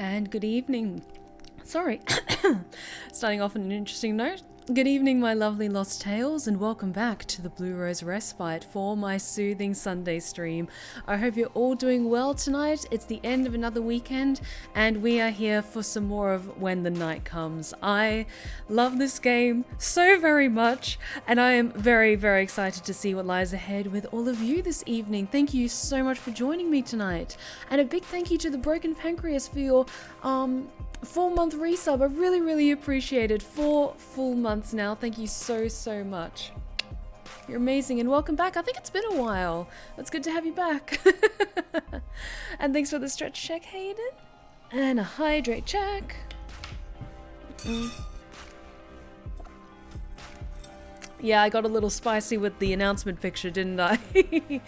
And good evening. Sorry, starting off on an interesting note. Good evening, my lovely Lost Tales, and welcome back to the Blue Rose Respite for my soothing Sunday stream. I hope you're all doing well tonight. It's the end of another weekend, and we are here for some more of When the Night Comes. I love this game so very much, and I am very, very excited to see what lies ahead with all of you this evening. Thank you so much for joining me tonight, and a big thank you to the Broken Pancreas for your 4-month resub. I really appreciate it. 4 full months now. Thank you so much. You're amazing, and welcome back. I think it's been a while. It's good to have you back. And thanks for the stretch check, Hayden. And a hydrate check. Yeah, I got a little spicy with the announcement picture, didn't I? It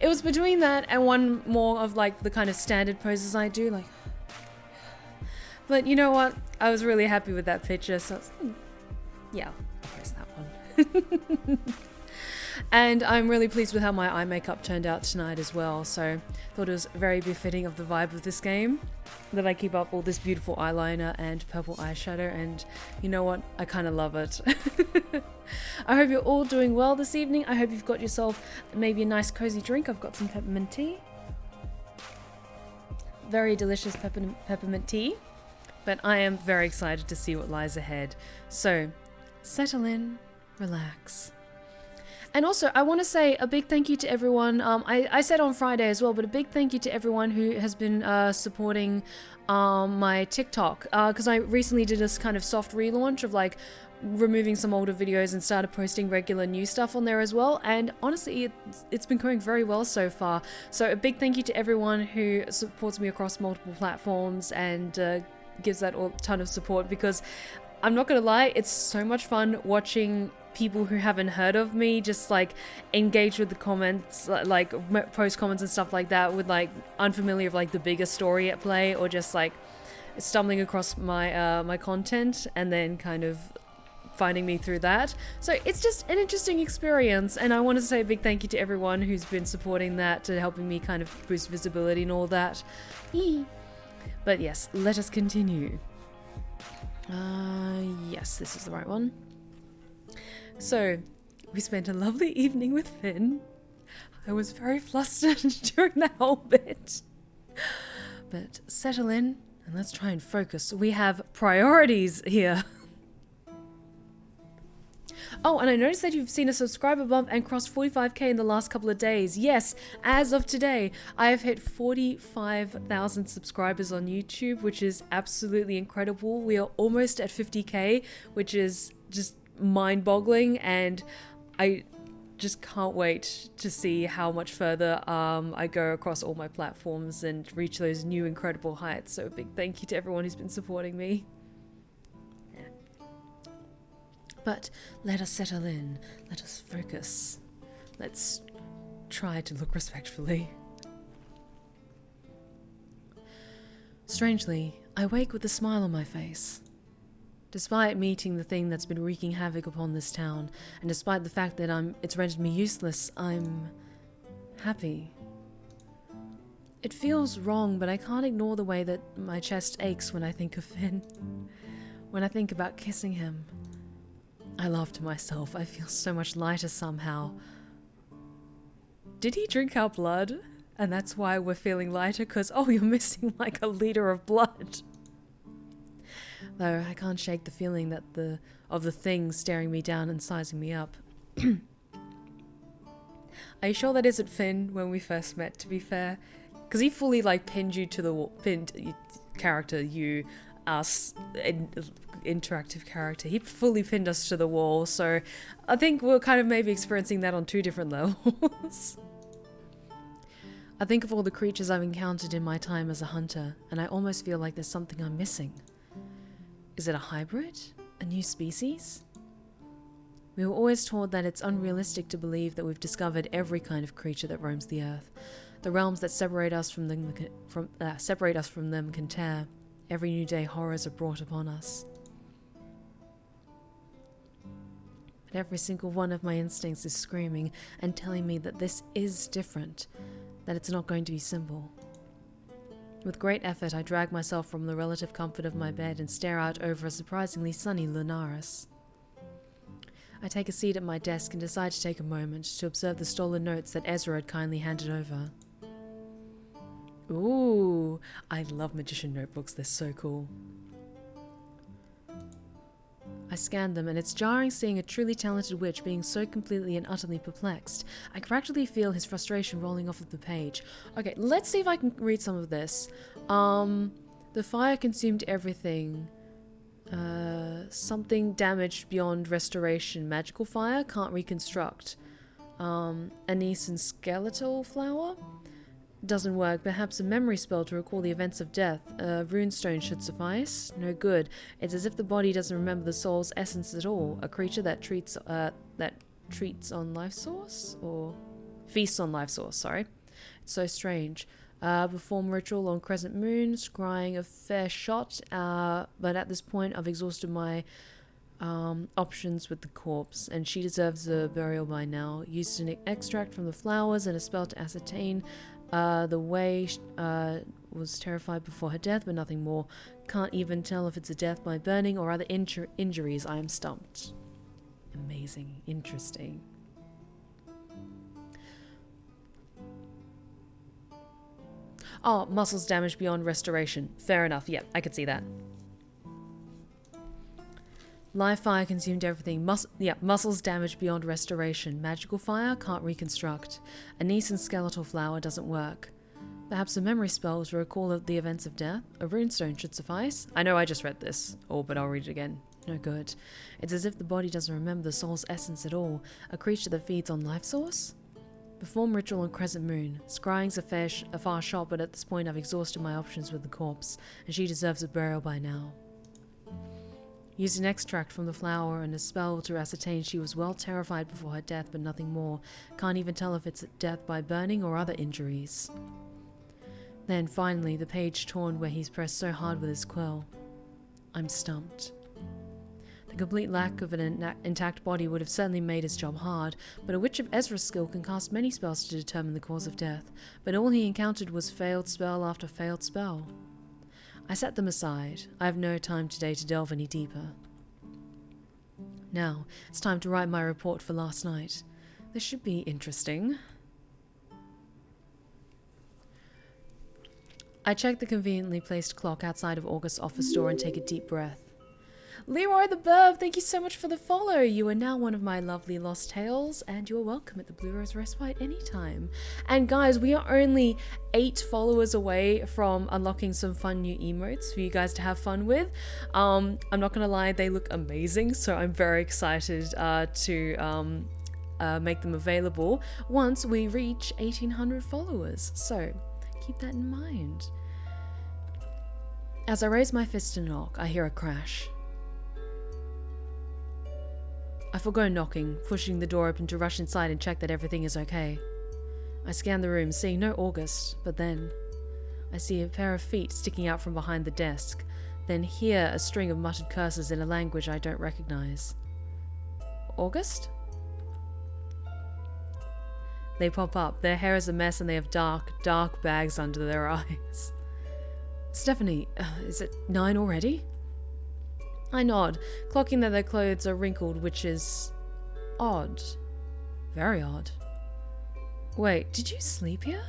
was between that and one more of like the kind of standard poses I do, like. But you know what? I was really happy with that picture, so yeah, I'll press that one. And I'm really pleased with how my eye makeup turned out tonight as well, so thought it was very befitting of the vibe of this game, that I keep up all this beautiful eyeliner and purple eyeshadow, and you know what? I kind of love it. I hope you're all doing well this evening. I hope you've got yourself maybe a nice cozy drink. I've got some peppermint tea. Very delicious peppermint tea. But I am very excited to see what lies ahead. So, settle in, relax. And also, I want to say a big thank you to everyone. I said on Friday as well, but a big thank you to everyone who has been supporting my TikTok. Because I recently did this kind of soft relaunch of like removing some older videos and started posting regular new stuff on there as well. And honestly, it's been going very well so far. So a big thank you to everyone who supports me across multiple platforms and gives that a ton of support, because I'm not gonna lie, it's so much fun watching people who haven't heard of me just like engage with the comments, like post comments and stuff like that, with like unfamiliar of like the bigger story at play, or just like stumbling across my my content and then kind of finding me through that. So it's just an interesting experience, and I want to say a big thank you to everyone who's been supporting that, to helping me kind of boost visibility and all that. But yes, let us continue. Yes, this is the right one. So, we spent a lovely evening with Finn. I was very flustered during that whole bit. But settle in and let's try and focus. We have priorities here. Oh, and I noticed that you've seen a subscriber bump and crossed 45k in the last couple of days. Yes, as of today, I have hit 45,000 subscribers on YouTube, which is absolutely incredible. We are almost at 50k, which is just mind-boggling, and I just can't wait to see how much further I go across all my platforms and reach those new incredible heights. So a big thank you to everyone who's been supporting me. But let us settle in, let us focus, let's try to look respectfully. Strangely, I wake with a smile on my face. Despite meeting the thing that's been wreaking havoc upon this town, and despite the fact that it's rendered me useless, I'm happy. It feels wrong, but I can't ignore the way that my chest aches when I think of Finn. When I think about kissing him. I laugh to myself. I feel so much lighter somehow. Did he drink our blood? And that's why we're feeling lighter? Because, oh, you're missing like a liter of blood. Though I can't shake the feeling that of the thing staring me down and sizing me up. Are you sure that isn't Finn when we first met, to be fair? Because he fully like pinned you to the wall. Pinned character, you, us, interactive character. He fully pinned us to the wall, so I think we're kind of maybe experiencing that on 2 different levels. I think of all the creatures I've encountered in my time as a hunter, and I almost feel like there's something I'm missing. Is it a hybrid? A new species? We were always taught that it's unrealistic to believe that we've discovered every kind of creature that roams the earth. The realms that separate us from them can tear. Every new day horrors are brought upon us. But every single one of my instincts is screaming and telling me that this is different, that it's not going to be simple. With great effort, I drag myself from the relative comfort of my bed and stare out over a surprisingly sunny Lunaris. I take a seat at my desk and decide to take a moment to observe the stolen notes that Ezra had kindly handed over. Ooh, I love magician notebooks, they're so cool. I scan them, and it's jarring seeing a truly talented witch being so completely and utterly perplexed. I practically feel his frustration rolling off of the page. Okay, let's see if I can read some of this. The fire consumed everything. Something damaged beyond restoration. Magical fire, can't reconstruct. Anise and skeletal flower? Doesn't work. Perhaps a memory spell to recall the events of death. A runestone should suffice. No good. It's as if the body doesn't remember the soul's essence at all. A creature that treats on life source? Or feasts on life source, sorry. It's so strange. Perform ritual on Crescent moon, scrying a fair shot, but at this point I've exhausted my options with the corpse, and she deserves a burial by now. Used an extract from the flowers and a spell to ascertain the way was terrified before her death, but nothing more. Can't even tell if it's a death by burning or other injuries. I am stumped. Amazing. Interesting. Oh, muscles damaged beyond restoration. Fair enough. Yep, I could see that. Live fire consumed everything. Muscles damaged beyond restoration. Magical fire, can't reconstruct. Anise and skeletal flower, doesn't work. Perhaps a memory spell to recall the events of death. A runestone should suffice. I know I just read this. But I'll read it again. No good. It's as if the body doesn't remember the soul's essence at all. A creature that feeds on life source? Perform ritual on Crescent moon. Scrying's a far shot, but at this point I've exhausted my options with the corpse, and she deserves a burial by now. Used an extract from the flower and a spell to ascertain she was well terrified before her death, but nothing more. Can't even tell if it's death by burning or other injuries. Then, finally, the page torn where he's pressed so hard with his quill. I'm stumped. The complete lack of an intact body would have certainly made his job hard, but a witch of Ezra's skill can cast many spells to determine the cause of death, but all he encountered was failed spell after failed spell. I set them aside. I have no time today to delve any deeper. Now, it's time to write my report for last night. This should be interesting. I check the conveniently placed clock outside of August's office door and take a deep breath. Leroy the Burb, thank you so much for the follow. You are now one of my lovely lost tales, and you're welcome at the Blue Rose Respite anytime. And guys, we are only 8 followers away from unlocking some fun new emotes for you guys to have fun with. I'm not gonna lie, they look amazing, so I'm very excited to make them available once we reach 1,800 followers. So keep that in mind. As I raise my fist to knock, I hear a crash. I forgo knocking, pushing the door open to rush inside and check that everything is okay. I scan the room, seeing no August, but then I see a pair of feet sticking out from behind the desk, then hear a string of muttered curses in a language I don't recognize. August? They pop up. Their hair is a mess and they have dark, dark bags under their eyes. Stephanie, is it 9 already? I nod, clocking that their clothes are wrinkled, which is odd. Very odd. Wait, did you sleep here?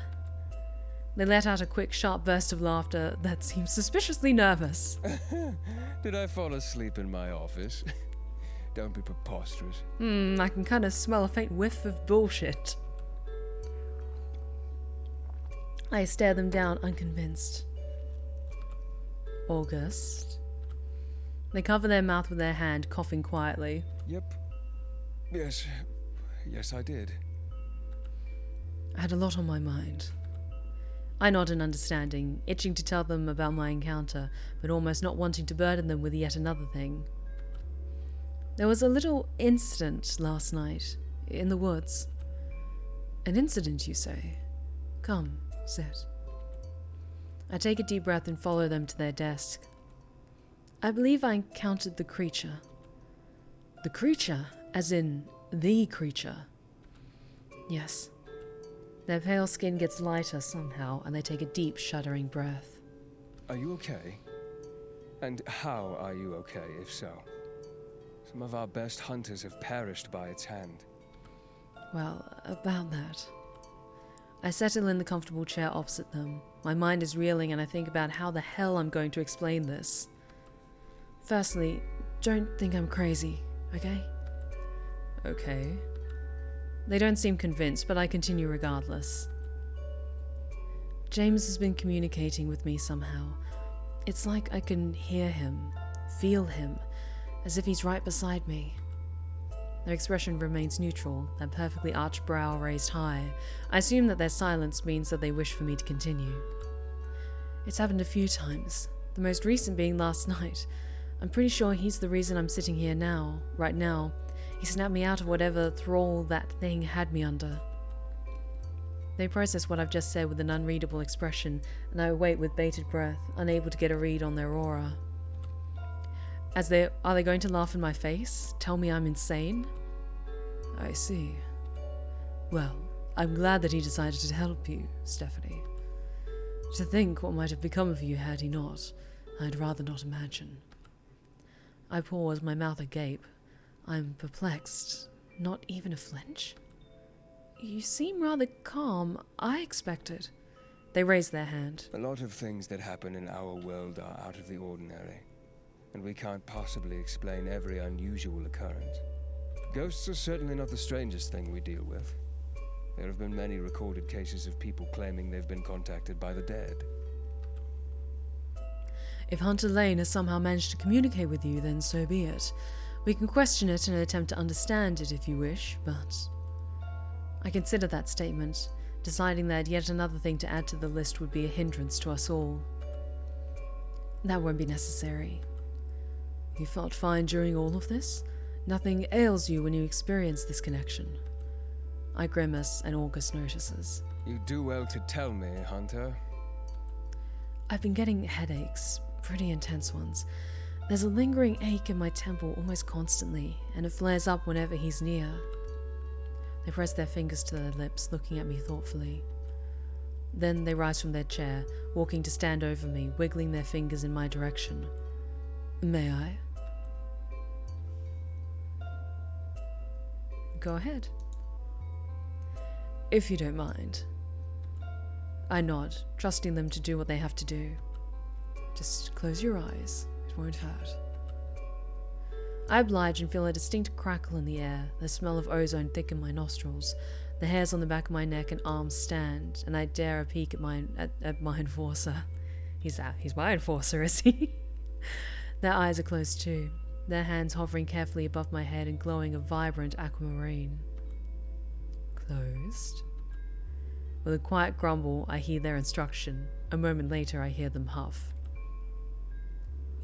They let out a quick, sharp burst of laughter that seems suspiciously nervous. Did I fall asleep in my office? Don't be preposterous. I can kind of smell a faint whiff of bullshit. I stare them down, unconvinced. August. They cover their mouth with their hand, coughing quietly. Yep. Yes, I did. I had a lot on my mind. I nod in understanding, itching to tell them about my encounter, but almost not wanting to burden them with yet another thing. There was a little incident last night, in the woods. An incident, you say? Come, sit. I take a deep breath and follow them to their desk. I believe I encountered the creature. The creature? As in, the creature? Yes. Their pale skin gets lighter somehow, and they take a deep, shuddering breath. are you okay? And how are you okay, if so? Some of our best hunters have perished by its hand. Well, about that. I settle in the comfortable chair opposite them. My mind is reeling and I think about how the hell I'm going to explain this. Firstly, don't think I'm crazy, okay? Okay. They don't seem convinced, but I continue regardless. James has been communicating with me somehow. It's like I can hear him, feel him, as if he's right beside me. Their expression remains neutral, their perfectly arched brow raised high. I assume that their silence means that they wish for me to continue. It's happened a few times, the most recent being last night. I'm pretty sure he's the reason I'm sitting here now, right now. He snapped me out of whatever thrall that thing had me under. They process what I've just said with an unreadable expression, and I await with bated breath, unable to get a read on their aura. Are they going to laugh in my face? Tell me I'm insane? I see. Well, I'm glad that he decided to help you, Stephanie. To think what might have become of you had he not, I'd rather not imagine. I pause, my mouth agape. I'm perplexed. Not even a flinch? You seem rather calm. I expected. They raise their hand. A lot of things that happen in our world are out of the ordinary, and we can't possibly explain every unusual occurrence. Ghosts are certainly not the strangest thing we deal with. There have been many recorded cases of people claiming they've been contacted by the dead. If Hunter Lane has somehow managed to communicate with you, then so be it. We can question it and attempt to understand it if you wish, but... I consider that statement, deciding that yet another thing to add to the list would be a hindrance to us all. That won't be necessary. You felt fine during all of this? Nothing ails you when you experience this connection. I grimace and August notices. You do well to tell me, Hunter. I've been getting headaches, pretty intense ones. There's a lingering ache in my temple almost constantly, and it flares up whenever he's near. They press their fingers to their lips, looking at me thoughtfully. Then they rise from their chair, walking to stand over me, wiggling their fingers in my direction. May I? Go ahead. If you don't mind. I nod, trusting them to do what they have to do. Just close your eyes. It won't hurt. I oblige and feel a distinct crackle in the air, the smell of ozone thicken my nostrils. The hairs on the back of my neck and arms stand, and I dare a peek at my enforcer. He's my enforcer, is he? Their eyes are closed too, their hands hovering carefully above my head and glowing a vibrant aquamarine. Closed? With a quiet grumble, I hear their instruction. A moment later, I hear them huff.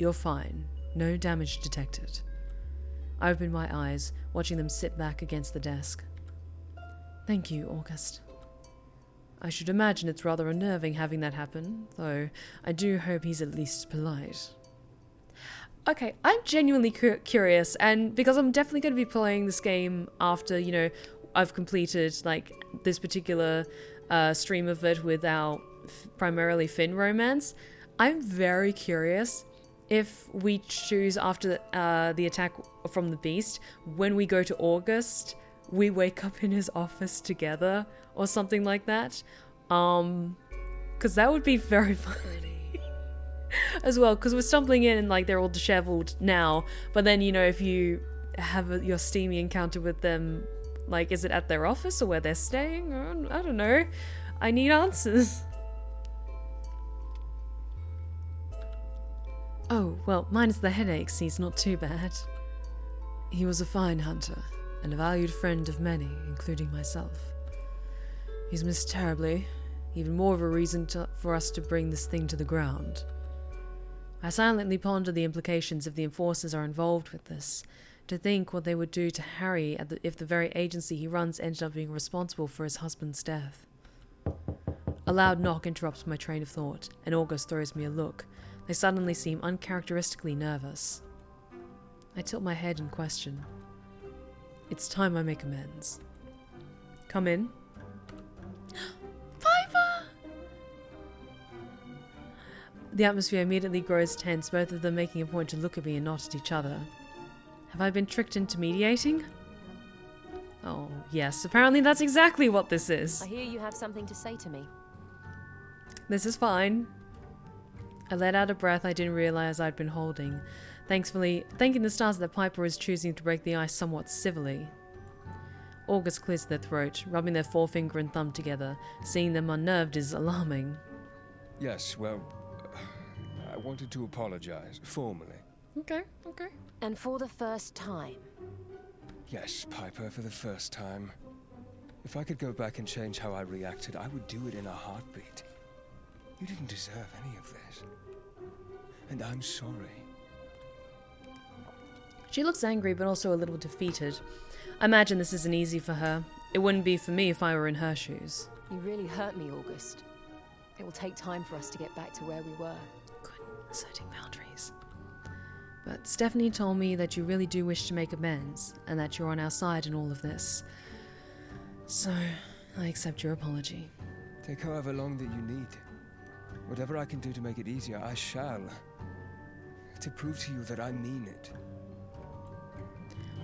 You're fine. No damage detected. I open my eyes, watching them sit back against the desk. Thank you, August. I should imagine it's rather unnerving having that happen, though I do hope he's at least polite. Okay, I'm genuinely curious, and because I'm definitely going to be playing this game after, I've completed, this particular stream of it with our primarily Finn romance, I'm very curious if we choose after the attack from the beast, when we go to August, we wake up in his office together or something like that. Because that would be very funny as well, because we're stumbling in and they're all disheveled now, but then if you have your steamy encounter with them, is it at their office or where they're staying? I don't know. I need answers. Oh, well, minus the headaches, he's not too bad. He was a fine hunter, and a valued friend of many, including myself. He's missed terribly, even more of a reason for us to bring this thing to the ground. I silently ponder the implications if the enforcers are involved with this, to think what they would do to Harry if the very agency he runs ended up being responsible for his husband's death. A loud knock interrupts my train of thought, and August throws me a look. They suddenly seem uncharacteristically nervous. I tilt my head in question. It's time I make amends. Come in. Piper! The atmosphere immediately grows tense, both of them making a point to look at me and not at each other. Have I been tricked into mediating? Oh, yes, apparently that's exactly what this is. I hear you have something to say to me. This is fine. I let out a breath I didn't realize I'd been holding, thanking the stars that Piper was choosing to break the ice somewhat civilly. August clears their throat, rubbing their forefinger and thumb together. Seeing them unnerved is alarming. Yes, well, I wanted to apologize, formally. Okay. And for the first time. Yes, Piper, for the first time. If I could go back and change how I reacted, I would do it in a heartbeat. You didn't deserve any of this. And I'm sorry. She looks angry, but also a little defeated. I imagine this isn't easy for her. It wouldn't be for me if I were in her shoes. You really hurt me, August. It will take time for us to get back to where we were. Good, asserting boundaries. But Stephanie told me that you really do wish to make amends, and that you're on our side in all of this. So, I accept your apology. Take however long that you need. Whatever I can do to make it easier, I shall. To prove to you that I mean it.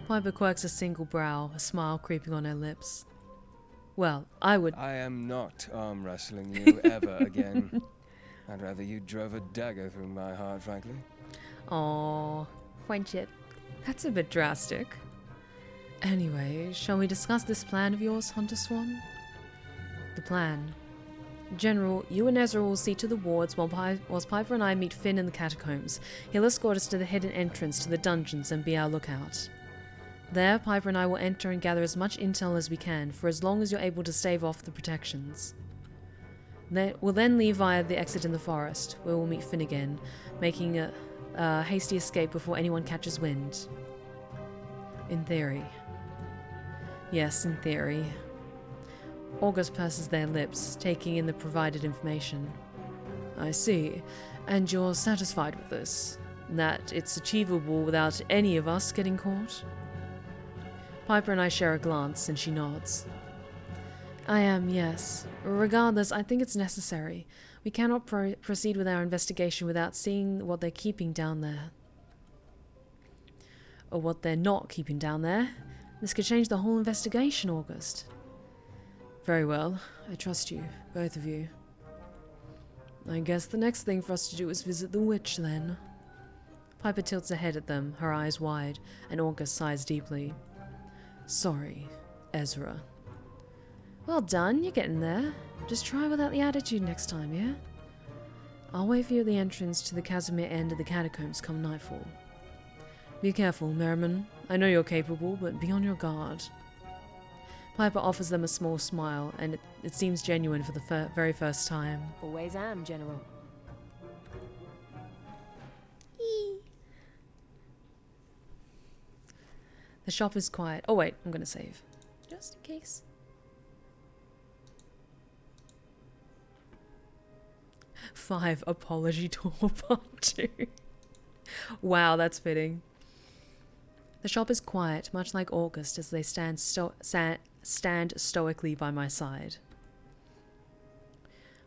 Piper quirks a single brow, a smile creeping on her lips. Well, I would... I am not arm wrestling you ever again. I'd rather you drove a dagger through my heart, frankly. Aww, friendship. That's a bit drastic. Anyway, shall we discuss this plan of yours, Hunter Swan? The plan. General, you and Ezra will see to the wards whilst Piper and I meet Finn in the catacombs. He'll escort us to the hidden entrance to the dungeons and be our lookout. There, Piper and I will enter and gather as much intel as we can, for as long as you're able to stave off the protections. We'll then leave via the exit in the forest, where we'll meet Finn again, making a hasty escape before anyone catches wind. In theory. Yes, in theory. August purses their lips, taking in the provided information. I see. And you're satisfied with this? That it's achievable without any of us getting caught? Piper and I share a glance, and she nods. I am, yes. Regardless, I think it's necessary. We cannot proceed with our investigation without seeing what they're keeping down there. Or what they're not keeping down there. This could change the whole investigation, August. Very well. I trust you, both of you. I guess the next thing for us to do is visit the witch, then. Piper tilts her head at them, her eyes wide, and August sighs deeply. Sorry, Ezra. Well done, you're getting there. Just try without the attitude next time, yeah? I'll wait for you at the entrance to the Casimir end of the catacombs come nightfall. Be careful, Merriman. I know you're capable, but be on your guard. Piper offers them a small smile, and it seems genuine for the very first time. Always am, General. The shop is quiet. Oh wait, I'm gonna save. Just in case. Five Apology Tour Part 2. Wow, that's fitting. The shop is quiet, much like August, as they stand stoically by my side.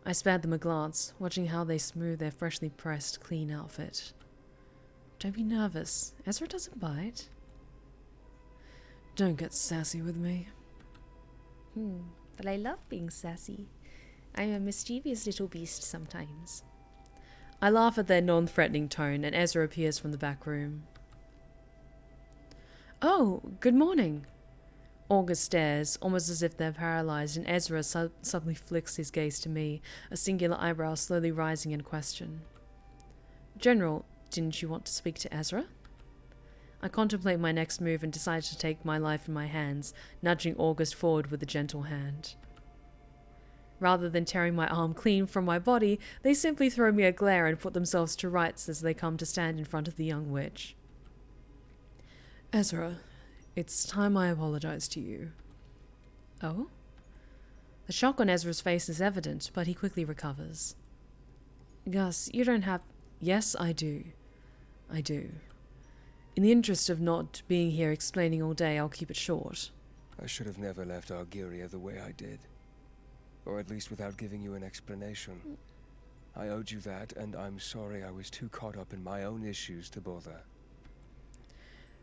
I spared them a glance, watching how they smooth their freshly pressed, clean outfit. Don't be nervous. Ezra doesn't bite. Don't get sassy with me. But I love being sassy. I'm a mischievous little beast sometimes. I laugh at their non-threatening tone, and Ezra appears from the back room. Oh, good morning. August stares, almost as if they're paralyzed, and Ezra suddenly flicks his gaze to me, a singular eyebrow slowly rising in question. General, didn't you want to speak to Ezra? I contemplate my next move and decide to take my life in my hands, nudging August forward with a gentle hand. Rather than tearing my arm clean from my body, they simply throw me a glare and put themselves to rights as they come to stand in front of the young witch. Ezra, it's time I apologize to you. Oh? The shock on Ezra's face is evident, but he quickly recovers. Gus, you don't have... Yes, I do. I do. In the interest of not being here explaining all day, I'll keep it short. I should have never left Argyria the way I did. Or at least without giving you an explanation. I owed you that, and I'm sorry I was too caught up in my own issues to bother.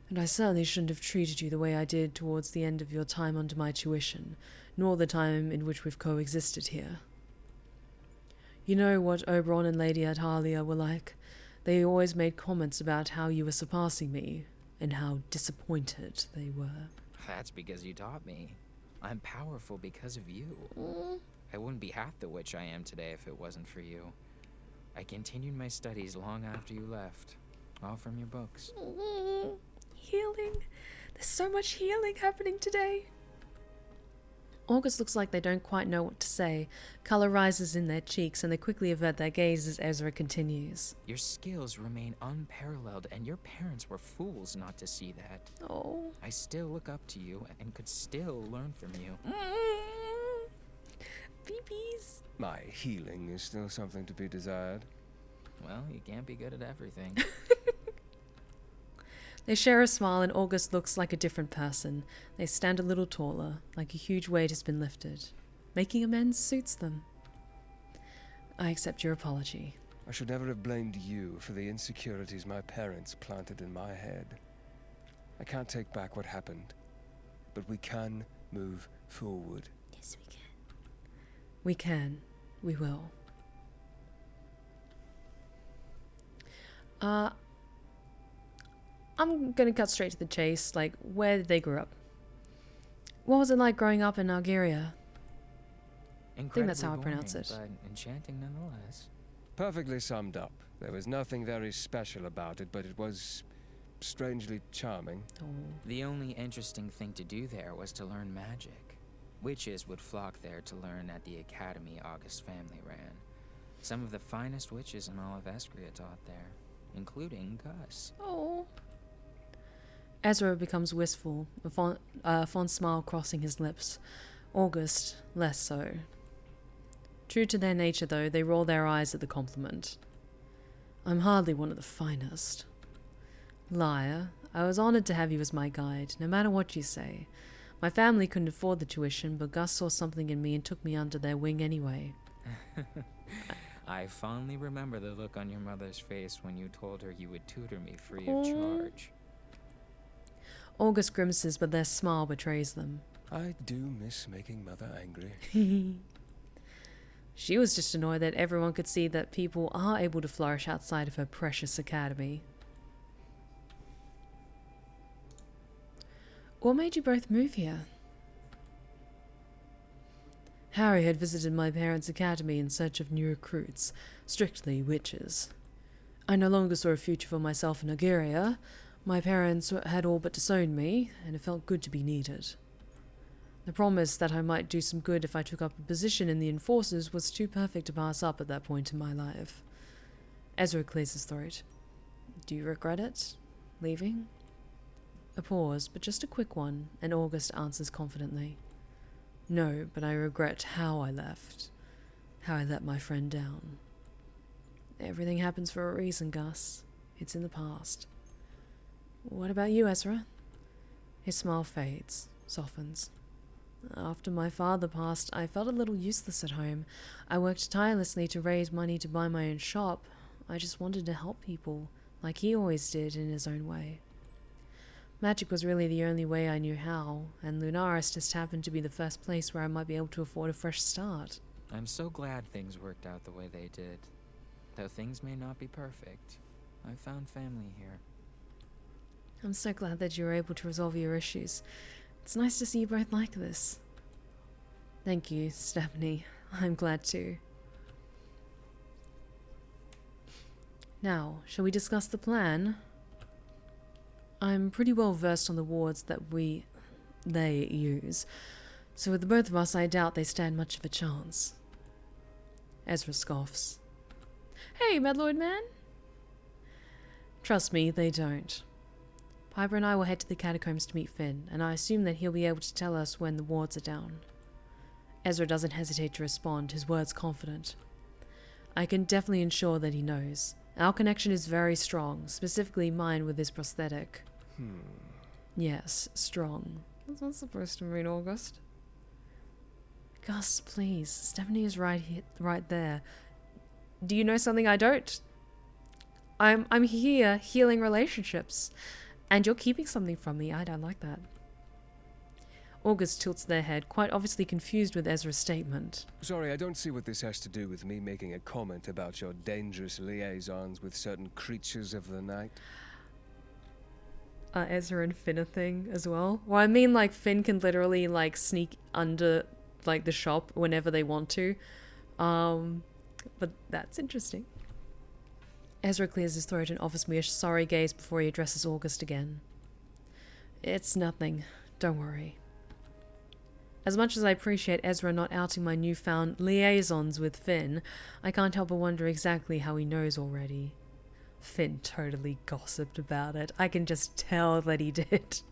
And I certainly shouldn't have treated you the way I did towards the end of your time under my tuition, nor the time in which we've coexisted here. You know what Oberon and Lady Atalia were like. They always made comments about how you were surpassing me, and how disappointed they were. That's because you taught me. I'm powerful because of you. I wouldn't be half the witch I am today if it wasn't for you. I continued my studies long after you left, all from your books. Healing. There's so much healing happening today. August looks like they don't quite know what to say. Color rises in their cheeks and they quickly avert their gaze as Ezra continues. Your skills remain unparalleled, and your parents were fools not to see that. Oh. I still look up to you and could still learn from you. Babies. My healing is still something to be desired. Well, you can't be good at everything. They share a smile and August looks like a different person. They stand a little taller, like a huge weight has been lifted. Making amends suits them. I accept your apology. I should never have blamed you for the insecurities my parents planted in my head. I can't take back what happened, but we can move forward. Yes, we can. We can. We will. I'm gonna cut straight to the chase. Like, where did they grow up? What was it like growing up in Algeria? I think that's how I pronounce it. But enchanting nonetheless. Perfectly summed up. There was nothing very special about it, but it was strangely charming. Oh. The only interesting thing to do there was to learn magic. Witches would flock there to learn at the academy August's family ran. Some of the finest witches in all of Escria taught there, including Gus. Oh. Ezra becomes wistful, a fond smile crossing his lips. August, less so. True to their nature, though, they roll their eyes at the compliment. I'm hardly one of the finest. Liar, I was honored to have you as my guide, no matter what you say. My family couldn't afford the tuition, but Gus saw something in me and took me under their wing anyway. I fondly remember the look on your mother's face when you told her you would tutor me free of charge. August grimaces, but their smile betrays them. I do miss making Mother angry. She was just annoyed that everyone could see that people are able to flourish outside of her precious academy. What made you both move here? Harry had visited my parents' academy in search of new recruits, strictly witches. I no longer saw a future for myself in Algeria. My parents had all but disowned me, and it felt good to be needed. The promise that I might do some good if I took up a position in the Enforcers was too perfect to pass up at that point in my life. Ezra clears his throat. Do you regret it? Leaving? A pause, but just a quick one, and August answers confidently. No, but I regret how I left. How I let my friend down. Everything happens for a reason, Gus. It's in the past. What about you, Ezra? His smile fades, softens. After my father passed, I felt a little useless at home. I worked tirelessly to raise money to buy my own shop. I just wanted to help people, like he always did in his own way. Magic was really the only way I knew how, and Lunaris just happened to be the first place where I might be able to afford a fresh start. I'm so glad things worked out the way they did. Though things may not be perfect, I found family here. I'm so glad that you were able to resolve your issues. It's nice to see you both like this. Thank you, Stephanie. I'm glad too. Now, shall we discuss the plan? I'm pretty well versed on the wards that they use, so with the both of us I doubt they stand much of a chance. Ezra scoffs. Hey, Medlord man! Trust me, they don't. Piper and I will head to the catacombs to meet Finn, and I assume that he'll be able to tell us when the wards are down. Ezra doesn't hesitate to respond, his words confident. I can definitely ensure that he knows. Our connection is very strong, specifically mine with his prosthetic. Yes, strong. That's not supposed to mean August. Gus, please. Stephanie is right there. Do you know something I don't? I'm here healing relationships, and you're keeping something from me. I don't like that. August tilts their head, quite obviously confused with Ezra's statement. Sorry, I don't see what this has to do with me making a comment about your dangerous liaisons with certain creatures of the night. Ezra and Finn a thing as well? Well, I mean, like, Finn can literally, like, sneak under, like, the shop whenever they want to. But that's interesting. Ezra clears his throat and offers me a sorry gaze before he addresses August again. It's nothing. Don't worry. As much as I appreciate Ezra not outing my newfound liaisons with Finn, I can't help but wonder exactly how he knows already. Finn totally gossiped about it. I can just tell that he did.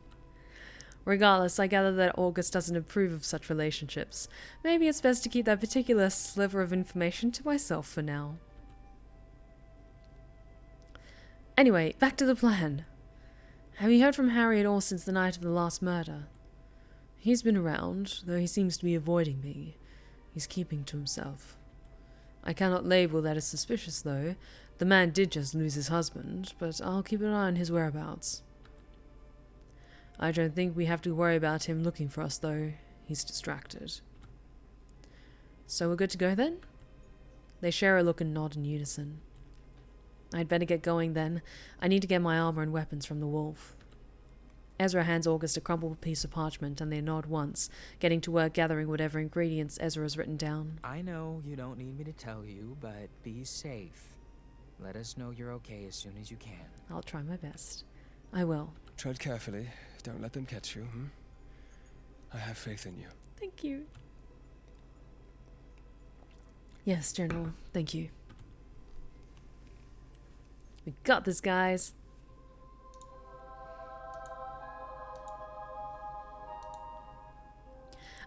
Regardless, I gather that August doesn't approve of such relationships. Maybe it's best to keep that particular sliver of information to myself for now. Anyway, back to the plan. Have you heard from Harry at all since the night of the last murder? He's been around, though he seems to be avoiding me. He's keeping to himself. I cannot label that as suspicious, though. The man did just lose his husband, but I'll keep an eye on his whereabouts. I don't think we have to worry about him looking for us, though. He's distracted. So we're good to go, then? They share a look and nod in unison. I'd better get going, then. I need to get my armor and weapons from the wolf. Ezra hands August a crumpled piece of parchment, and they nod once, getting to work gathering whatever ingredients Ezra has written down. I know you don't need me to tell you, but be safe. Let us know you're okay as soon as you can. I'll try my best. I will. Tread carefully. Don't let them catch you, I have faith in you. Thank you. Yes, General. Thank you. We got this, guys.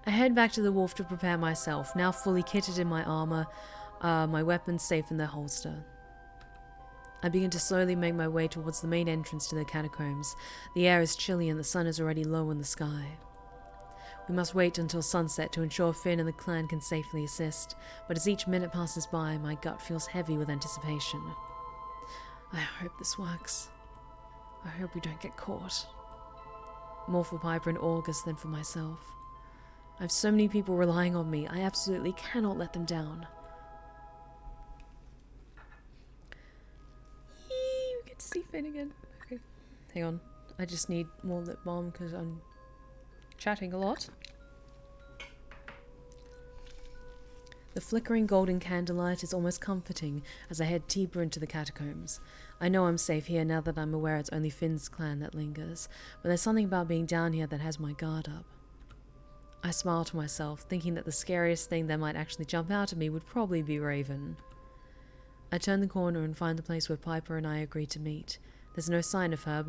I head back to the wolf to prepare myself, now fully kitted in my armor, my weapons safe in their holster. I begin to slowly make my way towards the main entrance to the catacombs. The air is chilly and the sun is already low in the sky. We must wait until sunset to ensure Finn and the clan can safely assist, but as each minute passes by, my gut feels heavy with anticipation. I hope this works. I hope we don't get caught. More for Piper and August than for myself. I have so many people relying on me, I absolutely cannot let them down. Yee, we get to see Finn again. Okay, hang on. I just need more lip balm because I'm chatting a lot. The flickering golden candlelight is almost comforting as I head deeper into the catacombs. I know I'm safe here now that I'm aware it's only Finn's clan that lingers, but there's something about being down here that has my guard up. I smile to myself, thinking that the scariest thing that might actually jump out at me would probably be Raven. I turn the corner and find the place where Piper and I agreed to meet. There's no sign of her,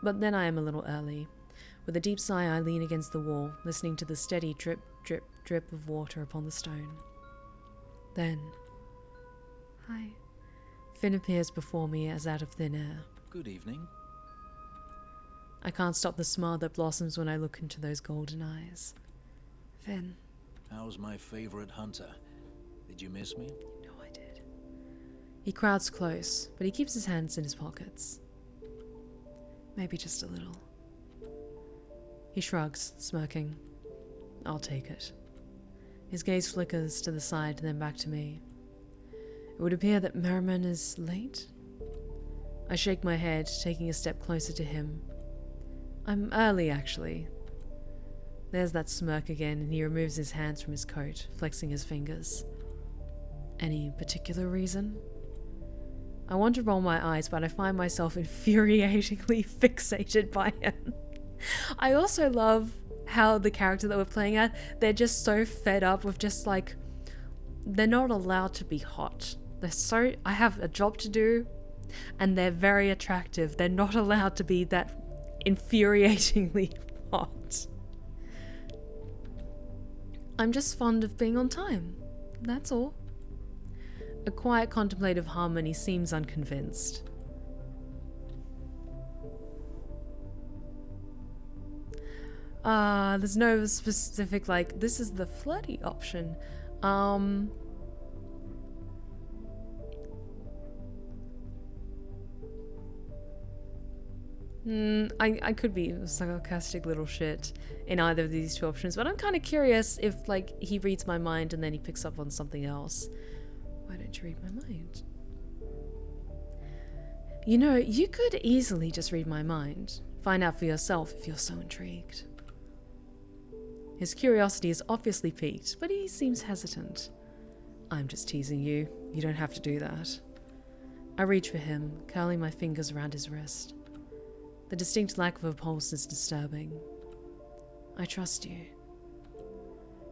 but then I am a little early. With a deep sigh, I lean against the wall, listening to the steady drip, drip, drip of water upon the stone. Then, hi. Finn appears before me as out of thin air. Good evening. I can't stop the smile that blossoms when I look into those golden eyes. Finn. How's my favorite hunter? Did you miss me? No, I did. He crowds close, but he keeps his hands in his pockets. Maybe just a little. He shrugs, smirking. I'll take it. His gaze flickers to the side, then back to me. It would appear that Merriman is late? I shake my head, taking a step closer to him. I'm early, actually. There's that smirk again, and he removes his hands from his coat, flexing his fingers. Any particular reason? I want to roll my eyes, but I find myself infuriatingly fixated by him. I also love how the character that we're playing at, they're just so fed up with just like, they're not allowed to be hot. I have a job to do, and they're very attractive. They're not allowed to be that infuriatingly hot. I'm just fond of being on time. That's all. A quiet contemplative harmony seems unconvinced. There's no specific, like, this is the flirty option. I could be a sarcastic little shit in either of these two options, but I'm kind of curious if, like, he reads my mind and then he picks up on something else. Why don't you read my mind? You know, you could easily just read my mind. Find out for yourself if you're so intrigued. His curiosity is obviously piqued, but he seems hesitant. I'm just teasing you. You don't have to do that. I reach for him, curling my fingers around his wrist. The distinct lack of a pulse is disturbing. I trust you.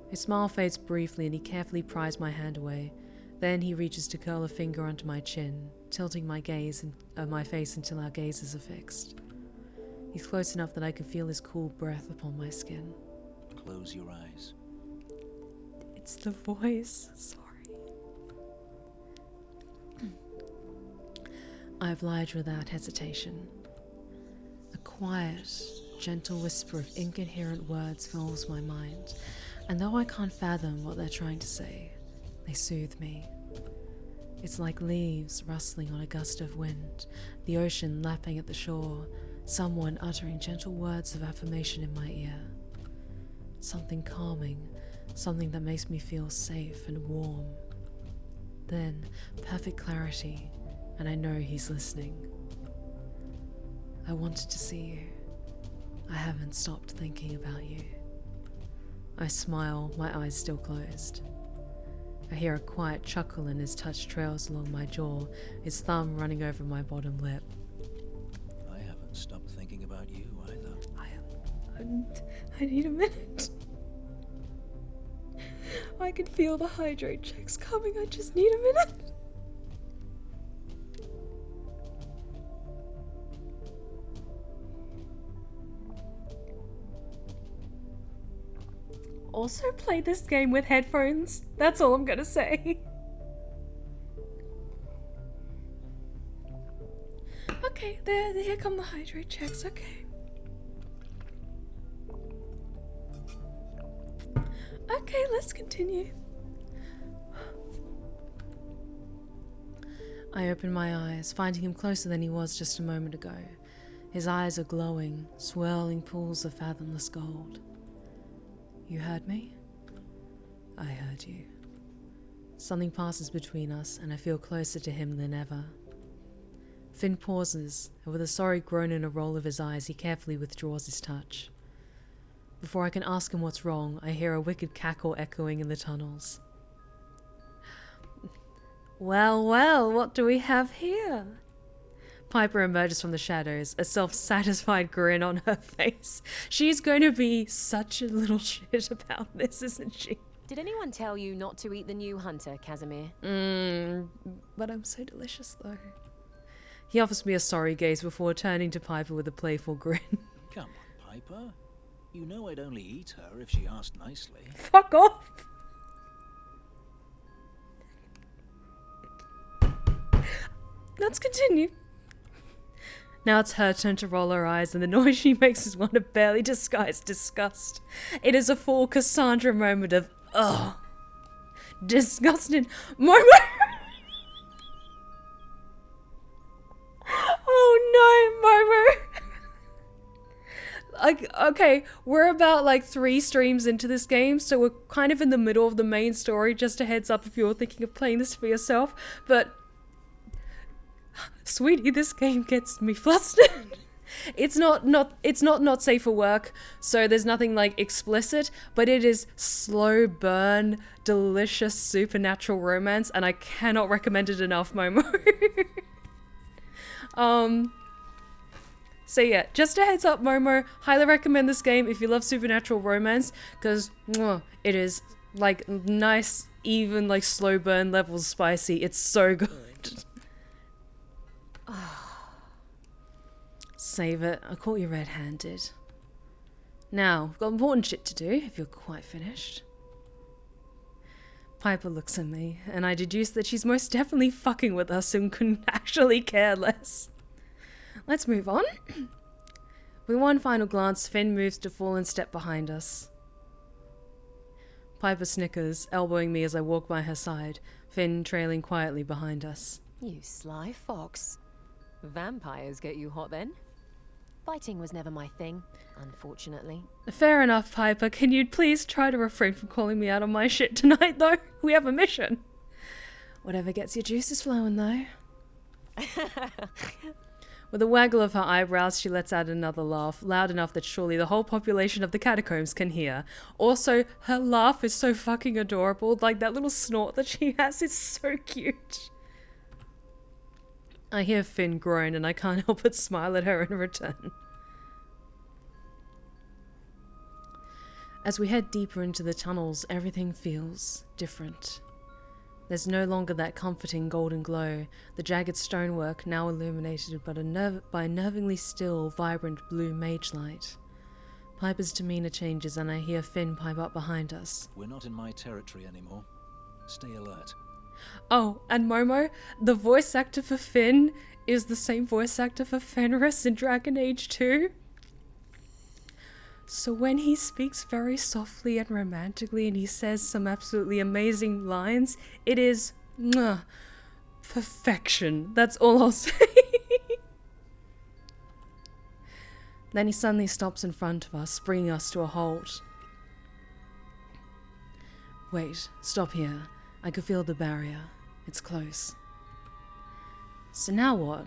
His smile fades briefly and he carefully pries my hand away. Then he reaches to curl a finger onto my chin, tilting my face until our gazes are fixed. He's close enough that I can feel his cool breath upon my skin. Close your eyes. It's the voice. Sorry. I oblige without hesitation. A quiet, gentle whisper of incoherent words fills my mind, and though I can't fathom what they're trying to say, they soothe me. It's like leaves rustling on a gust of wind, the ocean lapping at the shore, someone uttering gentle words of affirmation in my ear. Something calming, something that makes me feel safe and warm. Then, perfect clarity, and I know he's listening. I wanted to see you. I haven't stopped thinking about you. I smile, my eyes still closed. I hear a quiet chuckle and his touch trails along my jaw, his thumb running over my bottom lip. I haven't stopped thinking about you either. I need a minute. I can feel the hydrate checks coming, I just need a minute. Also play this game with headphones. That's all I'm gonna say. Okay, here come the hydrate checks, okay. Okay, let's continue. I open my eyes, finding him closer than he was just a moment ago. His eyes are glowing, swirling pools of fathomless gold. You heard me? I heard you. Something passes between us, and I feel closer to him than ever. Finn pauses, and with a sorry groan and a roll of his eyes, he carefully withdraws his touch. Before I can ask him what's wrong, I hear a wicked cackle echoing in the tunnels. Well, well, what do we have here? Piper emerges from the shadows, a self-satisfied grin on her face. She's going to be such a little shit about this, isn't she? Did anyone tell you not to eat the new hunter, Casimir? But I'm so delicious, though. He offers me a sorry gaze before turning to Piper with a playful grin. Come on, Piper. You know I'd only eat her if she asked nicely. Fuck off! Let's continue. Now it's her turn to roll her eyes, and the noise she makes is one of barely disguised disgust. It is a full Cassandra moment of, ugh. Disgusted. Momo! Oh no, Momo! Like, okay, we're about like 3 streams into this game, so we're kind of in the middle of the main story, just a heads up if you're thinking of playing this for yourself, but sweetie, this game gets me flustered. It's not safe for work, so there's nothing like explicit, but it is slow burn, delicious supernatural romance, and I cannot recommend it enough, Momo. So yeah, just a heads up, Momo, highly recommend this game if you love supernatural romance, because it is like nice, even like slow burn levels spicy. It's so good. Save it. I caught you red-handed. Now, we've got important shit to do, if you're quite finished. Piper looks at me, and I deduce that she's most definitely fucking with us and couldn't actually care less. Let's move on. With one final glance, Finn moves to fall and step behind us. Piper snickers, elbowing me as I walk by her side, Finn trailing quietly behind us. You sly fox. Vampires get you hot then? Fighting was never my thing, unfortunately. Fair enough, Piper. Can you please try to refrain from calling me out on my shit tonight, though? We have a mission. Whatever gets your juices flowing, though. With a waggle of her eyebrows, she lets out another laugh, loud enough that surely the whole population of the catacombs can hear. Also, her laugh is so fucking adorable. Like, that little snort that she has is so cute. I hear Finn groan and I can't help but smile at her in return. As we head deeper into the tunnels, everything feels different. There's no longer that comforting golden glow, the jagged stonework now illuminated by a nervingly still, vibrant blue mage light. Piper's demeanor changes and I hear Finn pipe up behind us. We're not in my territory anymore. Stay alert. Oh, and Momo, the voice actor for Finn is the same voice actor for Fenris in Dragon Age 2. So when he speaks very softly and romantically and he says some absolutely amazing lines, it is perfection. That's all I'll say. Then he suddenly stops in front of us, bringing us to a halt. Wait, stop here. I could feel the barrier. It's close. So now what?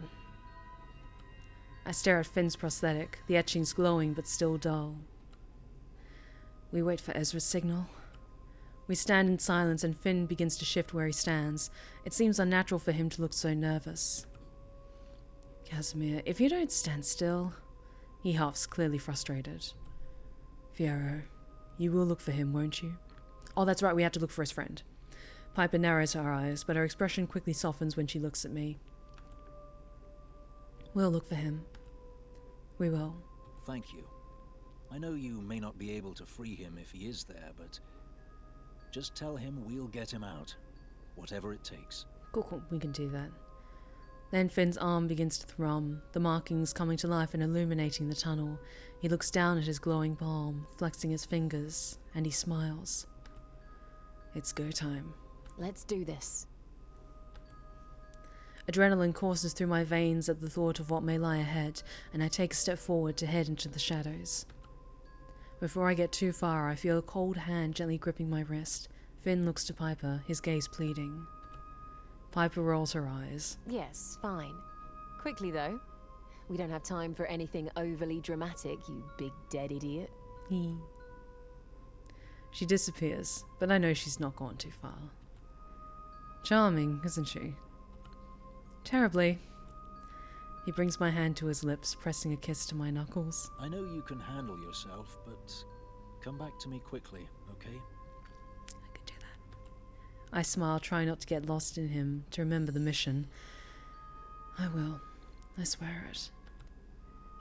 I stare at Finn's prosthetic, the etchings glowing but still dull. We wait for Ezra's signal. We stand in silence and Finn begins to shift where he stands. It seems unnatural for him to look so nervous. Casimir, if you don't stand still... He huffs, clearly frustrated. Fiero, you will look for him, won't you? Oh, that's right, we have to look for his friend. Piper narrows her eyes, but her expression quickly softens when she looks at me. We'll look for him. We will. Thank you. I know you may not be able to free him if he is there, but just tell him we'll get him out, whatever it takes. Cool, we can do that. Then Finn's arm begins to thrum, the markings coming to life and illuminating the tunnel. He looks down at his glowing palm, flexing his fingers, and he smiles. It's go time. Let's do this. Adrenaline courses through my veins at the thought of what may lie ahead, and I take a step forward to head into the shadows. Before I get too far, I feel a cold hand gently gripping my wrist. Finn looks to Piper, his gaze pleading. Piper rolls her eyes. Yes, fine. Quickly, though. We don't have time for anything overly dramatic, you big dead idiot. She disappears, but I know she's not gone too far. Charming, isn't she? Terribly. He brings my hand to his lips, pressing a kiss to my knuckles. I know you can handle yourself, but come back to me quickly, okay? I could do that. I smile, trying not to get lost in him, to remember the mission. I will. I swear it.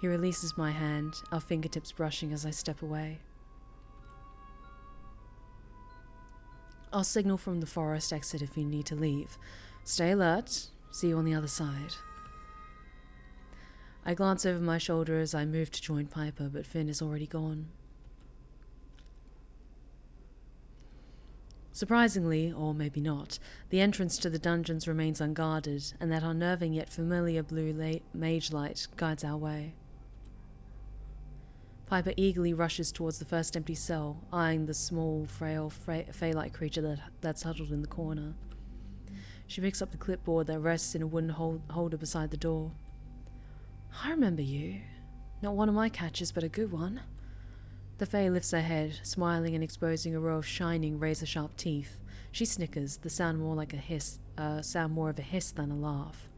He releases my hand, our fingertips brushing as I step away. I'll signal from the forest exit if you need to leave. Stay alert. See you on the other side. I glance over my shoulder as I move to join Piper, but Finn is already gone. Surprisingly, or maybe not, the entrance to the dungeons remains unguarded, and that unnerving yet familiar blue mage light guides our way. Piper eagerly rushes towards the first empty cell, eyeing the small, frail, fey-like creature that's huddled in the corner. She picks up the clipboard that rests in a wooden holder beside the door. I remember you. Not one of my catches, but a good one. The Fae lifts her head, smiling and exposing a row of shining, razor-sharp teeth. She snickers, the sound more like a hiss, sound more of a hiss than a laugh.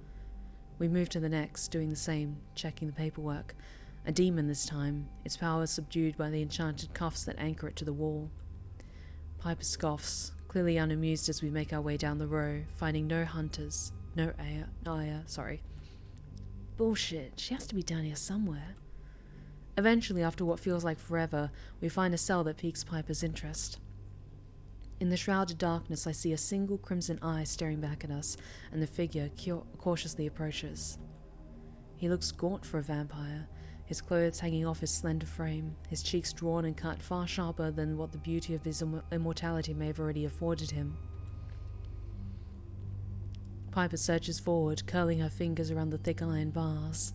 We move to the next, doing the same, checking the paperwork. A demon this time, its powers subdued by the enchanted cuffs that anchor it to the wall. Piper scoffs, clearly unamused as we make our way down the row, finding no hunters, no Aya. Bullshit, she has to be down here somewhere. Eventually, after what feels like forever, we find a cell that piques Piper's interest. In the shrouded darkness, I see a single crimson eye staring back at us, and the figure cautiously approaches. He looks gaunt for a vampire, his clothes hanging off his slender frame, his cheeks drawn and cut far sharper than what the beauty of his immortality may have already afforded him. Piper searches forward, curling her fingers around the thick iron bars.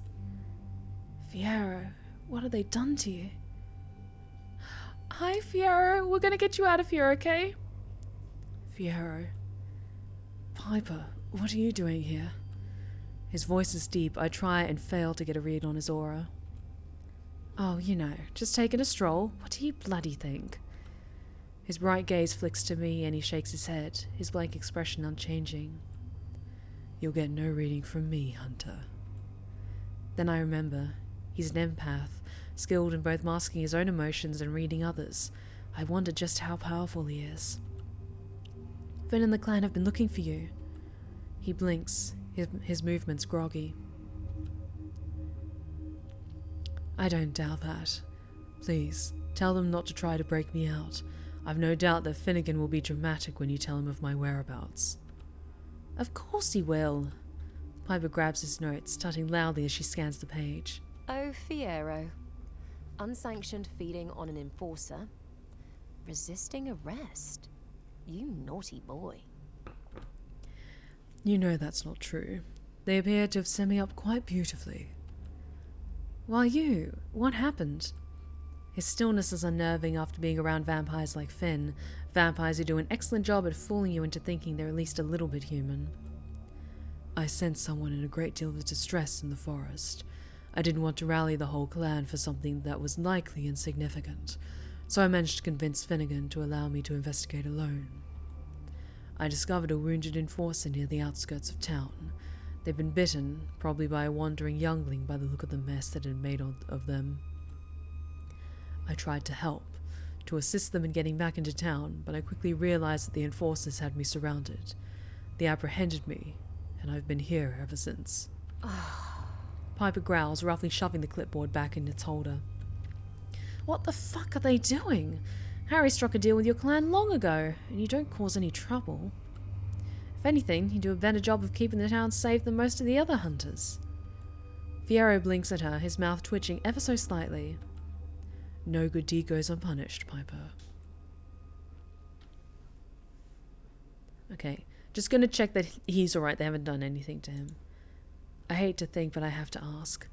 Fiero, what have they done to you? Hi, Fiero. We're gonna get you out of here, okay? Fiero. Piper, what are you doing here? His voice is deep. I try and fail to get a read on his aura. Oh, you know, just taking a stroll. What do you bloody think? His bright gaze flicks to me and he shakes his head, his blank expression unchanging. You'll get no reading from me, Hunter. Then I remember, he's an empath, skilled in both masking his own emotions and reading others. I wonder just how powerful he is. Finn and the clan have been looking for you. He blinks, his movements groggy. I don't doubt that. Please, tell them not to try to break me out. I've no doubt that Finnegan will be dramatic when you tell him of my whereabouts. Of course he will. Piper grabs his notes, stutting loudly as she scans the page. Oh, Fiero. Unsanctioned feeding on an enforcer. Resisting arrest. You naughty boy. You know that's not true. They appear to have set me up quite beautifully. Why you? What happened? His stillness is unnerving after being around vampires like Finn. Vampires who do an excellent job at fooling you into thinking they're at least a little bit human. I sensed someone in a great deal of distress in the forest. I didn't want to rally the whole clan for something that was likely insignificant, so I managed to convince Finnegan to allow me to investigate alone. I discovered a wounded enforcer near the outskirts of town. They'd been bitten, probably by a wandering youngling by the look of the mess that had made of them. I tried to help, to assist them in getting back into town, but I quickly realized that the enforcers had me surrounded. They apprehended me, and I've been here ever since. Piper growls, roughly shoving the clipboard back in its holder. What the fuck are they doing? Harry struck a deal with your clan long ago, and you don't cause any trouble. If anything, you do a better job of keeping the town safe than most of the other hunters. Fiero blinks at her, his mouth twitching ever so slightly. No good deed goes unpunished, Piper. Okay, just gonna check that he's alright, they haven't done anything to him. I hate to think, but I have to ask.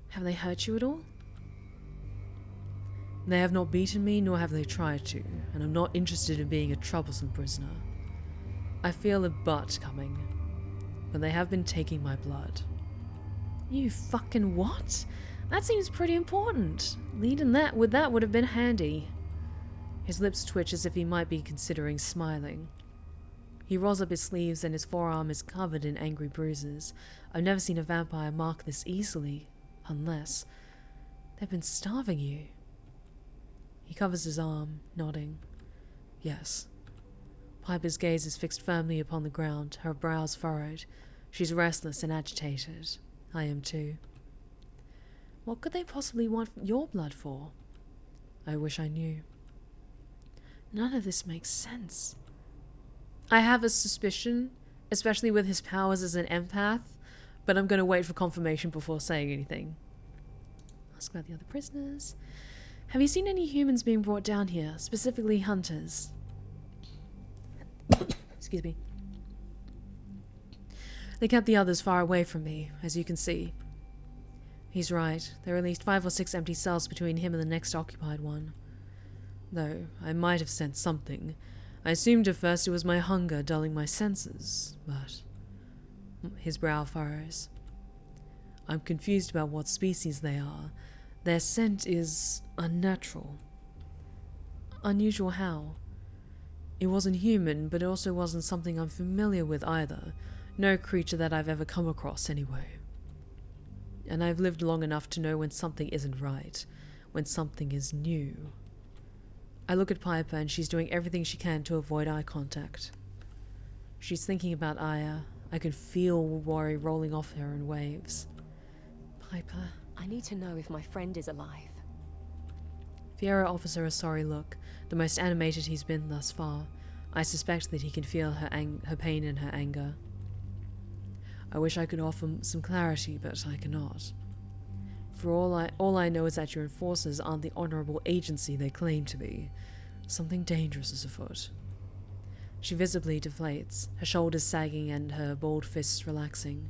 Have they hurt you at all? They have not beaten me, nor have they tried to, and I'm not interested in being a troublesome prisoner. I feel a but coming, but they have been taking my blood. You fucking what? That seems pretty important. Leading that would have been handy. His lips twitch as if he might be considering smiling. He rolls up his sleeves and his forearm is covered in angry bruises. I've never seen a vampire mark this easily, unless they've been starving you. He covers his arm, nodding. Yes. Piper's gaze is fixed firmly upon the ground, her brows furrowed. She's restless and agitated. I am too. What could they possibly want your blood for? I wish I knew. None of this makes sense. I have a suspicion, especially with his powers as an empath, but I'm going to wait for confirmation before saying anything. Ask about the other prisoners. Have you seen any humans being brought down here, specifically hunters? Excuse me. They kept the others far away from me, as you can see. He's right. There are at least 5 or 6 empty cells between him and the next occupied one. Though I might have sensed something. I assumed at first it was my hunger dulling my senses, but... His brow furrows. I'm confused about what species they are. Their scent is unnatural. Unusual how? It wasn't human, but it also wasn't something I'm familiar with either. No creature that I've ever come across, anyway. And I've lived long enough to know when something isn't right, when something is new. I look at Piper and she's doing everything she can to avoid eye contact. She's thinking about Aya. I can feel worry rolling off her in waves. Piper... I need to know if my friend is alive. Fiero offers her a sorry look, the most animated he's been thus far. I suspect that he can feel her pain and her anger. I wish I could offer some clarity, but I cannot. For all I know is that your enforcers aren't the honorable agency they claim to be. Something dangerous is afoot. She visibly deflates, her shoulders sagging and her balled fists relaxing.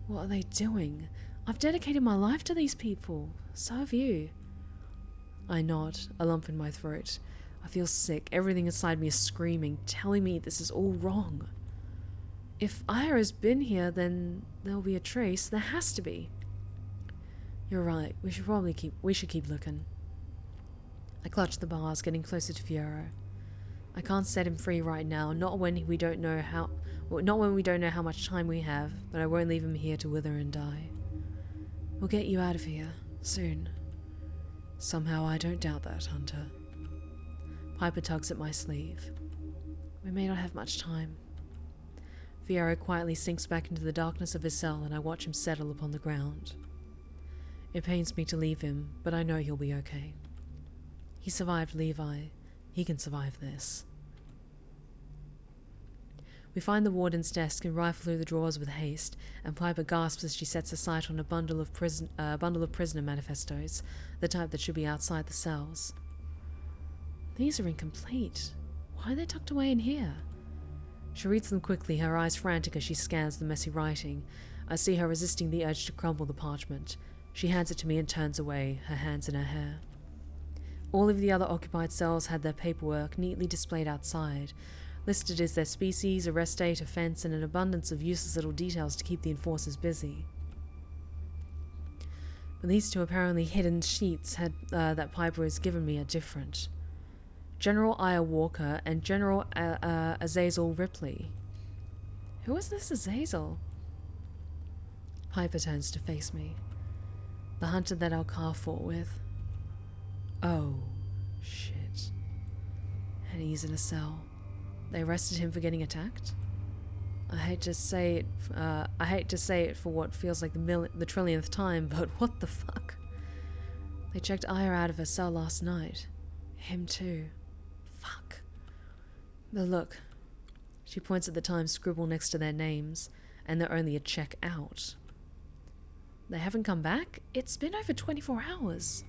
What are they doing? I've dedicated my life to these people. So have you. I nod, a lump in my throat. I feel sick. Everything inside me is screaming, telling me this is all wrong. If Ira's been here, then there'll be a trace. There has to be. You're right. We should keep looking. I clutch the bars, getting closer to Fiero. I can't set him free right now, not when we don't know how much time we have, but I won't leave him here to wither and die. We'll get you out of here, soon. Somehow I don't doubt that, Hunter. Piper tugs at my sleeve. We may not have much time. Fiero quietly sinks back into the darkness of his cell, and I watch him settle upon the ground. It pains me to leave him, but I know he'll be okay. He survived Levi. He can survive this. We find the warden's desk and rifle through the drawers with haste, and Piper gasps as she sets her sight on a bundle of prisoner manifestos, the type that should be outside the cells. These are incomplete. Why are they tucked away in here? She reads them quickly, her eyes frantic as she scans the messy writing. I see her resisting the urge to crumble the parchment. She hands it to me and turns away, her hands in her hair. All of the other occupied cells had their paperwork neatly displayed outside, listed as their species, arrest date, offense, and an abundance of useless little details to keep the enforcers busy. But these two apparently hidden sheets that Piper has given me are different. General Aya Walker and General Azazel Ripley. Who is this Azazel? Piper turns to face me. The hunter that Alcar fought with. Oh, shit. And he's in a cell. They arrested him for getting attacked? I hate to say it for what feels like the trillionth time, but what the fuck? They checked Aya out of her cell last night. Him too. Fuck. But look. She points at the time scribble next to their names, and they're only a check out. They haven't come back? It's been over 24 hours.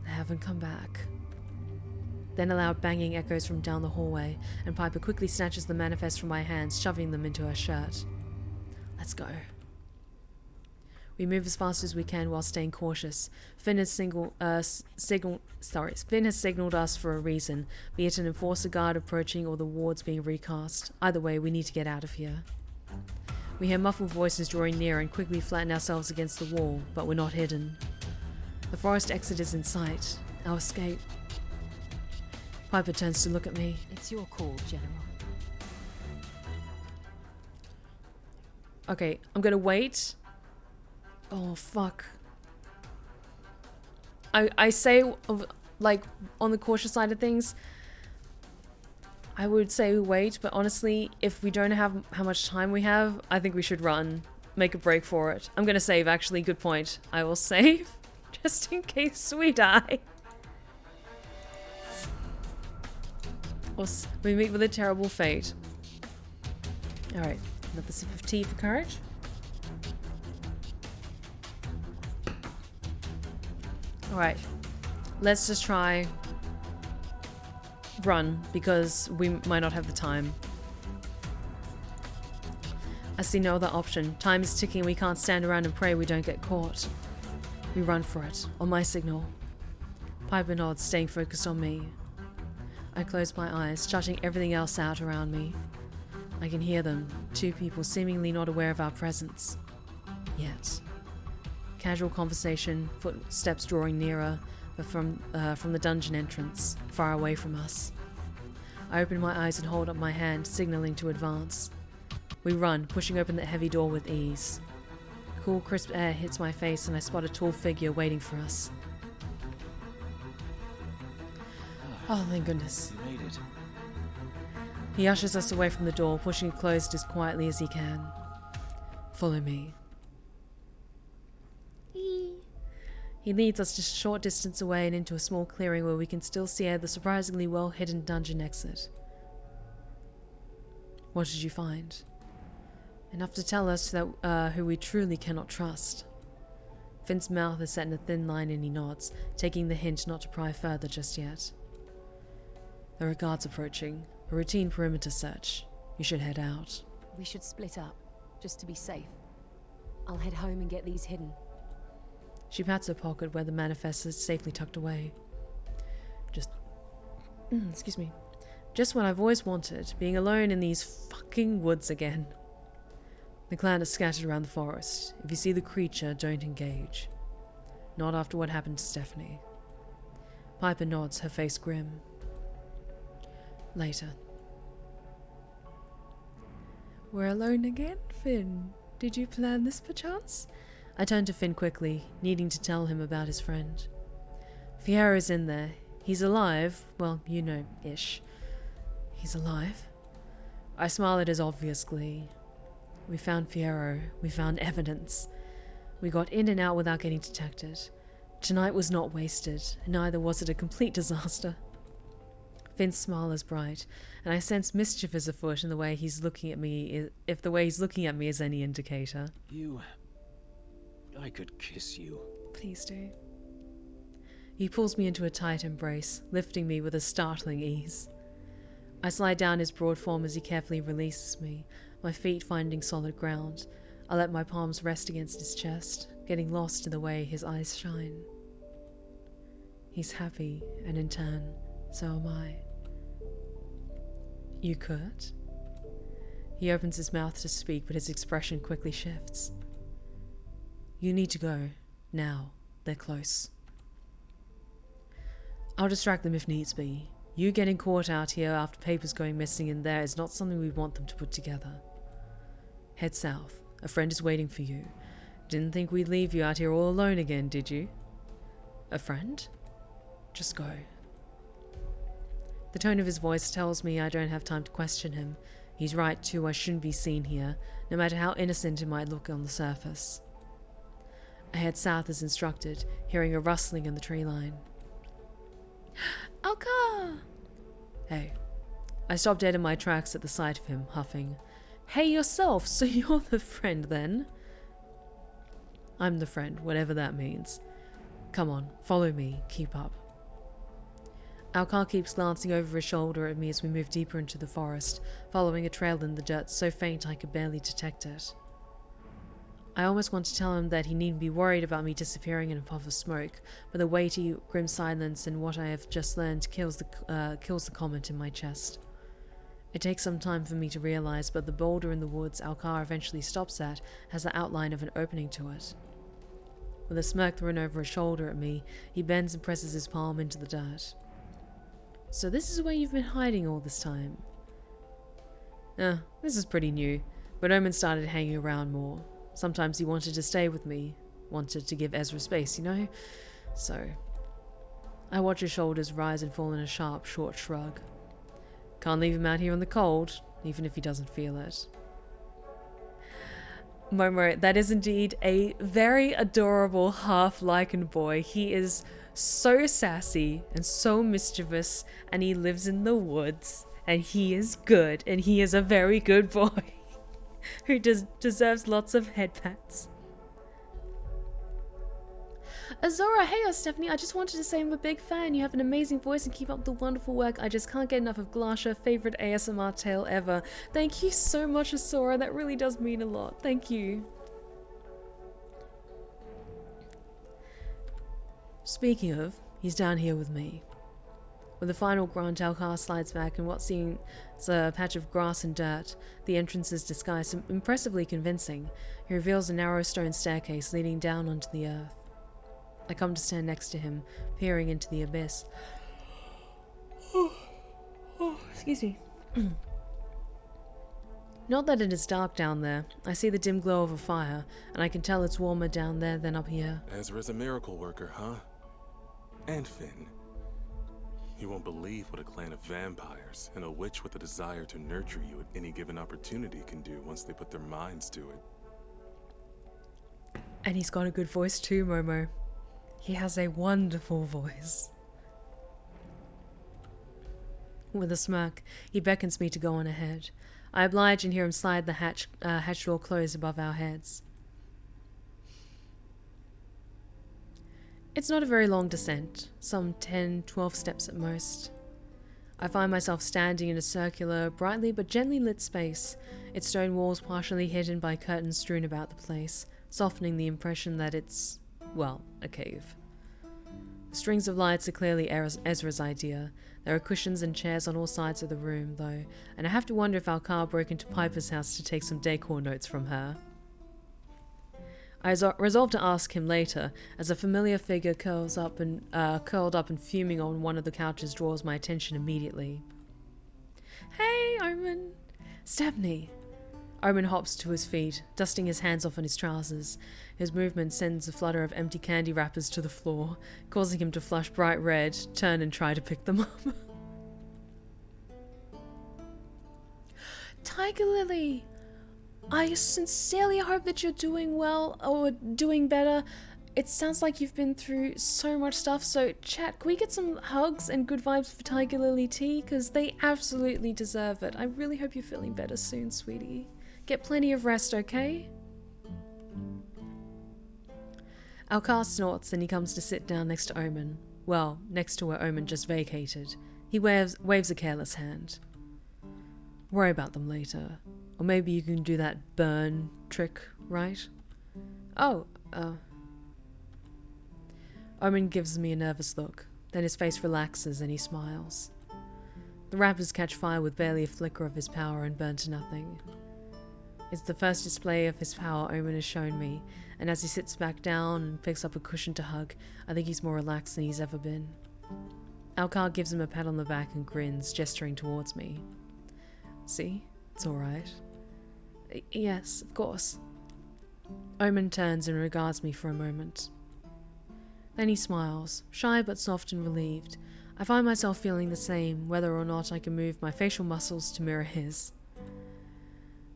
They haven't come back. Then a loud banging echoes from down the hallway, and Piper quickly snatches the manifest from my hands, shoving them into her shirt. Let's go. We move as fast as we can while staying cautious. Finn has signaled us for a reason, be it an enforcer guard approaching or the wards being recast. Either way, we need to get out of here. We hear muffled voices drawing near and quickly flatten ourselves against the wall, but we're not hidden. The forest exit is in sight. Our escape. Piper turns to look at me. It's your call, General. Okay, I'm gonna wait. Oh, fuck. I say, like, on the cautious side of things, I would say wait, but honestly, if we don't have how much time we have, I think we should run. Make a break for it. I'm gonna save, actually, good point. I will save, just in case we die. Or we meet with a terrible fate. Alright, another sip of tea for courage. Alright, let's just try run, because we might not have the time. I see no other option. Time is ticking and we can't stand around and pray we don't get caught. We run for it, on my signal. Piper nods, staying focused on me. I close my eyes, shutting everything else out around me. I can hear them, two people seemingly not aware of our presence. Yet. Casual conversation, footsteps drawing nearer, but from the dungeon entrance, far away from us. I open my eyes and hold up my hand, signaling to advance. We run, pushing open the heavy door with ease. Cool, crisp air hits my face and I spot a tall figure waiting for us. Oh, thank goodness. You made it. He ushers us away from the door, pushing it closed as quietly as he can. Follow me. He leads us just a short distance away and into a small clearing where we can still see the surprisingly well-hidden dungeon exit. What did you find? Enough to tell us that who we truly cannot trust. Finn's mouth is set in a thin line and he nods, taking the hint not to pry further just yet. There are guards approaching. A routine perimeter search. You should head out. We should split up, just to be safe. I'll head home and get these hidden. She pats her pocket where the manifest is safely tucked away. Excuse me. Just what I've always wanted, being alone in these fucking woods again. The clan is scattered around the forest. If you see the creature, don't engage. Not after what happened to Stephanie. Piper nods, her face grim. Later. We're alone again, Finn. Did you plan this perchance? I turned to Finn quickly, needing to tell him about his friend. Fierro's in there. He's alive. Well, you know, ish. He's alive? I smile at his obvious glee. We found Fierro. We found evidence. We got in and out without getting detected. Tonight was not wasted, and neither was it a complete disaster. Finn's smile is bright, and I sense mischief is afoot in the way he's looking at me, if the way he's looking at me is any indicator. I could kiss you. Please do. He pulls me into a tight embrace, lifting me with a startling ease. I slide down his broad form as he carefully releases me, my feet finding solid ground. I let my palms rest against his chest, getting lost in the way his eyes shine. He's happy, and in turn, so am I. You could? He opens his mouth to speak, but his expression quickly shifts. You need to go. Now. They're close. I'll distract them if needs be. You getting caught out here after papers going missing in there is not something we want them to put together. Head south. A friend is waiting for you. Didn't think we'd leave you out here all alone again, did you? A friend? Just go. The tone of his voice tells me I don't have time to question him. He's right too, I shouldn't be seen here, no matter how innocent it might look on the surface. I head south as instructed, hearing a rustling in the tree line. Alka! Hey. I stopped dead in my tracks at the sight of him, huffing. Hey yourself, so you're the friend then? I'm the friend, whatever that means. Come on, follow me, keep up. Alka keeps glancing over his shoulder at me as we move deeper into the forest, following a trail in the dirt so faint I could barely detect it. I almost want to tell him that he needn't be worried about me disappearing in a puff of smoke, but the weighty, grim silence in what I have just learned kills the comment in my chest. It takes some time for me to realize, but the boulder in the woods Alka eventually stops at has the outline of an opening to it. With a smirk thrown over his shoulder at me, he bends and presses his palm into the dirt. So this is where you've been hiding all this time? This is pretty new, but Omen started hanging around more. Sometimes he wanted to stay with me, wanted to give Ezra space, you know? So, I watch his shoulders rise and fall in a sharp, short shrug. Can't leave him out here in the cold, even if he doesn't feel it. Momo, that is indeed a very adorable half-lichen boy. He is so sassy and so mischievous, and he lives in the woods, and he is good, and he is a very good boy. Who deserves lots of head pats. Azora, hey Stephanie, I just wanted to say I'm a big fan. You have an amazing voice and keep up the wonderful work. I just can't get enough of Glasha, favorite ASMR tale ever. Thank you so much, Azora. That really does mean a lot. Thank you. Speaking of, he's down here with me. With a final grunt, Alka slides back, and what seems a patch of grass and dirt, the entrance is disguised impressively convincing. He reveals a narrow stone staircase leading down onto the earth. I come to stand next to him, peering into the abyss. Excuse me. Not that it is dark down there. I see the dim glow of a fire, and I can tell it's warmer down there than up here. Ezra's a miracle worker, huh? And Finn. You won't believe what a clan of vampires and a witch with a desire to nurture you at any given opportunity can do once they put their minds to it. And he's got a good voice too, Momo. He has a wonderful voice. With a smirk, he beckons me to go on ahead. I oblige and hear him slide the hatch door closed above our heads. It's not a very long descent, some 10-12 steps at most. I find myself standing in a circular, brightly but gently lit space, its stone walls partially hidden by curtains strewn about the place, softening the impression that it's, well, a cave. The strings of lights are clearly Ezra's idea. There are cushions and chairs on all sides of the room, though, and I have to wonder if Alcar broke into Piper's house to take some decor notes from her. I resolve to ask him later, as a familiar figure curled up and fuming on one of the couches draws my attention immediately. Hey, Omen! Stepney! Omen hops to his feet, dusting his hands off on his trousers. His movement sends a flutter of empty candy wrappers to the floor, causing him to flush bright red, turn and try to pick them up. Tiger Lily! I sincerely hope that you're doing well, or doing better. It sounds like you've been through so much stuff, so chat, can we get some hugs and good vibes for Tiger Lily T? Because they absolutely deserve it. I really hope you're feeling better soon, sweetie. Get plenty of rest, okay? Alcar snorts and he comes to sit down next to Omen. Well, next to where Omen just vacated. He waves a careless hand. Worry about them later. Or maybe you can do that burn trick, right? Oh, Omen gives me a nervous look. Then his face relaxes and he smiles. The wrappers catch fire with barely a flicker of his power and burn to nothing. It's the first display of his power Omen has shown me, and as he sits back down and picks up a cushion to hug, I think he's more relaxed than he's ever been. Alcar gives him a pat on the back and grins, gesturing towards me. See? It's alright. Yes, of course. Omen turns and regards me for a moment. Then he smiles, shy but soft and relieved. I find myself feeling the same, whether or not I can move my facial muscles to mirror his.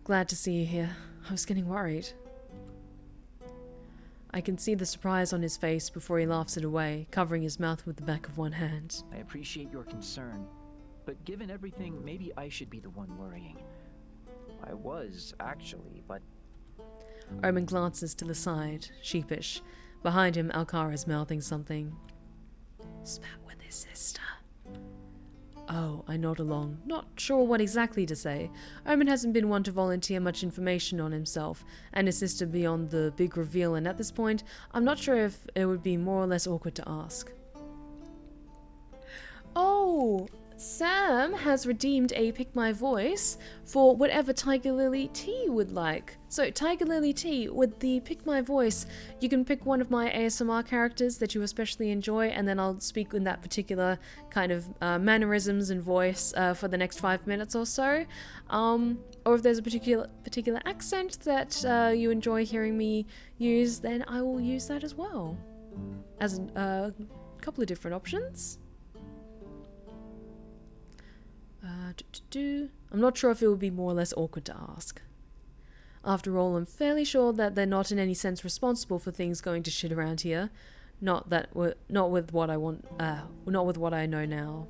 Glad to see you here. I was getting worried. I can see the surprise on his face before he laughs it away, covering his mouth with the back of one hand. I appreciate your concern, but given everything, maybe I should be the one worrying. I was, actually, but... Omen glances to the side, sheepish. Behind him, Alcar is mouthing something. Spat with his sister. Oh, I nod along, not sure what exactly to say. Omen hasn't been one to volunteer much information on himself and his sister beyond the big reveal, and at this point, I'm not sure if it would be more or less awkward to ask. Oh, Sam has redeemed a Pick My Voice for whatever Tiger Lily T would like. So Tiger Lily T, with the Pick My Voice, you can pick one of my ASMR characters that you especially enjoy, and then I'll speak in that particular kind of mannerisms and voice for the next 5 minutes or so. Or if there's a particular accent that you enjoy hearing me use, then I will use that as well. As a couple of different options. I'm not sure if it would be more or less awkward to ask. After all, I'm fairly sure that they're not in any sense responsible for things going to shit around here. Not with what I know now.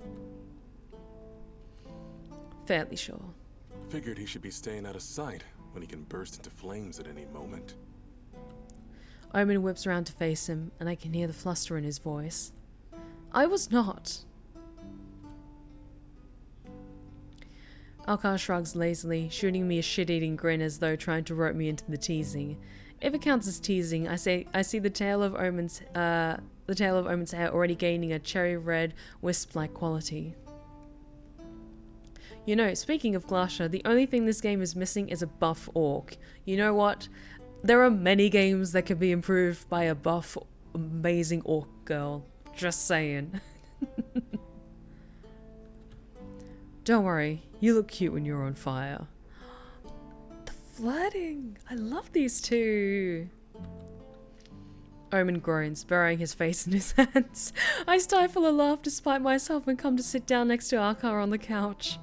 Fairly sure. Figured he should be staying out of sight when he can burst into flames at any moment. Omen whips around to face him, and I can hear the fluster in his voice. I was not. Alcar shrugs lazily, shooting me a shit-eating grin as though trying to rope me into the teasing. If it counts as teasing, I see the tail of Omen's hair already gaining a cherry red, wisp-like quality. You know, speaking of Glasha, the only thing this game is missing is a buff orc. You know what? There are many games that could be improved by a buff, amazing orc girl. Just saying. Don't worry, you look cute when you're on fire. The flirting! I love these two! Omen groans, burying his face in his hands. I stifle a laugh despite myself and come to sit down next to Alcar on the couch.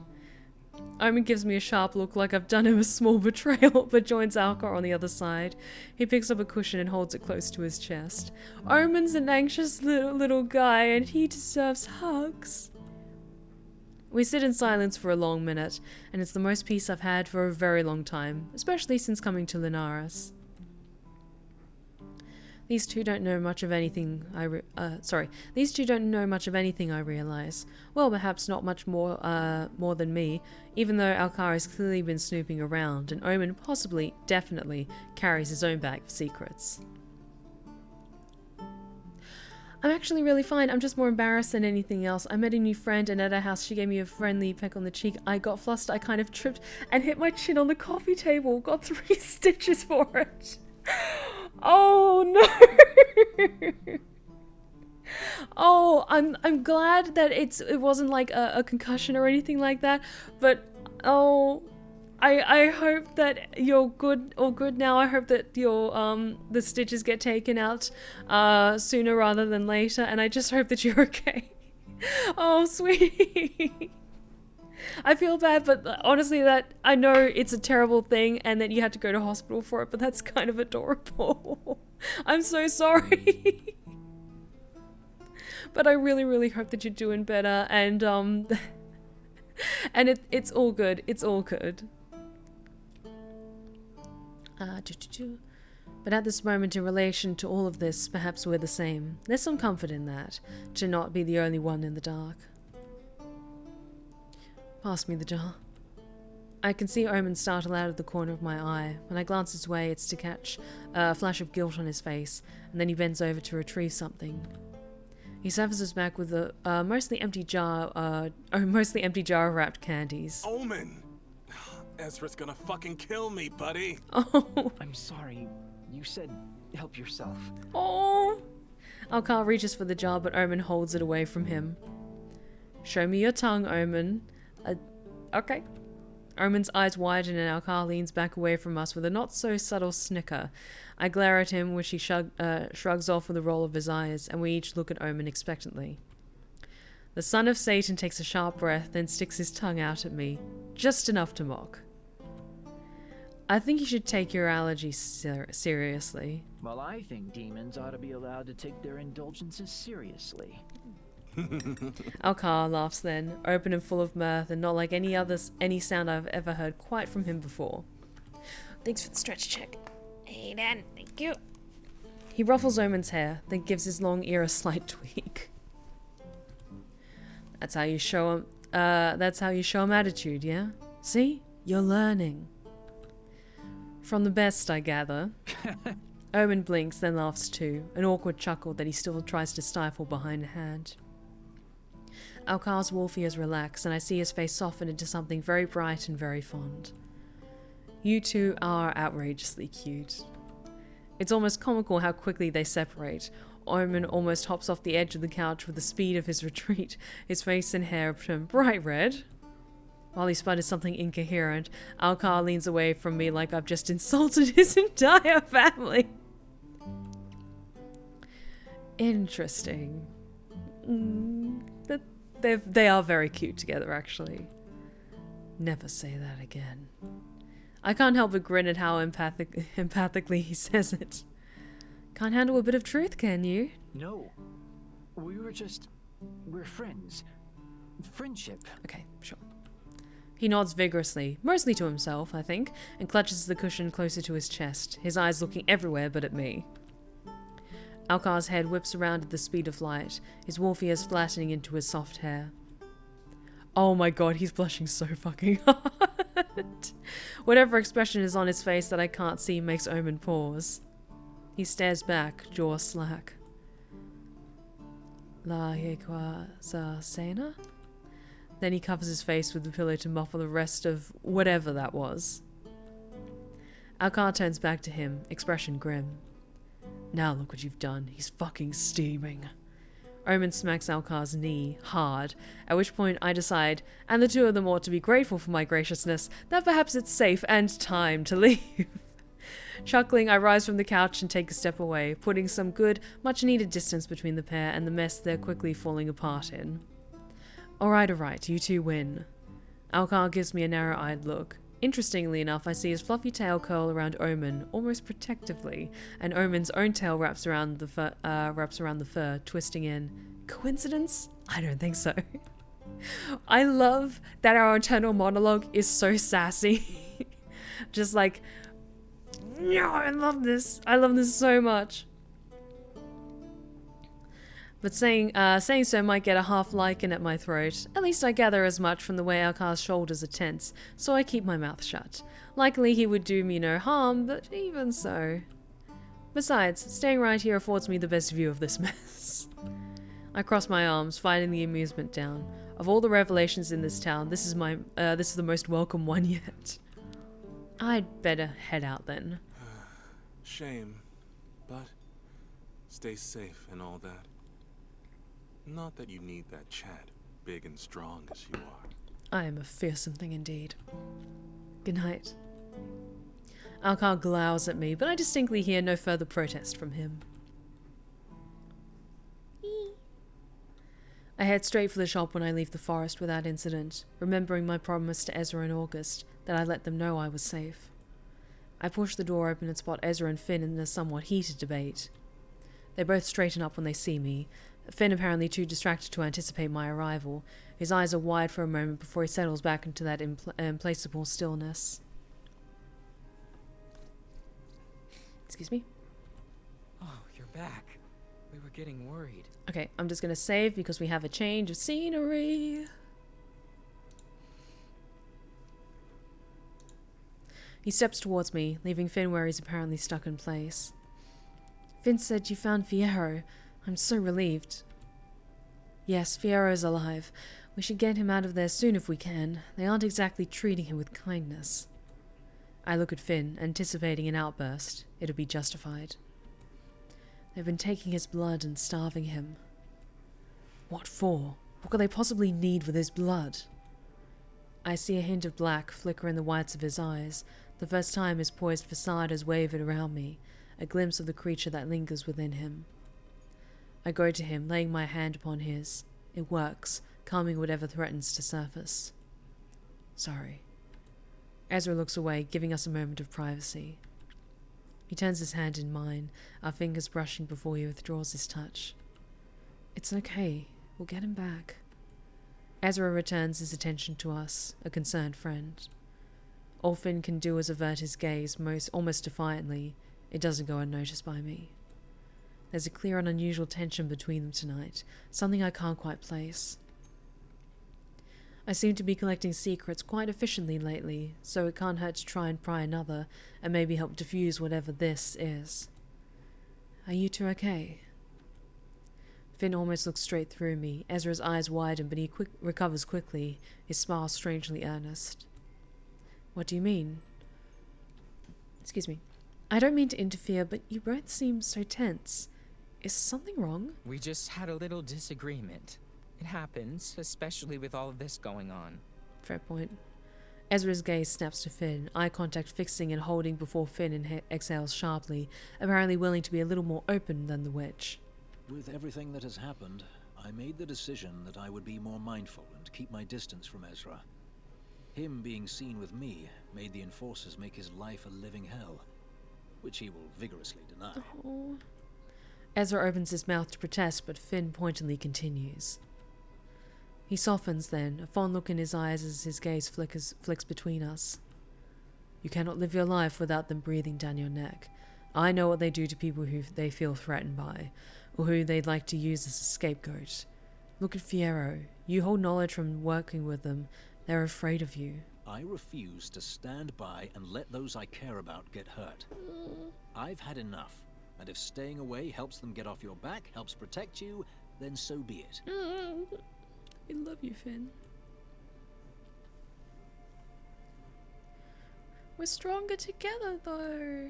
Omen gives me a sharp look like I've done him a small betrayal, but joins Alcar on the other side. He picks up a cushion and holds it close to his chest. Omen's an anxious little guy and he deserves hugs. We sit in silence for a long minute, and it's the most peace I've had for a very long time, especially since coming to Linares. These two don't know much of anything These two don't know much of anything, I realize. Well, perhaps not much more than me, even though Alcar has clearly been snooping around, and Omen possibly, definitely, carries his own bag of secrets. I'm actually really fine. I'm just more embarrassed than anything else. I met a new friend, and at her house she gave me a friendly peck on the cheek. I got flustered, I kind of tripped and hit my chin on the coffee table. Got 3 stitches for it. Oh no! Oh, I'm glad that it wasn't like a concussion or anything like that, but oh, I hope that you're good now. I hope that your the stitches get taken out sooner rather than later, and I just hope that you're okay. Oh, sweetie. I feel bad, but honestly, that I know it's a terrible thing and that you had to go to hospital for it, but that's kind of adorable. I'm so sorry. But I really, really hope that you're doing better, and and it's all good. It's all good. But at this moment, in relation to all of this, perhaps we're the same. There's some comfort in that, to not be the only one in the dark. Pass me the jar. I can see Omen startle out of the corner of my eye. When I glance his way, it's to catch a flash of guilt on his face, and then he bends over to retrieve something. He surfaces back with a mostly empty jar of wrapped candies. Omen! Ezra's gonna fucking kill me, buddy! Oh. I'm sorry. You said help yourself. Oh. Alcar reaches for the jar, but Omen holds it away from him. Show me your tongue, Omen. Okay. Omen's eyes widen and Alcar leans back away from us with a not-so-subtle snicker. I glare at him, which he shrugs off with a roll of his eyes, and we each look at Omen expectantly. The son of Satan takes a sharp breath, then sticks his tongue out at me, just enough to mock. I think you should take your allergies seriously. Well, I think demons ought to be allowed to take their indulgences seriously. Alcar laughs then, open and full of mirth, and not like any sound I've ever heard quite from him before. Thanks for the stretch check. Hayden, thank you. He ruffles Omen's hair, then gives his long ear a slight tweak. That's how you show him attitude, yeah? See? You're learning. From the best, I gather. Omen blinks, then laughs too, an awkward chuckle that he still tries to stifle behind a hand. Alcar's wolf ears relax, and I see his face soften into something very bright and very fond. You two are outrageously cute. It's almost comical how quickly they separate. Omen almost hops off the edge of the couch with the speed of his retreat, his face and hair turn bright red. While he sputters something incoherent, Alcar leans away from me like I've just insulted his entire family. Interesting. They are very cute together, actually. Never say that again. I can't help but grin at how empathically he says it. Can't handle a bit of truth, can you? No. We're friends. Friendship. Okay, sure. He nods vigorously, mostly to himself, I think, and clutches the cushion closer to his chest, his eyes looking everywhere but at me. Alcar's head whips around at the speed of light, his wolf ears flattening into his soft hair. Oh my god, he's blushing so fucking hard. Whatever expression is on his face that I can't see makes Omen pause. He stares back, jaw slack. La Yequa Sa Sena? Then he covers his face with the pillow to muffle the rest of whatever that was. Alcar turns back to him, expression grim. Now look what you've done. He's fucking steaming. Omen smacks Alcar's knee, hard, at which point I decide, and the two of them ought to be grateful for my graciousness, that perhaps it's safe and time to leave. Chuckling, I rise from the couch and take a step away, putting some good, much-needed distance between the pair and the mess they're quickly falling apart in. Alright, you two win. Alcar gives me a narrow-eyed look. Interestingly enough, I see his fluffy tail curl around Omen, almost protectively, and Omen's own tail wraps around the fur, twisting in. Coincidence? I don't think so. I love that our internal monologue is so sassy. Just like, no, I love this. I love this so much. But saying so might get a half lichen at my throat. At least I gather as much from the way Alkar's shoulders are tense, so I keep my mouth shut. Likely he would do me no harm, but even so. Besides, staying right here affords me the best view of this mess. I cross my arms, fighting the amusement down. Of all the revelations in this town, this is the most welcome one yet. I'd better head out then. Shame, but stay safe and all that. Not that you need that Chad, big and strong as you are. I am a fearsome thing indeed. Good night. Alkar glowers at me, but I distinctly hear no further protest from him. I head straight for the shop when I leave the forest without incident, remembering my promise to Ezra and August that I let them know I was safe. I push the door open and spot Ezra and Finn in a somewhat heated debate. They both straighten up when they see me, Finn apparently too distracted to anticipate my arrival. His eyes are wide for a moment before he settles back into that implacable stillness. Excuse me? Oh, you're back. We were getting worried. Okay, I'm just gonna save because we have a change of scenery. He steps towards me, leaving Finn where he's apparently stuck in place. Finn said you found Fierro. I'm so relieved. Yes, Fierro's alive. We should get him out of there soon if we can. They aren't exactly treating him with kindness. I look at Finn, anticipating an outburst. It'll be justified. They've been taking his blood and starving him. What for? What could they possibly need with his blood? I see a hint of black flicker in the whites of his eyes, the first time his poised facade has wavered around me, a glimpse of the creature that lingers within him. I go to him, laying my hand upon his. It works, calming whatever threatens to surface. Sorry. Ezra looks away, giving us a moment of privacy. He turns his hand in mine, our fingers brushing before he withdraws his touch. It's okay. We'll get him back. Ezra returns his attention to us, a concerned friend. All Finn can do is avert his gaze, almost defiantly. It doesn't go unnoticed by me. There's a clear and unusual tension between them tonight, something I can't quite place. I seem to be collecting secrets quite efficiently lately, so it can't hurt to try and pry another, and maybe help diffuse whatever this is. Are you two okay? Finn almost looks straight through me. Ezra's eyes widen, but he recovers quickly, his smile strangely earnest. What do you mean? Excuse me. I don't mean to interfere, but you both seem so tense. Is something wrong? We just had a little disagreement. It happens, especially with all of this going on. Fair point. Ezra's gaze snaps to Finn, eye contact fixing and holding before Finn exhales sharply, apparently willing to be a little more open than the witch. With everything that has happened, I made the decision that I would be more mindful and keep my distance from Ezra. Him being seen with me made the enforcers make his life a living hell, which he will vigorously deny. Oh. Ezra opens his mouth to protest, but Finn pointedly continues. He softens then, a fond look in his eyes as his gaze flicks between us. You cannot live your life without them breathing down your neck. I know what they do to people who they feel threatened by, or who they'd like to use as a scapegoat. Look at Fierro. You hold knowledge from working with them. They're afraid of you. I refuse to stand by and let those I care about get hurt. I've had enough, and if staying away helps them get off your back, helps protect you, then so be it. I love you, Finn. We're stronger together, though.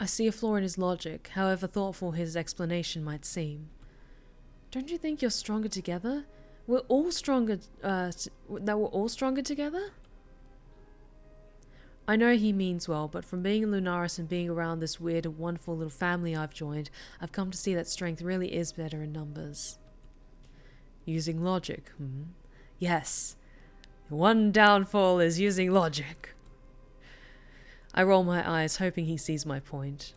I see a flaw in his logic, however thoughtful his explanation might seem. Don't you think you're stronger together? We're all stronger, that we're all stronger together? I know he means well, but from being in Lunaris and being around this weird and wonderful little family I've joined, I've come to see that strength really is better in numbers. Using logic, Yes. One downfall is using logic. I roll my eyes, hoping he sees my point.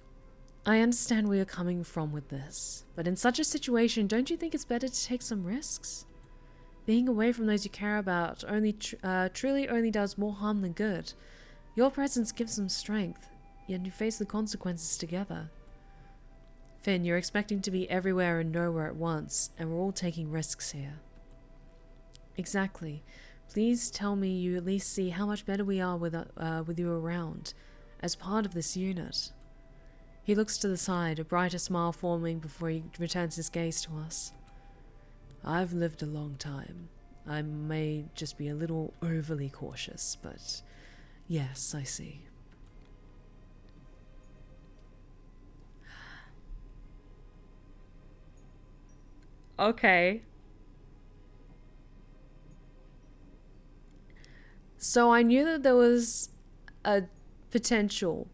I understand where you're coming from with this, but in such a situation, don't you think it's better to take some risks? Being away from those you care about truly only does more harm than good. Your presence gives them strength, yet you face the consequences together. Finn, you're expecting to be everywhere and nowhere at once, and we're all taking risks here. Exactly. Please tell me you at least see how much better we are with you around, as part of this unit. He looks to the side, a brighter smile forming before he returns his gaze to us. I've lived a long time. I may just be a little overly cautious, but yes, I see. Okay. So I knew that there was a potential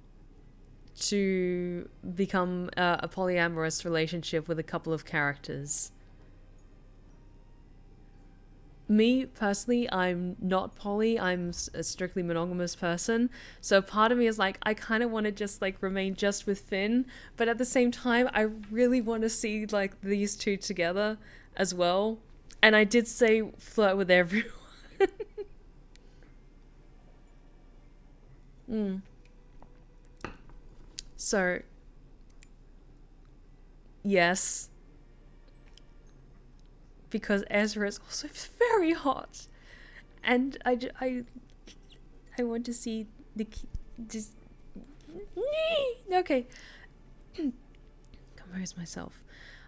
to become a polyamorous relationship with a couple of characters. Me, personally, I'm not poly. I'm a strictly monogamous person. So part of me is like, I kind of want to just like remain just with Finn. But at the same time, I really want to see like these two together as well. And I did say flirt with everyone. So, yes. Because Ezra is also very hot, and I want to see the just okay. Compose myself.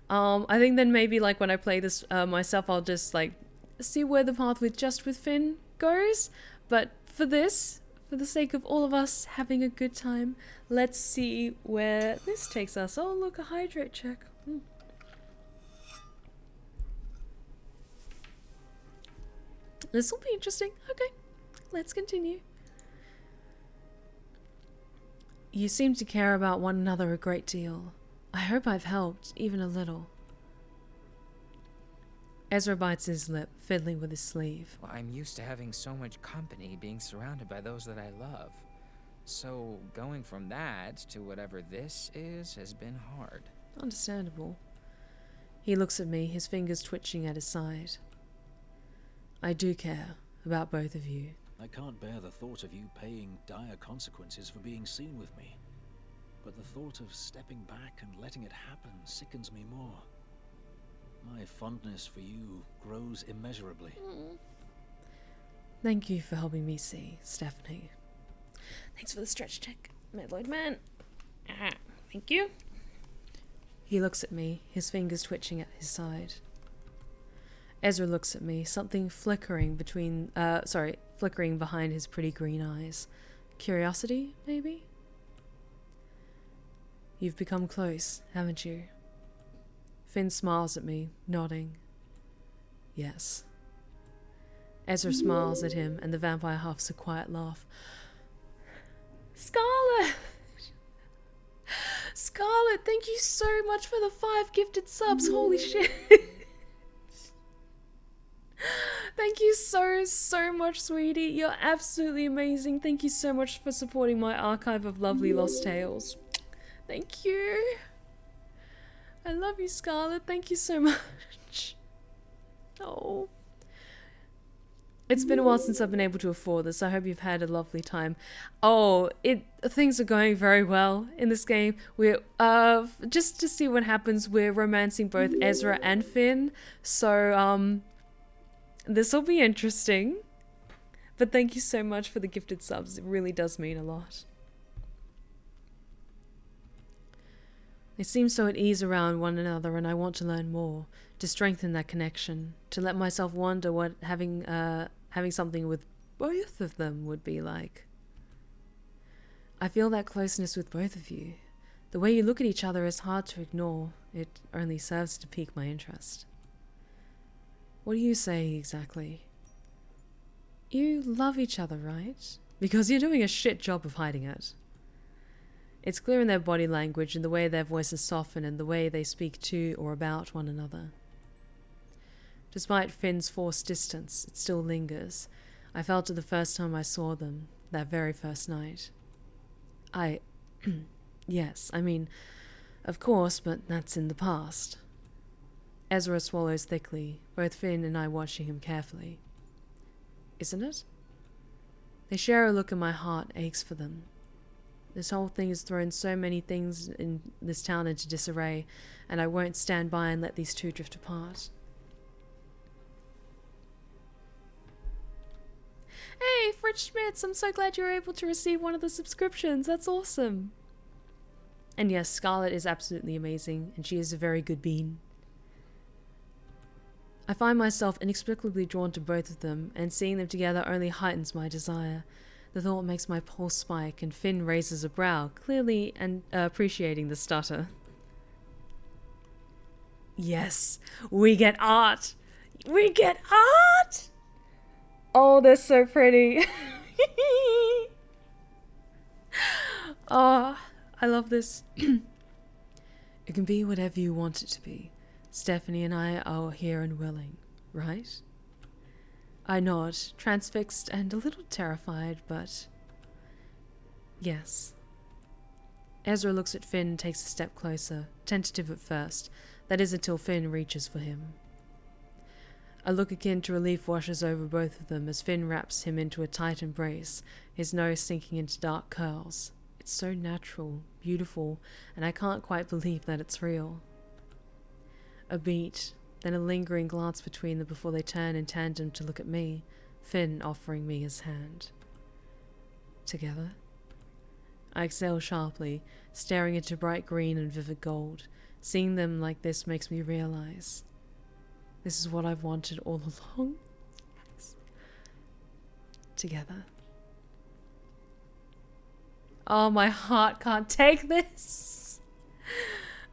I think then maybe like when I play this myself, I'll just like see where the path with Finn goes. But for this, for the sake of all of us having a good time, let's see where this takes us. Oh look, a hydrate check. This will be interesting. Okay, let's continue. You seem to care about one another a great deal. I hope I've helped, even a little. Ezra bites his lip, fiddling with his sleeve. Well, I'm used to having so much company, being surrounded by those that I love. So going from that to whatever this is has been hard. Understandable. He looks at me, his fingers twitching at his side. I do care about both of you. I can't bear the thought of you paying dire consequences for being seen with me. But the thought of stepping back and letting it happen sickens me more. My fondness for you grows immeasurably. Thank you for helping me see, Stephanie. Thanks for the stretch check, Medloid man. Thank you. He looks at me, his fingers twitching at his side. Ezra looks at me, something flickering behind his pretty green eyes. Curiosity, maybe? You've become close, haven't you? Finn smiles at me, nodding. Yes. Ezra smiles at him, and the vampire huffs a quiet laugh. Scarlet! Scarlet, thank you so much for the 5 gifted subs, holy shit! Thank you so much, sweetie. You're absolutely amazing. Thank you so much for supporting my archive of lovely lost tales. Thank you. I love you, Scarlet. Thank you so much. Oh. It's been a while since I've been able to afford this. I hope you've had a lovely time. Oh, things are going very well in this game. We're just to see what happens, we're romancing both Ezra and Finn. So this will be interesting. But thank you so much for the gifted subs. It really does mean a lot. They seem so at ease around one another, and I want to learn more, to strengthen that connection, to let myself wonder what having something with both of them would be like. I feel that closeness with both of you. The way you look at each other is hard to ignore. It only serves to pique my interest. What do you say exactly? You love each other, right? Because you're doing a shit job of hiding it. It's clear in their body language and the way their voices soften and the way they speak to or about one another. Despite Finn's forced distance, it still lingers. I felt it the first time I saw them, that very first night. Yes, I mean, of course, but that's in the past. Ezra swallows thickly, both Finn and I watching him carefully. Isn't it? They share a look and my heart aches for them. This whole thing has thrown so many things in this town into disarray, and I won't stand by and let these two drift apart. Hey, Fritz Schmitz, I'm so glad you were able to receive one of the subscriptions. That's awesome. And yes, Scarlet is absolutely amazing, and she is a very good bean. I find myself inexplicably drawn to both of them, and seeing them together only heightens my desire. The thought makes my pulse spike, and Finn raises a brow, clearly and appreciating the stutter. Yes, we get art! We get art! Oh, they're so pretty. Oh, I love this. It can be whatever you want it to be. Stephanie and I are here and willing, right? I nod, transfixed and a little terrified, but yes. Ezra looks at Finn and takes a step closer, tentative at first. That is until Finn reaches for him. A look akin to relief washes over both of them as Finn wraps him into a tight embrace, his nose sinking into dark curls. It's so natural, beautiful, and I can't quite believe that it's real. A beat, then a lingering glance between them before they turn in tandem to look at me, Finn offering me his hand. Together? I exhale sharply, staring into bright green and vivid gold. Seeing them like this makes me realize this is what I've wanted all along. Yes. Together. Oh, my heart can't take this.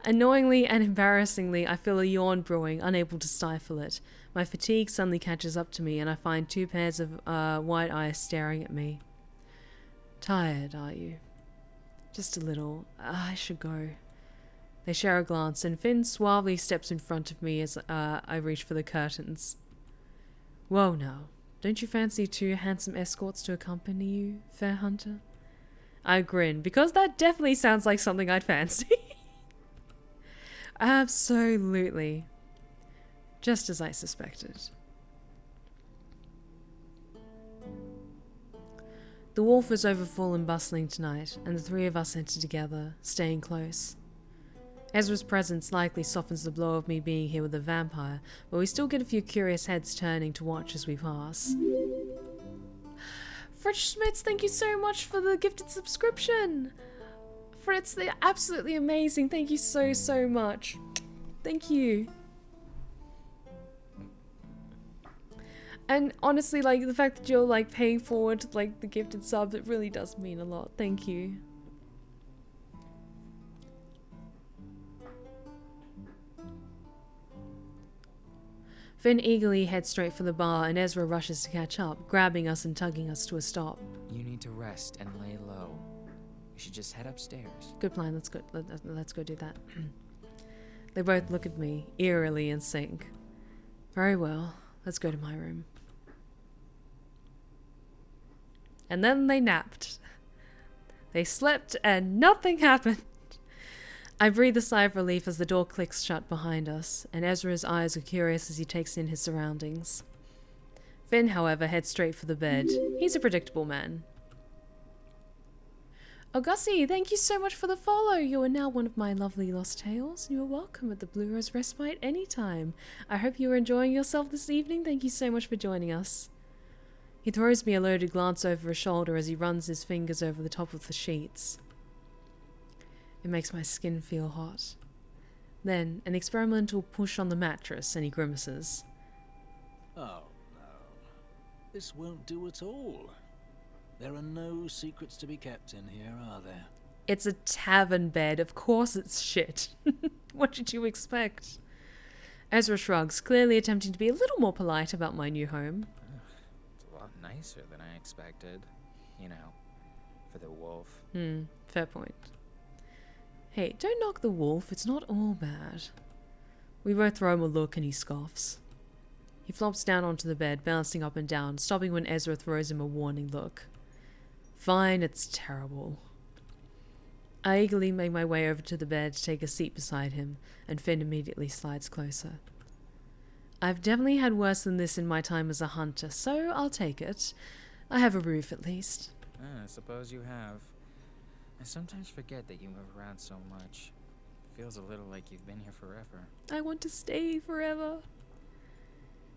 Annoyingly and embarrassingly, I feel a yawn brewing, unable to stifle it. My fatigue suddenly catches up to me, and I find two pairs of white eyes staring at me. Tired, are you? Just a little. I should go. They share a glance, and Finn suavely steps in front of me as I reach for the curtains. Whoa now, don't you fancy two handsome escorts to accompany you, fair hunter? I grin, because that definitely sounds like something I'd fancy. Absolutely. Just as I suspected. The wharf is overfull and bustling tonight, and the three of us enter together, staying close. Ezra's presence likely softens the blow of me being here with a vampire, but we still get a few curious heads turning to watch as we pass. Fritz Schmitz, thank you so much for the gifted subscription! Fritz, they're absolutely amazing. Thank you so, so much. Thank you. And honestly, like, the fact that you're, like, paying forward, like, the gifted sub, it really does mean a lot. Thank you. Finn eagerly heads straight for the bar, and Ezra rushes to catch up, grabbing us and tugging us to a stop. You need to rest and lay low. We should just head upstairs. Good plan, let's go do that. They both look at me, eerily in sync. Very well, let's go to my room. And then they napped. They slept and nothing happened. I breathe a sigh of relief as the door clicks shut behind us, and Ezra's eyes are curious as he takes in his surroundings. Finn, however, heads straight for the bed. He's a predictable man. Oh, Gussie, thank you so much for the follow. You are now one of my lovely lost tales. You are welcome at the Blue Rose Respite anytime. I hope you are enjoying yourself this evening. Thank you so much for joining us. He throws me a loaded glance over his shoulder as he runs his fingers over the top of the sheets. It makes my skin feel hot. Then, an experimental push on the mattress, and he grimaces. Oh, no. This won't do at all. There are no secrets to be kept in here, are there? It's a tavern bed. Of course it's shit. What did you expect? Ezra shrugs, clearly attempting to be a little more polite about my new home. It's a lot nicer than I expected. You know, for the wolf. Fair point. Hey, don't knock the wolf. It's not all bad. We both throw him a look and he scoffs. He flops down onto the bed, bouncing up and down, stopping when Ezra throws him a warning look. Fine, it's terrible. I eagerly make my way over to the bed to take a seat beside him, and Finn immediately slides closer. I've definitely had worse than this in my time as a hunter, so I'll take it. I have a roof at least. I suppose you have. I sometimes forget that you move around so much. Feels a little like you've been here forever. I want to stay forever.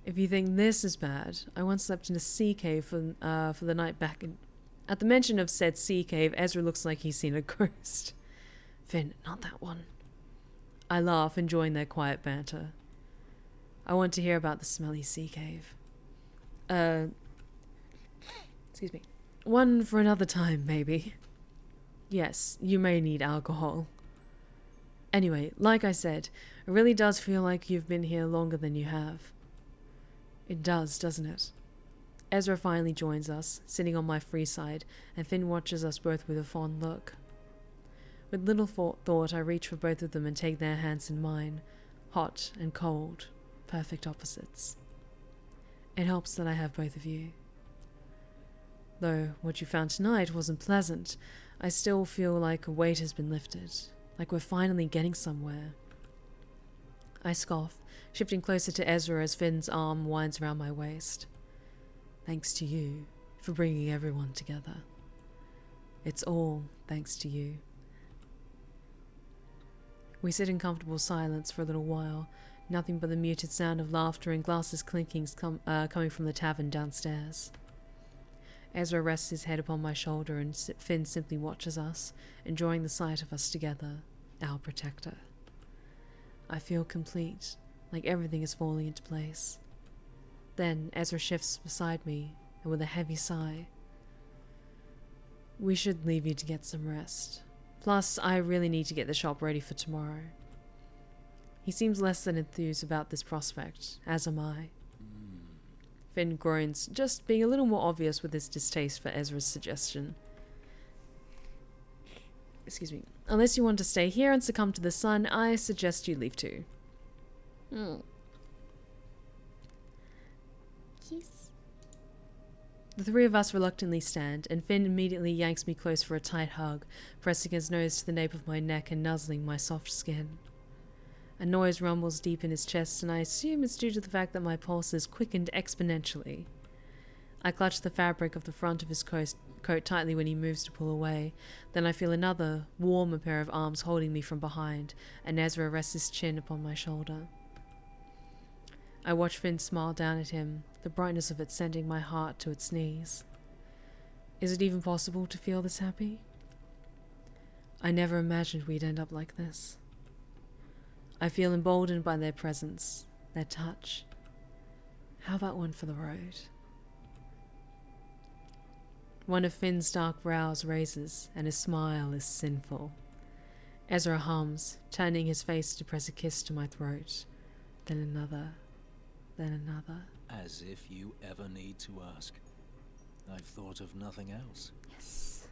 If you think this is bad, I once slept in a sea cave for the night back in... At the mention of said sea cave, Ezra looks like he's seen a ghost. Finn, not that one. I laugh, enjoying their quiet banter. I want to hear about the smelly sea cave. Excuse me. One for another time, maybe. Yes, you may need alcohol. Anyway, like I said, it really does feel like you've been here longer than you have. It does, doesn't it? Ezra finally joins us, sitting on my free side, and Finn watches us both with a fond look. With little thought, I reach for both of them and take their hands in mine. Hot and cold, perfect opposites. It helps that I have both of you. Though what you found tonight wasn't pleasant, I still feel like a weight has been lifted, like we're finally getting somewhere. I scoff, shifting closer to Ezra as Finn's arm winds around my waist. Thanks to you for bringing everyone together. It's all thanks to you. We sit in comfortable silence for a little while, nothing but the muted sound of laughter and glasses clinking coming from the tavern downstairs. Ezra rests his head upon my shoulder and Finn simply watches us, enjoying the sight of us together, our protector. I feel complete, like everything is falling into place. Then Ezra shifts beside me, and with a heavy sigh, we should leave you to get some rest. Plus, I really need to get the shop ready for tomorrow. He seems less than enthused about this prospect, as am I. Finn groans, just being a little more obvious with his distaste for Ezra's suggestion. Excuse me. Unless you want to stay here and succumb to the sun, I suggest you leave too. Kiss. The three of us reluctantly stand, and Finn immediately yanks me close for a tight hug, pressing his nose to the nape of my neck and nuzzling my soft skin. A noise rumbles deep in his chest, and I assume it's due to the fact that my pulses quickened exponentially. I clutch the fabric of the front of his coat tightly when he moves to pull away. Then I feel another, warmer pair of arms holding me from behind, and Ezra rests his chin upon my shoulder. I watch Finn smile down at him, the brightness of it sending my heart to its knees. Is it even possible to feel this happy? I never imagined we'd end up like this. I feel emboldened by their presence, their touch. How about one for the road? One of Finn's dark brows raises, and his smile is sinful. Ezra hums, turning his face to press a kiss to my throat. Then another. Then another. As if you ever need to ask. I've thought of nothing else. Yes.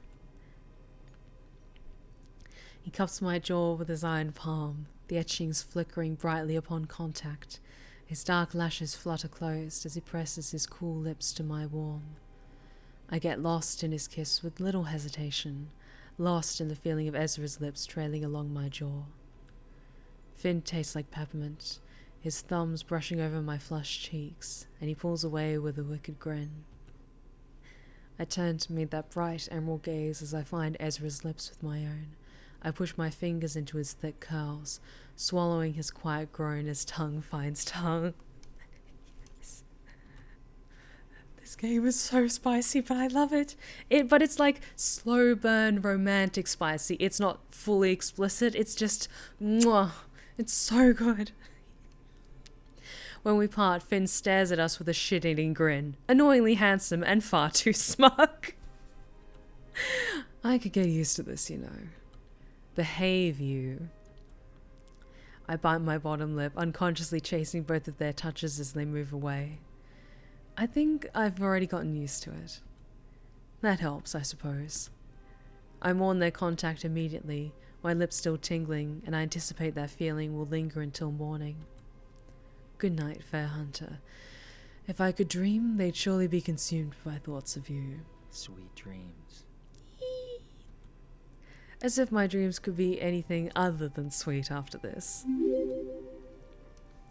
He cups my jaw with his iron palm, the etchings flickering brightly upon contact. His dark lashes flutter closed as he presses his cool lips to my warm. I get lost in his kiss with little hesitation, lost in the feeling of Ezra's lips trailing along my jaw. Finn tastes like peppermint, his thumbs brushing over my flushed cheeks, and he pulls away with a wicked grin. I turn to meet that bright emerald gaze as I find Ezra's lips with my own. I push my fingers into his thick curls, swallowing his quiet groan as tongue finds tongue. Yes. This game is so spicy, but I love it. But it's like slow burn romantic spicy. It's not fully explicit, it's just mwah. It's so good. When we part, Finn stares at us with a shit-eating grin, annoyingly handsome and far too smug. I could get used to this, you know. Behave, you. I bite my bottom lip, unconsciously chasing both of their touches as they move away. I think I've already gotten used to it. That helps, I suppose. I mourn their contact immediately, my lips still tingling, and I anticipate that feeling will linger until morning. Good night, fair hunter. If I could dream, they'd surely be consumed by thoughts of you. Sweet dreams. As if my dreams could be anything other than sweet after this.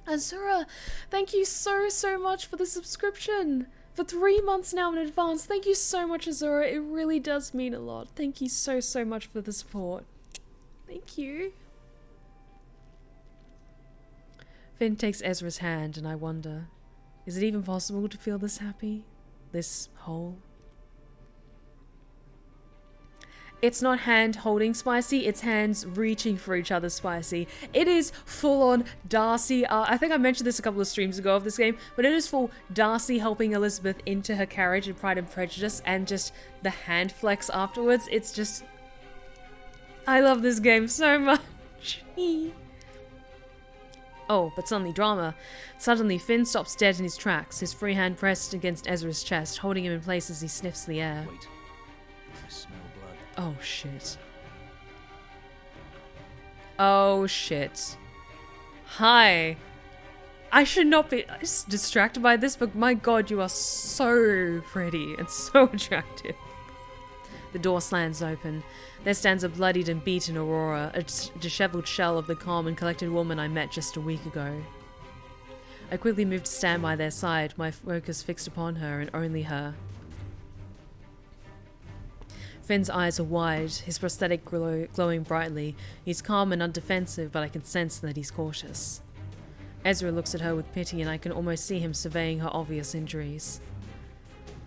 Azura, thank you so much for the subscription. for 3 months now in advance. Thank you so much, Azura. It really does mean a lot. Thank you so, so much for the support. Thank you. Finn takes Ezra's hand and I wonder, is it even possible to feel this happy? This whole? It's not hand holding spicy, it's hands reaching for each other spicy. It is full on Darcy. I think I mentioned this a couple of streams ago of this game, but it is full Darcy helping Elizabeth into her carriage in Pride and Prejudice and just the hand flex afterwards. It's just... I love this game so much. Oh, but suddenly drama. Suddenly Finn stops dead in his tracks, his free hand pressed against Ezra's chest, holding him in place as he sniffs the air. Wait. I smell blood. Oh shit. Oh shit. Hi. I should not be distracted by this, but my god, you are so pretty and so attractive. The door slams open. There stands a bloodied and beaten Aurora, a disheveled shell of the calm and collected woman I met just a week ago. I quickly moved to stand by their side, my focus fixed upon her and only her. Finn's eyes are wide, his prosthetic glowing brightly. He's calm and undefensive, but I can sense that he's cautious. Ezra looks at her with pity and I can almost see him surveying her obvious injuries.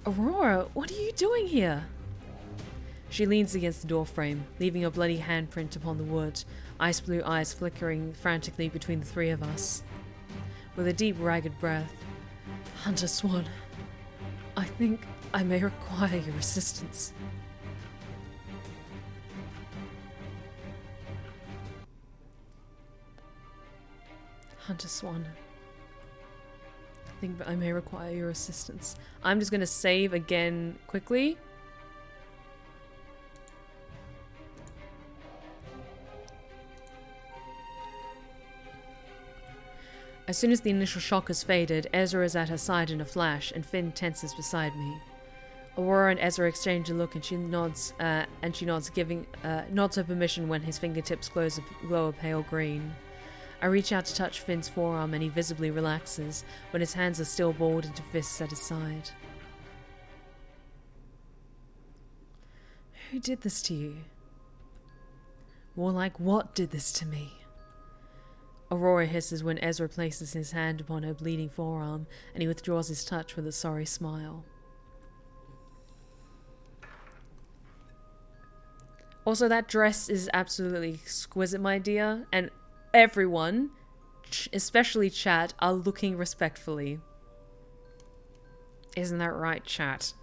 Aurora, what are you doing here? She leans against the doorframe, leaving a bloody handprint upon the wood, ice blue eyes flickering frantically between the three of us. With a deep, ragged breath, Hunter Swan, I think I may require your assistance. Hunter Swan, I think I may require your assistance. I'm just going to save again quickly. As soon as the initial shock has faded, Ezra is at her side in a flash, and Finn tenses beside me. Aurora and Ezra exchange a look, and she nods, giving her permission when his fingertips glow a pale green. I reach out to touch Finn's forearm, and he visibly relaxes when his hands are still balled into fists at his side. Who did this to you? More like, what did this to me? Aurora hisses when Ezra places his hand upon her bleeding forearm, and he withdraws his touch with a sorry smile. Also, that dress is absolutely exquisite, my dear, and everyone, especially chat, are looking respectfully. Isn't that right, chat?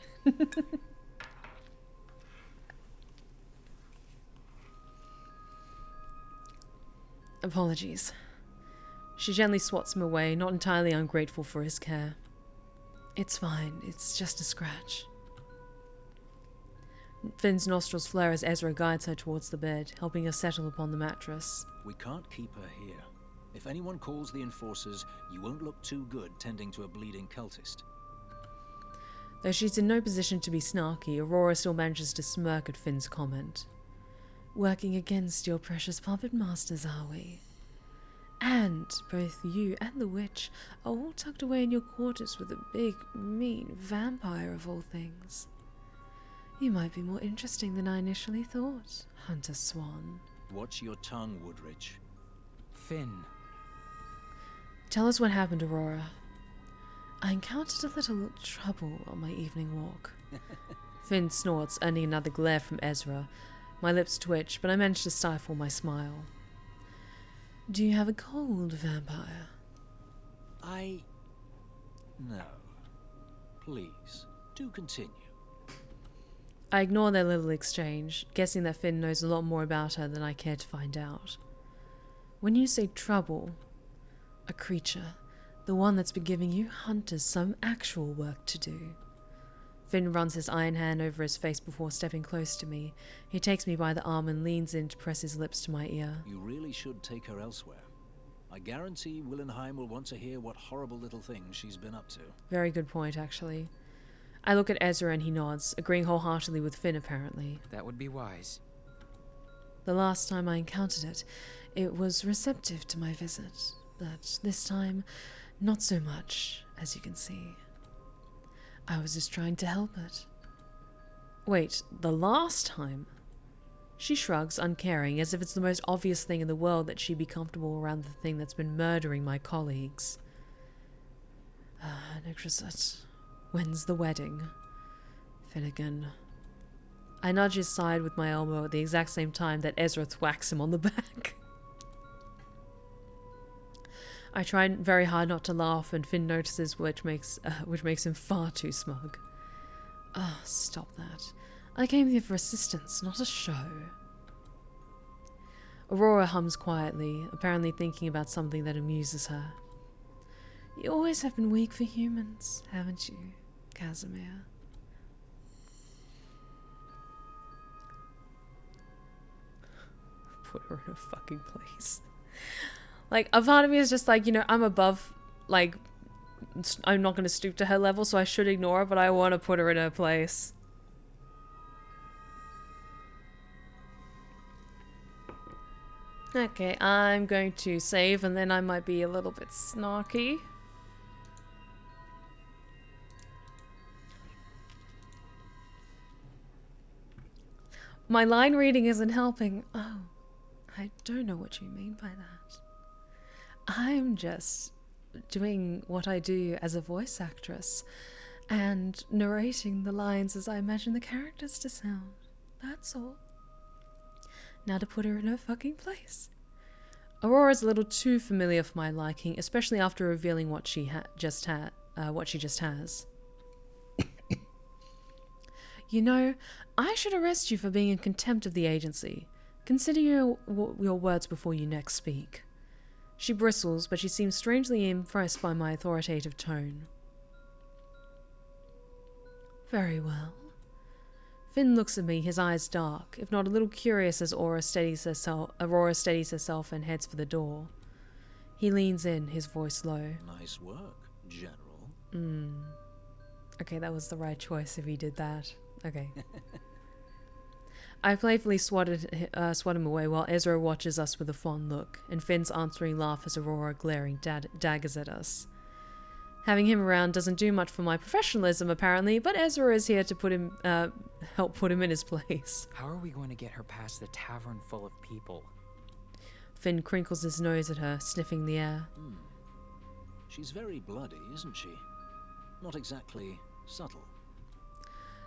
Apologies. She gently swats him away, not entirely ungrateful for his care. It's fine, it's just a scratch. Finn's nostrils flare as Ezra guides her towards the bed, helping her settle upon the mattress. We can't keep her here. If anyone calls the enforcers, you won't look too good tending to a bleeding cultist. Though she's in no position to be snarky, Aurora still manages to smirk at Finn's comment. Working against your precious puppet masters, are we? And both you and the witch are all tucked away in your quarters with a big, mean vampire of all things. You might be more interesting than I initially thought, Hunter Swan. Watch your tongue, Woodridge. Finn. Tell us what happened, Aurora. I encountered a little trouble on my evening walk. Finn snorts, earning another glare from Ezra. My lips twitch, but I manage to stifle my smile. Do you have a cold, vampire? No. Please, do continue. I ignore their little exchange, guessing that Finn knows a lot more about her than I care to find out. When you say trouble, a creature, the one that's been giving you hunters some actual work to do. Finn runs his iron hand over his face before stepping close to me. He takes me by the arm and leans in to press his lips to my ear. You really should take her elsewhere. I guarantee Willenheim will want to hear what horrible little things she's been up to. Very good point, actually. I look at Ezra and he nods, agreeing wholeheartedly with Finn, apparently. That would be wise. The last time I encountered it, it was receptive to my visit, but this time, not so much, as you can see. I was just trying to help it. Wait, the last time? She shrugs, uncaring, as if it's the most obvious thing in the world that she'd be comfortable around the thing that's been murdering my colleagues. Necrosette. When's the wedding? Finnegan. I nudge his side with my elbow at the exact same time that Ezra thwacks him on the back. I try very hard not to laugh, and Finn notices, which makes him far too smug. Stop that. I came here for assistance, not a show. Aurora hums quietly, apparently thinking about something that amuses her. You always have been weak for humans, haven't you, Casimir? Put her in a fucking place. Like, a part of me is just like, you know, I'm above, like, I'm not going to stoop to her level, so I should ignore her, but I want to put her in her place. Okay, I'm going to save, and then I might be a little bit snarky. My line reading isn't helping. Oh, I don't know what you mean by that. I'm just doing what I do as a voice actress and narrating the lines as I imagine the characters to sound. That's all. Now to put her in her fucking place. Aurora's a little too familiar for my liking, especially after revealing what she just has. You know, I should arrest you for being in contempt of the agency. Consider your words before you next speak. She bristles, but she seems strangely impressed by my authoritative tone. Very well. Finn looks at me, his eyes dark, if not a little curious as Aurora steadies herself and heads for the door. He leans in, his voice low. Nice work, General. Okay, that was the right choice if he did that. Okay. I playfully swat him away while Ezra watches us with a fond look, and Finn's answering laugh as Aurora glaring daggers at us. Having him around doesn't do much for my professionalism, apparently, but Ezra is here to help put him in his place. How are we going to get her past the tavern full of people? Finn crinkles his nose at her, sniffing the air. She's very bloody, isn't she? Not exactly subtle.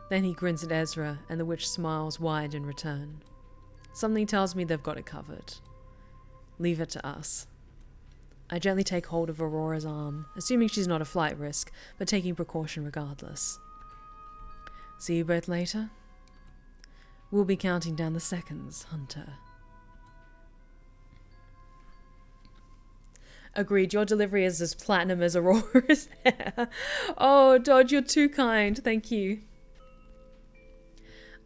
Then he grins at Ezra, and the witch smiles wide in return. Something tells me they've got it covered. Leave it to us. I gently take hold of Aurora's arm, assuming she's not a flight risk, but taking precaution regardless. See you both later? We'll be counting down the seconds, Hunter. Agreed, your delivery is as platinum as Aurora's hair. Oh, Dodge, you're too kind. Thank you.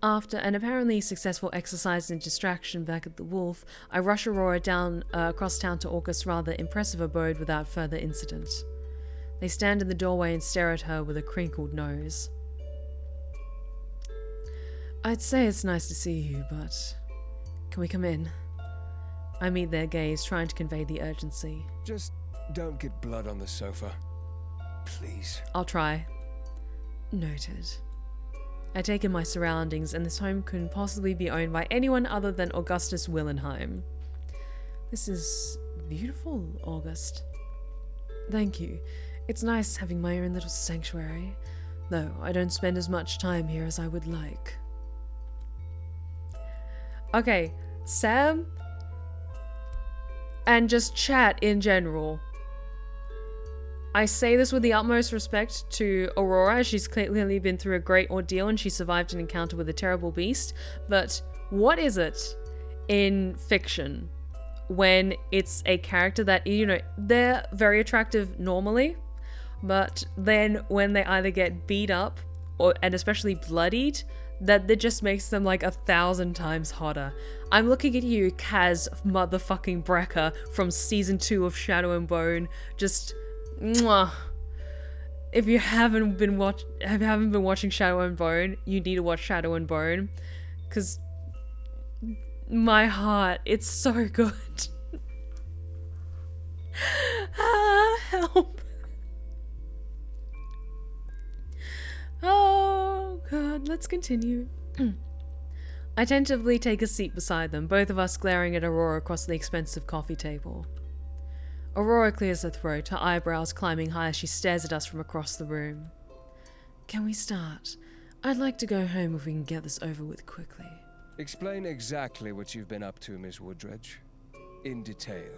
After an apparently successful exercise in distraction back at the Wolf, I rush Aurora down across town to Orcus' rather impressive abode without further incident. They stand in the doorway and stare at her with a crinkled nose. I'd say it's nice to see you, but can we come in? I meet their gaze, trying to convey the urgency. Just don't get blood on the sofa. Please. I'll try. Noted. I take in my surroundings, and this home couldn't possibly be owned by anyone other than Augustus Willenheim. This is beautiful, August. Thank you. It's nice having my own little sanctuary, though I don't spend as much time here as I would like. Okay, Sam, and just chat in general. I say this with the utmost respect to Aurora. She's clearly been through a great ordeal and she survived an encounter with a terrible beast. But what is it in fiction when it's a character that, you know, they're very attractive normally, but then when they either get beat up and especially bloodied, that just makes them like 1,000 times hotter. I'm looking at you, Kaz motherfucking Brecker from season 2 of Shadow and Bone. Just mwah. If you haven't been watching Shadow and Bone, you need to watch Shadow and Bone, because my heart, it's so good. Help. let's continue. I tentatively take a seat beside them, both of us glaring at Aurora across the expensive coffee table. Aurora clears her throat, her eyebrows climbing high as she stares at us from across the room. Can we start? I'd like to go home if we can get this over with quickly. Explain exactly what you've been up to, Miss Woodredge. In detail.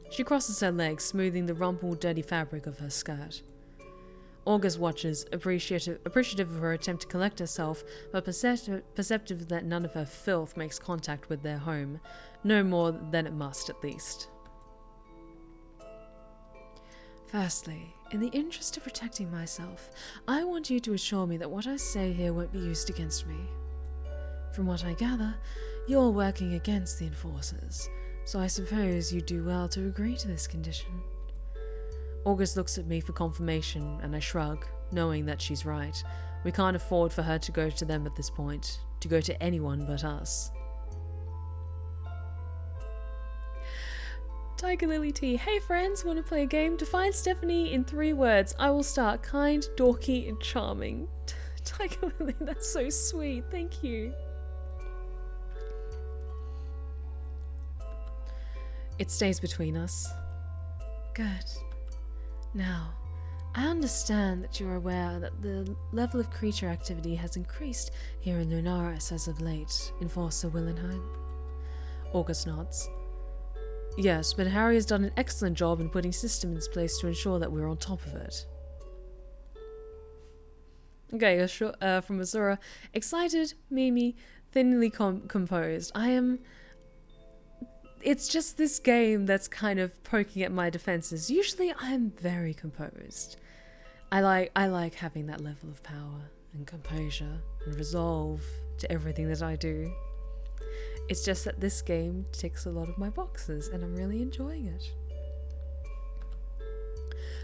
She crosses her legs, smoothing the rumpled, dirty fabric of her skirt. August watches, appreciative of her attempt to collect herself, but perceptive that none of her filth makes contact with their home. No more than it must, at least. Firstly, in the interest of protecting myself, I want you to assure me that what I say here won't be used against me. From what I gather, you're working against the Enforcers, so I suppose you'd do well to agree to this condition. August looks at me for confirmation, and I shrug, knowing that she's right. We can't afford for her to go to them at this point, to go to anyone but us. Tiger Lily T. Hey friends, want to play a game? Define Stephanie in 3 words. I will start. Kind, dorky, and charming. Tiger Lily, that's so sweet. Thank you. It stays between us. Good. Now, I understand that you're aware that the level of creature activity has increased here in Lunaris as of late, Enforcer Willenheim. August nods. Yes, but Harry has done an excellent job in putting systems in place to ensure that we're on top of it. Okay, from Azura. Excited, Mimi, thinly composed. It's just this game that's kind of poking at my defenses. Usually I'm very composed. I like having that level of power and composure and resolve to everything that I do. It's just that this game ticks a lot of my boxes and I'm really enjoying it.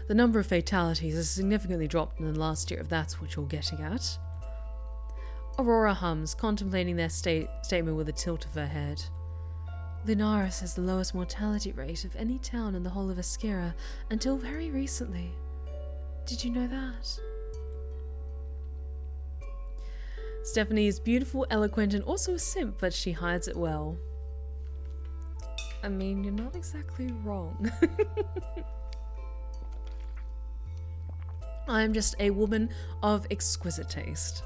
The number of fatalities has significantly dropped in the last year, if that's what you're getting at. Aurora hums, contemplating their statement with a tilt of her head. Lunaris has the lowest mortality rate of any town in the whole of Askira until very recently. Did you know that? Stephanie is beautiful, eloquent, and also a simp, but she hides it well. I mean, you're not exactly wrong. I am just a woman of exquisite taste.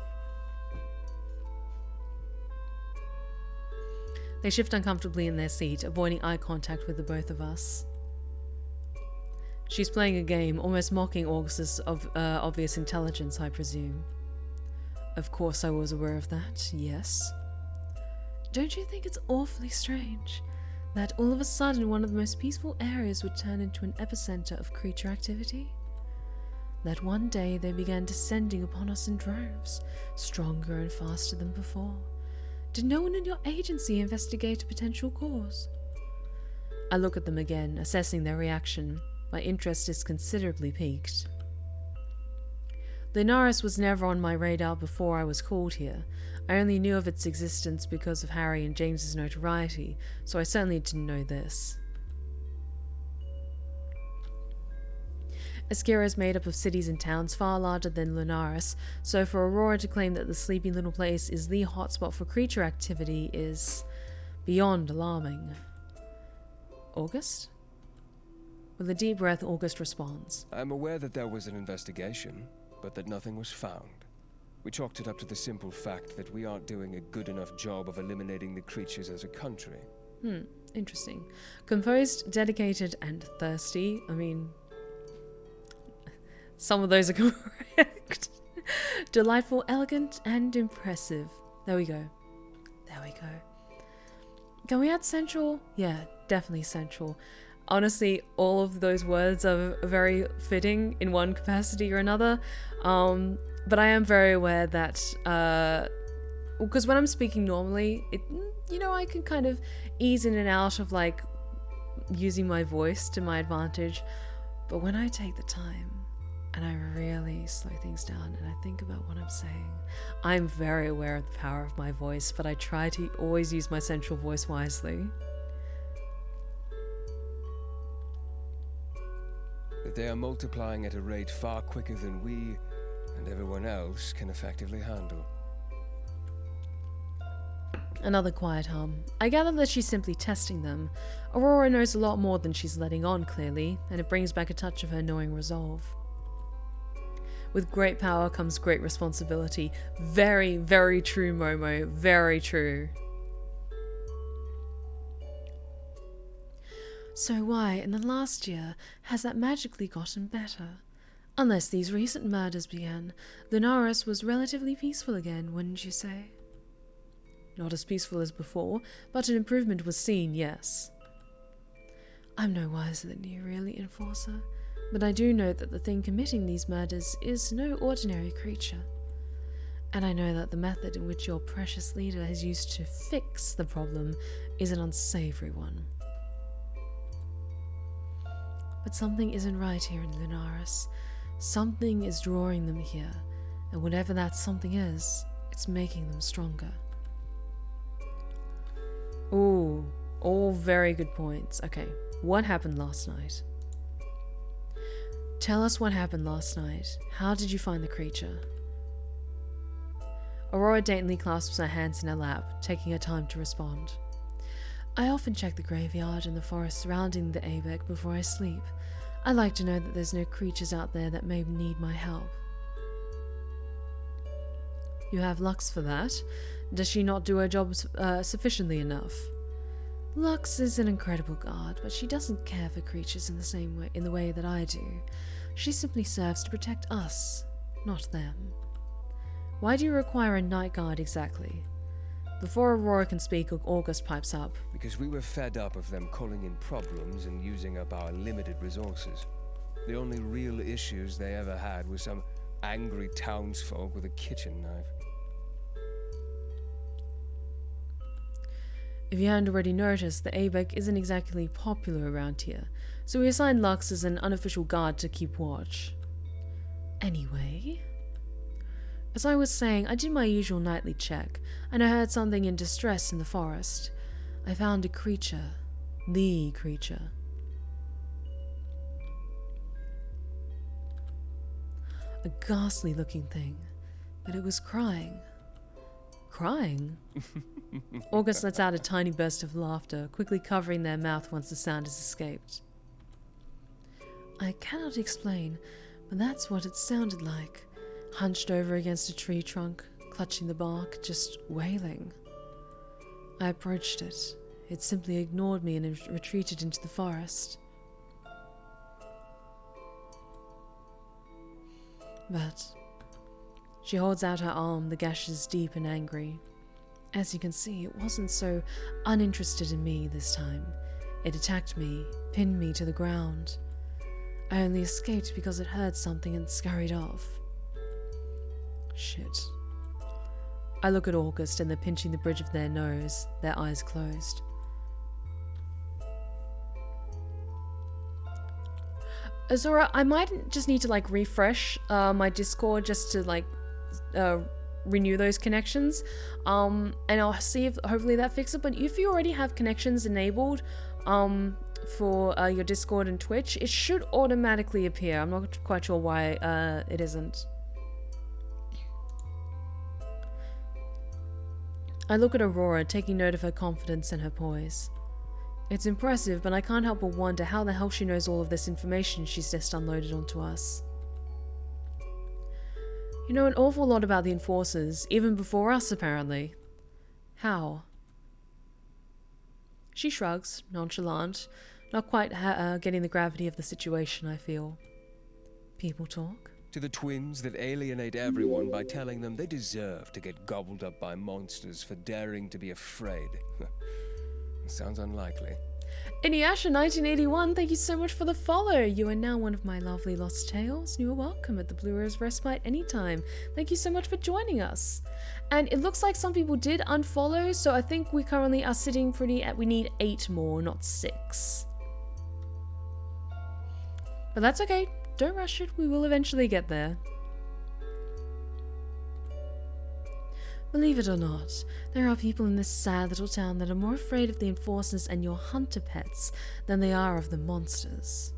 They shift uncomfortably in their seat, avoiding eye contact with the both of us. She's playing a game, almost mocking August's obvious intelligence, I presume. Of course I was aware of that, yes. Don't you think it's awfully strange that all of a sudden one of the most peaceful areas would turn into an epicenter of creature activity? That one day they began descending upon us in droves, stronger and faster than before. Did no one in your agency investigate a potential cause? I look at them again, assessing their reaction. My interest is considerably piqued. Lunaris was never on my radar before I was called here. I only knew of its existence because of Harry and James's notoriety, so I certainly didn't know this. Askira is made up of cities and towns far larger than Lunaris, so for Aurora to claim that the sleepy little place is the hotspot for creature activity is beyond alarming. August? With a deep breath, August responds. I'm aware that there was an investigation, but that nothing was found. We chalked it up to the simple fact that we aren't doing a good enough job of eliminating the creatures as a country. Interesting. Composed, dedicated, and thirsty. I mean, some of those are correct. Delightful, elegant, and impressive. There we go. There we go. Can we add sensual? Yeah, definitely sensual. Honestly, all of those words are very fitting in one capacity or another. But I am very aware that, because when I'm speaking normally, I can kind of ease in and out of like using my voice to my advantage. But when I take the time and I really slow things down and I think about what I'm saying, I'm very aware of the power of my voice, but I try to always use my sensual voice wisely. That they are multiplying at a rate far quicker than we, and everyone else can effectively handle. Another quiet hum. I gather that she's simply testing them. Aurora knows a lot more than she's letting on, clearly, and it brings back a touch of her knowing resolve. With great power comes great responsibility. Very, very true, Momo. Very true. So why, in the last year, has that magically gotten better? Unless these recent murders began, Lunaris was relatively peaceful again, wouldn't you say? Not as peaceful as before, but an improvement was seen, yes. I'm no wiser than you, really, Enforcer, but I do know that the thing committing these murders is no ordinary creature. And I know that the method in which your precious leader has used to fix the problem is an unsavory one. But something isn't right here in Lunaris. Something is drawing them here, and whatever that something is, it's making them stronger. Ooh, all very good points. Okay, what happened last night? Tell us what happened last night. How did you find the creature? Aurora daintily clasps her hands in her lap, taking her time to respond. I often check the graveyard and the forest surrounding the Abec before I sleep. I like to know that there's no creatures out there that may need my help. You have Lux for that. Does she not do her job sufficiently enough? Lux is an incredible guard, but she doesn't care for creatures in the way that I do. She simply serves to protect us, not them. Why do you require a night guard exactly? Before Aurora can speak, August pipes up. Because we were fed up of them calling in problems and using up our limited resources. The only real issues they ever had was some angry townsfolk with a kitchen knife. If you hadn't already noticed, the Abec isn't exactly popular around here, so we assigned Lux as an unofficial guard to keep watch. Anyway, as I was saying, I did my usual nightly check, and I heard something in distress in the forest. I found a creature. The creature. A ghastly-looking thing, but it was crying. Crying? August lets out a tiny burst of laughter, quickly covering their mouth once the sound has escaped. I cannot explain, but that's what it sounded like. Hunched over against a tree trunk, clutching the bark, just wailing. I approached it. It simply ignored me and retreated into the forest. But she holds out her arm, the gashes deep and angry. As you can see, it wasn't so uninterested in me this time. It attacked me, pinned me to the ground. I only escaped because it heard something and scurried off. Shit. I look at August and they're pinching the bridge of their nose, their eyes closed. Azura, I might just need to refresh my Discord just to renew those connections, and I'll see if hopefully that fixes it. But if you already have connections enabled for your Discord and Twitch, it should automatically appear. I'm not quite sure why it isn't. I look at Aurora, taking note of her confidence and her poise. It's impressive, but I can't help but wonder how the hell she knows all of this information she's just unloaded onto us. You know an awful lot about the Enforcers, even before us, apparently. How? She shrugs, nonchalant, not quite getting the gravity of the situation, I feel. People talk? To the twins that alienate everyone by telling them they deserve to get gobbled up by monsters for daring to be afraid. Sounds unlikely. Inuyasha 1981, thank you so much for the follow. You are now one of my lovely lost tales. You are welcome at the Blue Rose Respite anytime. Thank you so much for joining us. And it looks like some people did unfollow, so I think we currently are sitting we need 8 more, not 6. But that's okay. Don't rush it. We will eventually get there. Believe it or not, there are people in this sad little town that are more afraid of the Enforcers and your hunter pets than they are of the monsters.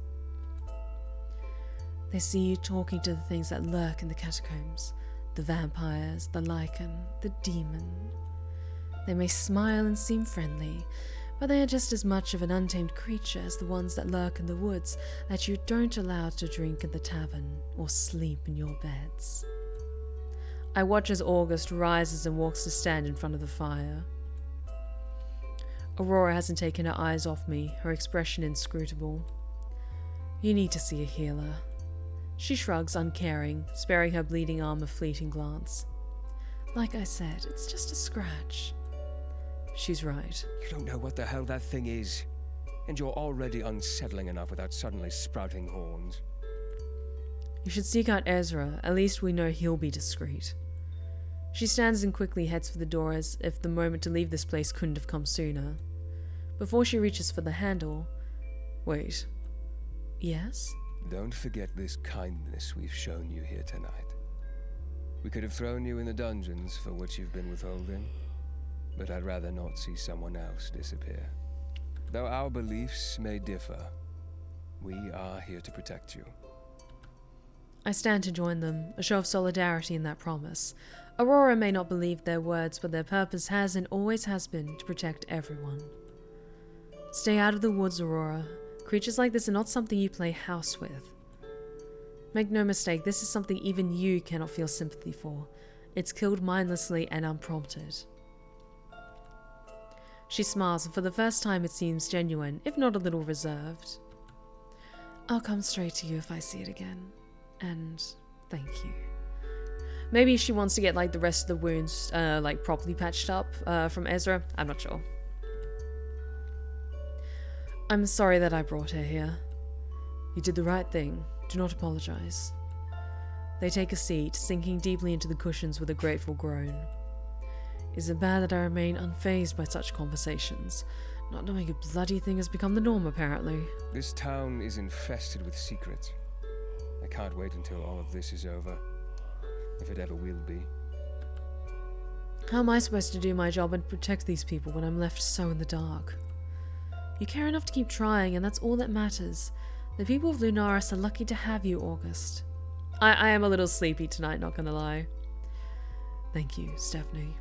They see you talking to the things that lurk in the catacombs. The vampires, the lichen, the demon. They may smile and seem friendly, but they are just as much of an untamed creature as the ones that lurk in the woods that you don't allow to drink in the tavern or sleep in your beds. I watch as August rises and walks to stand in front of the fire. Aurora hasn't taken her eyes off me, her expression inscrutable. You need to see a healer. She shrugs, uncaring, sparing her bleeding arm a fleeting glance. Like I said, it's just a scratch. She's right. You don't know what the hell that thing is. And you're already unsettling enough without suddenly sprouting horns. You should seek out Ezra. At least we know he'll be discreet. She stands and quickly heads for the door as if the moment to leave this place couldn't have come sooner. Before she reaches for the handle... Wait. Yes? Don't forget this kindness we've shown you here tonight. We could have thrown you in the dungeons for what you've been withholding, but I'd rather not see someone else disappear. Though our beliefs may differ, we are here to protect you. I stand to join them, a show of solidarity in that promise. Aurora may not believe their words, but their purpose has and always has been to protect everyone. Stay out of the woods, Aurora. Creatures like this are not something you play house with. Make no mistake, this is something even you cannot feel sympathy for. It's killed mindlessly and unprompted. She smiles, and for the first time it seems genuine, if not a little reserved. I'll come straight to you if I see it again. And thank you. Maybe she wants to get like the rest of the wounds like properly patched up from Ezra. I'm not sure. I'm sorry that I brought her here. You did the right thing. Do not apologize. They take a seat, sinking deeply into the cushions with a grateful groan. Is it bad that I remain unfazed by such conversations? Not knowing a bloody thing has become the norm, apparently. This town is infested with secrets. I can't wait until all of this is over. If it ever will be. How am I supposed to do my job and protect these people when I'm left so in the dark? You care enough to keep trying, and that's all that matters. The people of Lunaris are lucky to have you, August. I am a little sleepy tonight, not gonna lie. Thank you, Stephanie.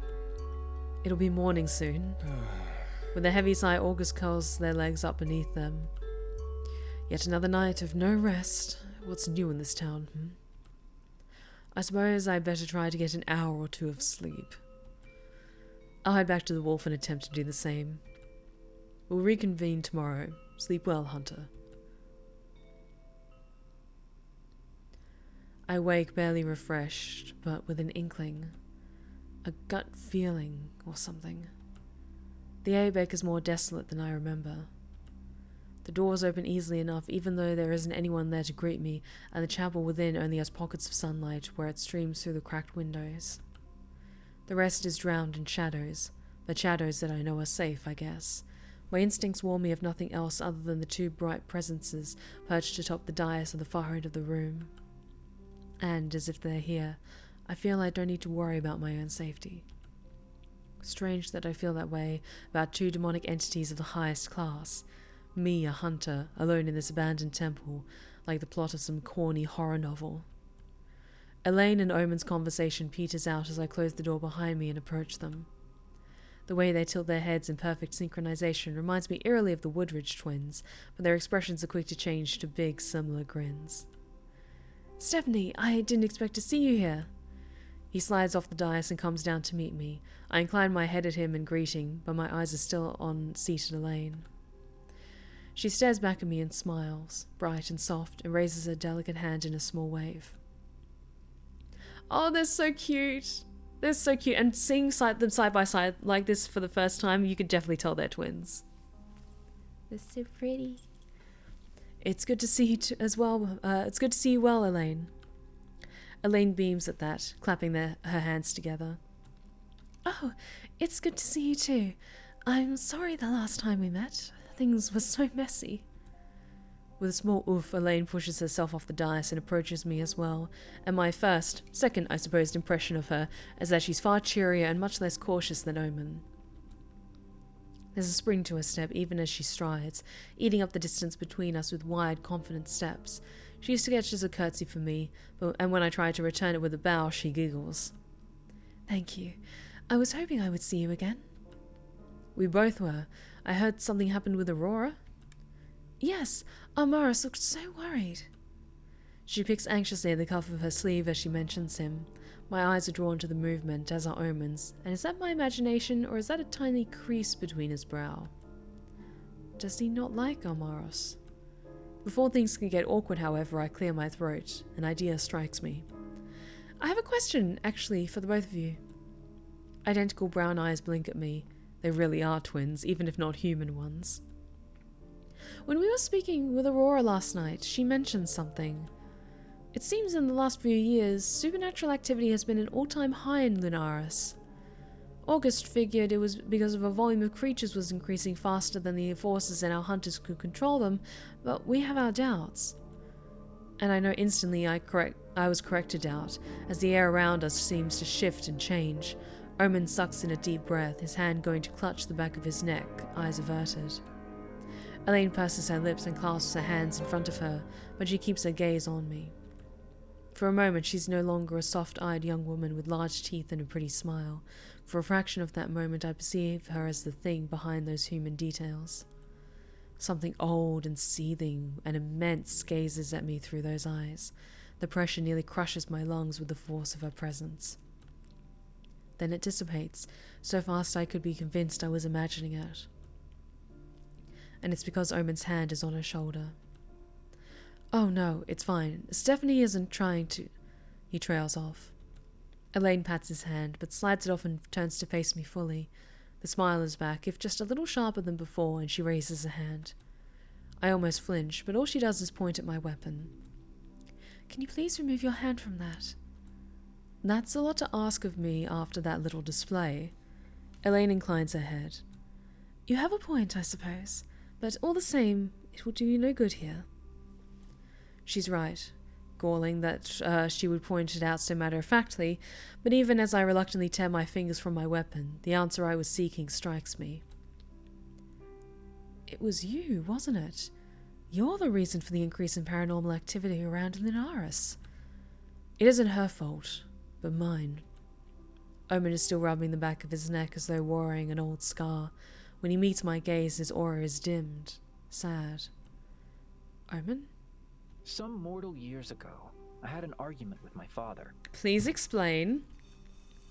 It'll be morning soon. With a heavy sigh, August curls their legs up beneath them. Yet another night of no rest. What's new in this town, I suppose I'd better try to get an hour or two of sleep. I'll head back to the wolf and attempt to do the same. We'll reconvene tomorrow. Sleep well, Hunter. I wake barely refreshed, but with an inkling. A gut feeling or something. The Abeck is more desolate than I remember. The doors open easily enough, even though there isn't anyone there to greet me, and the chapel within only has pockets of sunlight where it streams through the cracked windows. The rest is drowned in shadows, but shadows that I know are safe, I guess. My instincts warn me of nothing else other than the two bright presences perched atop the dais at the far end of the room. And, as if they're here, I feel I don't need to worry about my own safety. Strange that I feel that way about two demonic entities of the highest class. Me, a hunter, alone in this abandoned temple, like the plot of some corny horror novel. Elaine and Omen's conversation peters out as I close the door behind me and approach them. The way they tilt their heads in perfect synchronization reminds me eerily of the Woodridge twins, but their expressions are quick to change to big, similar grins. Stephanie, I didn't expect to see you here. He slides off the dais and comes down to meet me. I incline my head at him in greeting, but my eyes are still on seated Elaine. She stares back at me and smiles, bright and soft, and raises her delicate hand in a small wave. Oh, they're so cute. They're so cute. And seeing them side by side like this for the first time, you could definitely tell they're twins. They're so pretty. It's good to see you as well. It's good to see you well, Elaine. Elaine beams at that, clapping her hands together. Oh, it's good to see you too. I'm sorry the last time we met. Things were so messy. With a small oof, Elaine pushes herself off the dais and approaches me as well, and my second, I suppose, impression of her is that she's far cheerier and much less cautious than Omen. There's a spring to her step even as she strides, eating up the distance between us with wide, confident steps. She sketches a curtsy for me, and when I try to return it with a bow, she giggles. Thank you. I was hoping I would see you again. We both were. I heard something happened with Aurora. Yes, Amaris looked so worried. She picks anxiously at the cuff of her sleeve as she mentions him. My eyes are drawn to the movement, as are Omen's, and is that my imagination, or is that a tiny crease between his brow? Does he not like Amaris? Before things can get awkward, however, I clear my throat. An idea strikes me. I have a question, actually, for the both of you. Identical brown eyes blink at me. They really are twins, even if not human ones. When we were speaking with Aurora last night, she mentioned something. It seems in the last few years, supernatural activity has been an all-time high in Lunaris. August figured it was because of a volume of creatures was increasing faster than the forces and our hunters could control them, but we have our doubts. And I know instantly I was correct to doubt, as the air around us seems to shift and change. Omen sucks in a deep breath, his hand going to clutch the back of his neck, eyes averted. Elaine purses her lips and clasps her hands in front of her, but she keeps her gaze on me. For a moment she's no longer a soft-eyed young woman with large teeth and a pretty smile. For a fraction of that moment I perceive her as the thing behind those human details. Something old and seething and immense gazes at me through those eyes. The pressure nearly crushes my lungs with the force of her presence. Then it dissipates, so fast I could be convinced I was imagining it. And it's because Omen's hand is on her shoulder. Oh no, it's fine. Stephanie isn't trying to... He trails off. Elaine pats his hand, but slides it off and turns to face me fully. The smile is back, if just a little sharper than before, and she raises a hand. I almost flinch, but all she does is point at my weapon. Can you please remove your hand from that? That's a lot to ask of me after that little display. Elaine inclines her head. You have a point, I suppose, but all the same, it will do you no good here. She's right. Galling that she would point it out so matter-of-factly, but even as I reluctantly tear my fingers from my weapon, the answer I was seeking strikes me. It was you, wasn't it? You're the reason for the increase in paranormal activity around Lunaris. It isn't her fault, but mine. Omen is still rubbing the back of his neck as though worrying an old scar. When he meets my gaze, his aura is dimmed, sad. Omen? Some mortal years ago, I had an argument with my father. Please explain.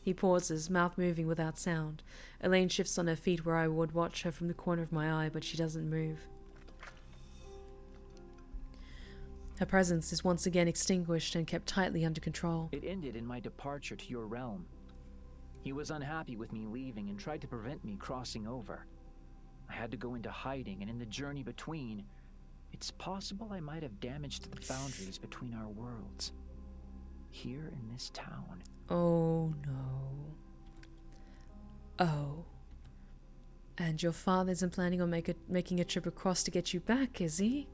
He pauses, mouth moving without sound. Elaine shifts on her feet where I would watch her from the corner of my eye, but she doesn't move. Her presence is once again extinguished and kept tightly under control. It ended in my departure to your realm. He was unhappy with me leaving and tried to prevent me crossing over. I had to go into hiding, and in the journey between, it's possible I might have damaged the boundaries between our worlds. Here in this town. Oh no. Oh. And your father isn't planning on making a trip across to get you back, is he?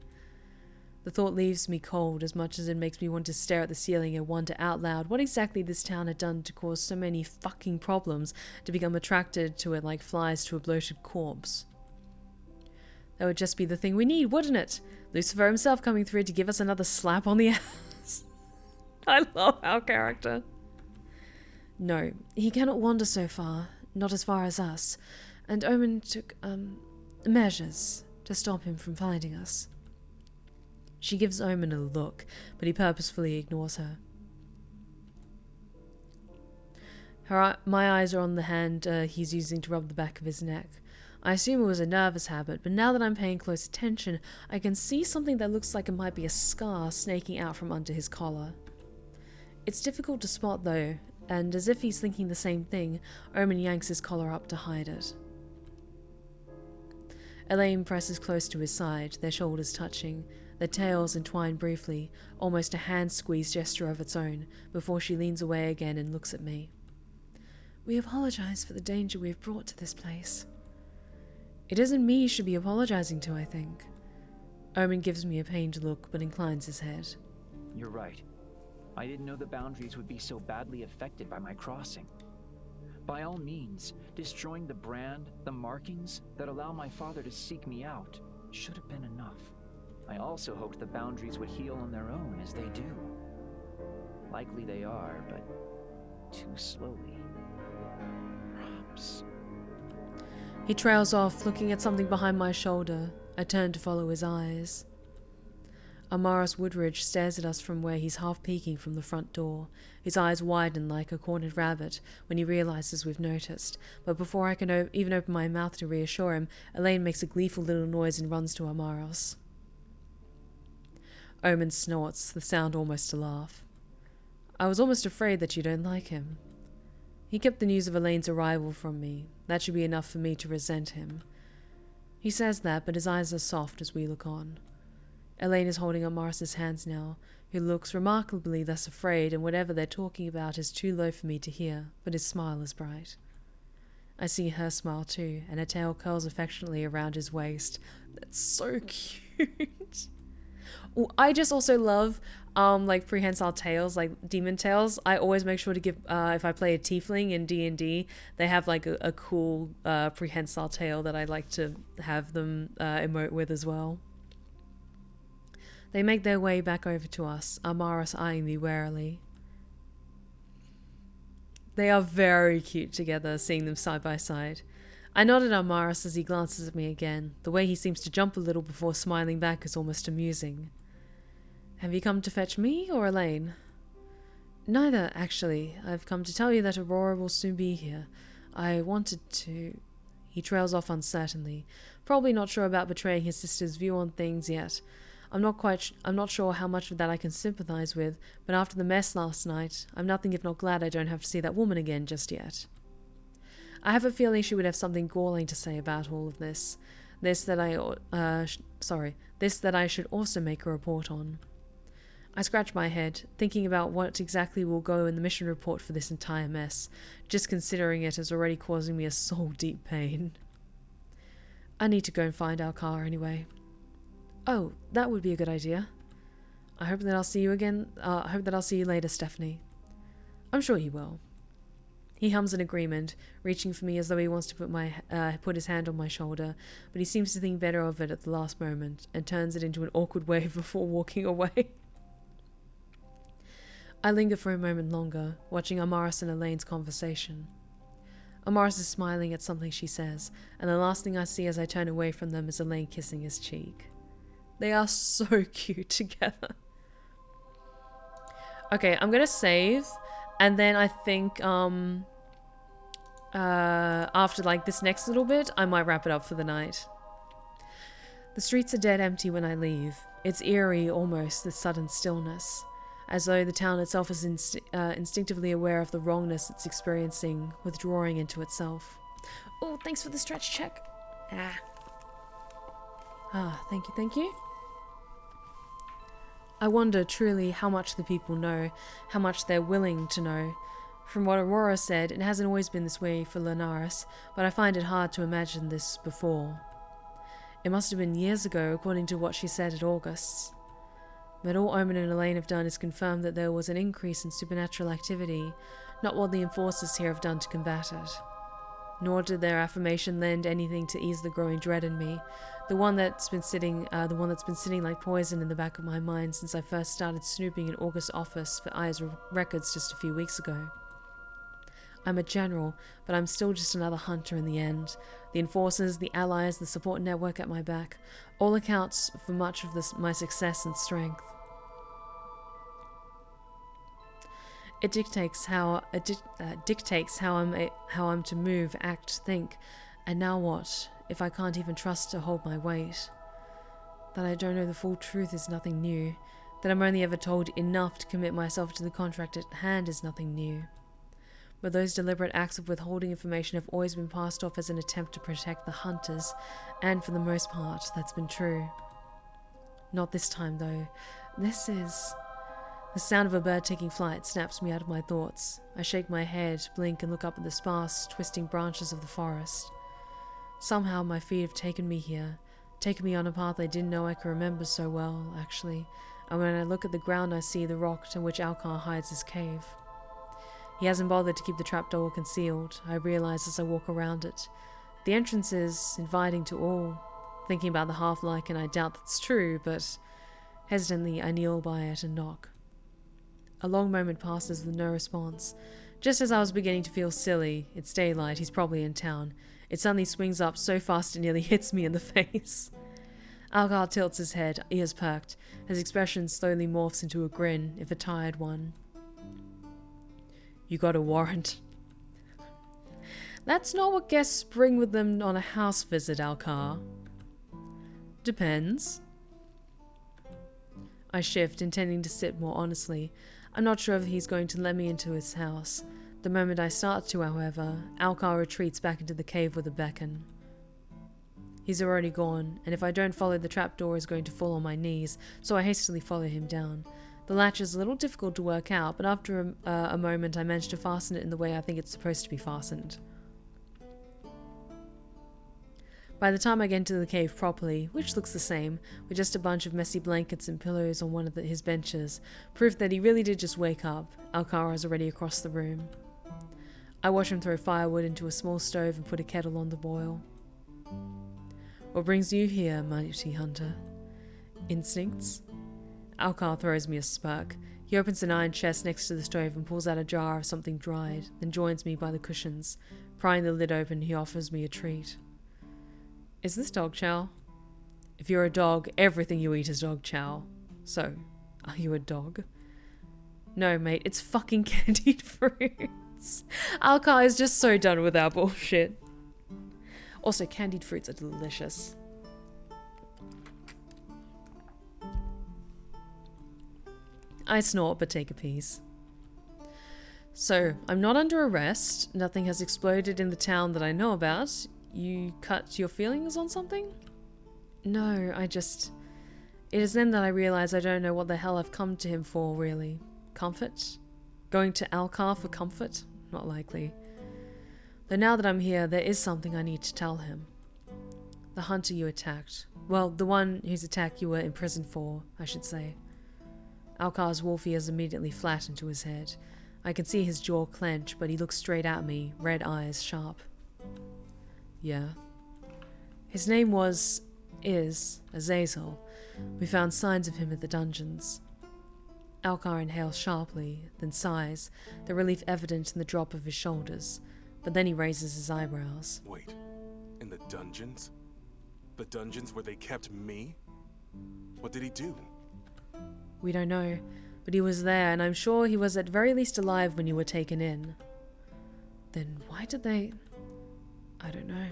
The thought leaves me cold as much as it makes me want to stare at the ceiling and wonder out loud what exactly this town had done to cause so many fucking problems to become attracted to it like flies to a bloated corpse. That would just be the thing we need, wouldn't it? Lucifer himself coming through to give us another slap on the ass. I love our character. No, he cannot wander so far, not as far as us, and Omen took, measures to stop him from finding us. She gives Omen a look, but he purposefully ignores her. My eyes are on the hand he's using to rub the back of his neck. I assume it was a nervous habit, but now that I'm paying close attention, I can see something that looks like it might be a scar snaking out from under his collar. It's difficult to spot though, and as if he's thinking the same thing, Omen yanks his collar up to hide it. Elaine presses close to his side, their shoulders touching, their tails entwine briefly, almost a hand-squeeze gesture of its own, before she leans away again and looks at me. We apologize for the danger we have brought to this place. It isn't me you should be apologizing to, I think. Omen gives me a pained look, but inclines his head. You're right. I didn't know the boundaries would be so badly affected by my crossing. By all means, destroying the brand, the markings that allow my father to seek me out, should have been enough. I also hoped the boundaries would heal on their own, as they do. Likely they are, but too slowly. Perhaps. He trails off, looking at something behind my shoulder. I turn to follow his eyes. Amaris Woodridge stares at us from where he's half peeking from the front door. His eyes widen like a cornered rabbit when he realizes we've noticed. But before I can even open my mouth to reassure him, Elaine makes a gleeful little noise and runs to Amaris. Omen snorts, the sound almost a laugh. I was almost afraid that you don't like him. He kept the news of Elaine's arrival from me. That should be enough for me to resent him. He says that, but his eyes are soft as we look on. Elaine is holding Amaris' hands now, who looks remarkably less afraid, and whatever they're talking about is too low for me to hear, but his smile is bright. I see her smile too, and her tail curls affectionately around his waist. That's so cute. Ooh, I just also love like prehensile tails, like demon tails. I always make sure to give, if I play a tiefling in D&D, they have like a cool prehensile tail that I like to have them emote with as well. They make their way back over to us, Amaris eyeing me warily. They are very cute together, seeing them side by side. I nod at Amaris as he glances at me again. The way he seems to jump a little before smiling back is almost amusing. Have you come to fetch me or Elaine? Neither, actually. I've come to tell you that Aurora will soon be here. I wanted to... He trails off uncertainly, probably not sure about betraying his sister's view on things yet. I'm not sure how much of that I can sympathize with, but after the mess last night, I'm nothing if not glad I don't have to see that woman again just yet. I have a feeling she would have something galling to say about all of this. This that I should also make a report on. I scratch my head, thinking about what exactly will go in the mission report for this entire mess. Just considering it is already causing me a soul-deep pain. I need to go and find our car anyway. Oh, that would be a good idea. I hope that I'll see you again. I hope that I'll see you later, Stephanie. I'm sure you will. He hums in agreement, reaching for me as though he wants to put his hand on my shoulder, but he seems to think better of it at the last moment, and turns it into an awkward wave before walking away. I linger for a moment longer, watching Amaris and Elaine's conversation. Amaris is smiling at something she says, and the last thing I see as I turn away from them is Elaine kissing his cheek. They are so cute together. Okay, I'm gonna save, and then I think after like this next little bit, I might wrap it up for the night. The streets are dead empty when I leave. It's eerie almost, this sudden stillness, as though the town itself is instinctively aware of the wrongness it's experiencing, withdrawing into itself. Oh, thanks for the stretch check. Thank you, thank you. I wonder truly how much the people know, how much they're willing to know. From what Aurora said, it hasn't always been this way for Lenaris, but I find it hard to imagine this before. It must have been years ago, according to what she said at August's. But all Omen and Elaine have done is confirm that there was an increase in supernatural activity, not what the enforcers here have done to combat it. Nor did their affirmation lend anything to ease the growing dread in me, the one that's been sitting like poison in the back of my mind since I first started snooping in August's office for Aya's records just a few weeks ago. I'm a general, but I'm still just another hunter in the end. The enforcers, the allies, the support network at my back, all accounts for much of my success and strength. It dictates how I'm to move, act, think. And now what, if I can't even trust to hold my weight? That I don't know the full truth is nothing new. That I'm only ever told enough to commit myself to the contract at hand is nothing new. But those deliberate acts of withholding information have always been passed off as an attempt to protect the hunters, and for the most part, that's been true. Not this time, though. This is... The sound of a bird taking flight snaps me out of my thoughts. I shake my head, blink, and look up at the sparse, twisting branches of the forest. Somehow my feet have taken me here, taken me on a path I didn't know I could remember so well, actually, and when I look at the ground I see the rock to which Alcar hides his cave. He hasn't bothered to keep the trapdoor concealed, I realize as I walk around it. The entrance is inviting to all. Thinking about the half-lycan, I doubt that's true, but hesitantly I kneel by it and knock. A long moment passes with no response. Just as I was beginning to feel silly, it's daylight, he's probably in town. It suddenly swings up so fast it nearly hits me in the face. Algar tilts his head, ears perked. His expression slowly morphs into a grin, if a tired one. You got a warrant? That's not what guests bring with them on a house visit, Alcar. Depends. I shift, intending to sit more honestly. I'm not sure if he's going to let me into his house. The moment I start to, however, Alcar retreats back into the cave with a beckon. He's already gone, and if I don't follow, the trapdoor is going to fall on my knees, so I hastily follow him down. The latch is a little difficult to work out, but after a moment I manage to fasten it in the way I think it's supposed to be fastened. By the time I get into the cave properly, which looks the same, with just a bunch of messy blankets and pillows on one of his benches, proof that he really did just wake up, Alcara is already across the room. I watch him throw firewood into a small stove and put a kettle on the boil. What brings you here, mighty hunter? Instincts? Alcar throws me a smirk. He opens an iron chest next to the stove and pulls out a jar of something dried, then joins me by the cushions. Prying the lid open, he offers me a treat. Is this dog chow? If you're a dog, everything you eat is dog chow. So, are you a dog? No, mate, it's fucking candied fruits. Alcar is just so done with our bullshit. Also, candied fruits are delicious. I snort but take a piece. So, I'm not under arrest. Nothing has exploded in the town that I know about. You cut your feelings on something? No, It is then that I realize I don't know what the hell I've come to him for, really. Comfort? Going to Alcar for comfort? Not likely. Though now that I'm here, there is something I need to tell him. The hunter you attacked. Well, the one whose attack you were imprisoned for, I should say. Alcar's wolf ears immediately flatten to his head. I can see his jaw clench, but he looks straight at me, red eyes sharp. Yeah. His name is Azazel. We found signs of him at the dungeons. Alcar inhales sharply, then sighs, the relief evident in the drop of his shoulders. But then he raises his eyebrows. Wait, in the dungeons? The dungeons where they kept me? What did he do? We don't know, but he was there, and I'm sure he was at very least alive when you were taken in. Then why did they... I don't know.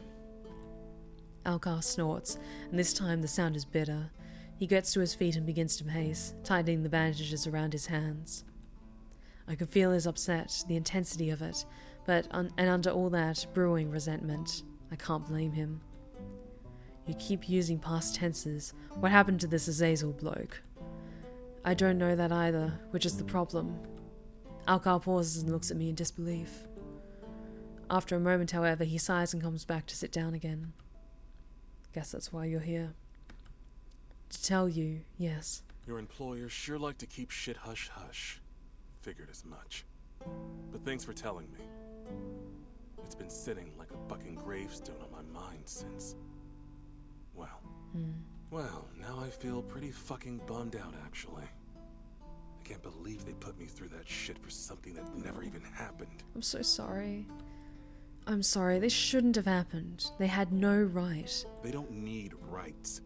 Alcar snorts, and this time the sound is bitter. He gets to his feet and begins to pace, tightening the bandages around his hands. I can feel his upset, the intensity of it, and under all that, brewing resentment. I can't blame him. You keep using past tenses. What happened to this Azazel bloke? I don't know that either, which is the problem. Alcar pauses and looks at me in disbelief. After a moment, however, he sighs and comes back to sit down again. Guess that's why you're here. To tell you, yes. Your employers sure like to keep shit hush-hush. Figured as much. But thanks for telling me. It's been sitting like a fucking gravestone on my mind since... Well. Well, now I feel pretty fucking bummed out, actually. I can't believe they put me through that shit for something that never even happened. I'm so sorry. I'm sorry, this shouldn't have happened. They had no right. They don't need rights.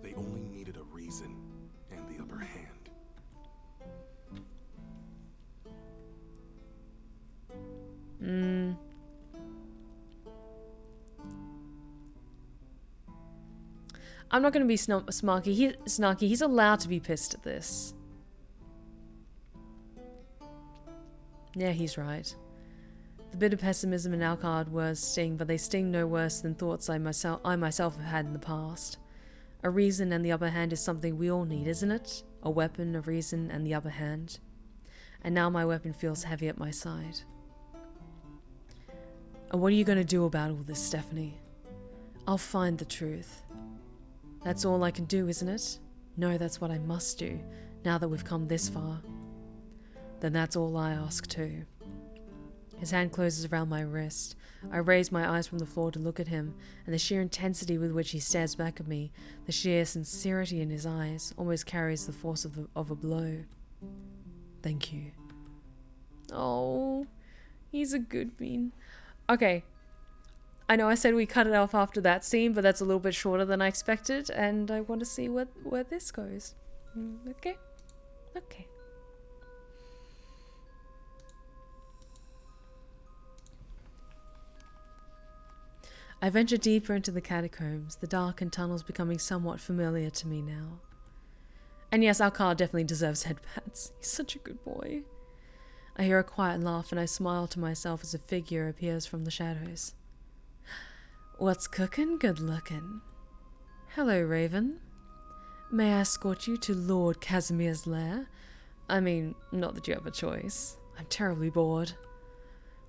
They only needed a reason and the upper hand. I'm not going to be snarky. He's allowed to be pissed at this. Yeah, he's right. The bit of pessimism and Alcar words sting, but they sting no worse than thoughts I myself have had in the past. A reason and the upper hand is something we all need, isn't it? A weapon, a reason, and the upper hand. And now my weapon feels heavy at my side. And what are you going to do about all this, Stephanie? I'll find the truth. That's all I can do, isn't it? No, that's what I must do, now that we've come this far. Then that's all I ask too. His hand closes around my wrist. I raise my eyes from the floor to look at him, and the sheer intensity with which he stares back at me, the sheer sincerity in his eyes, almost carries the force of a blow. Thank you. Oh, he's a good bean. Okay. I know I said we cut it off after that scene, but that's a little bit shorter than I expected, and I want to see where this goes. Okay? Okay. I venture deeper into the catacombs, the dark and tunnels becoming somewhat familiar to me now. And yes, our car definitely deserves headpats. He's such a good boy. I hear a quiet laugh and I smile to myself as a figure appears from the shadows. What's cooking, good looking? Hello, Raven. May I escort you to Lord Casimir's lair? I mean, not that you have a choice. I'm terribly bored.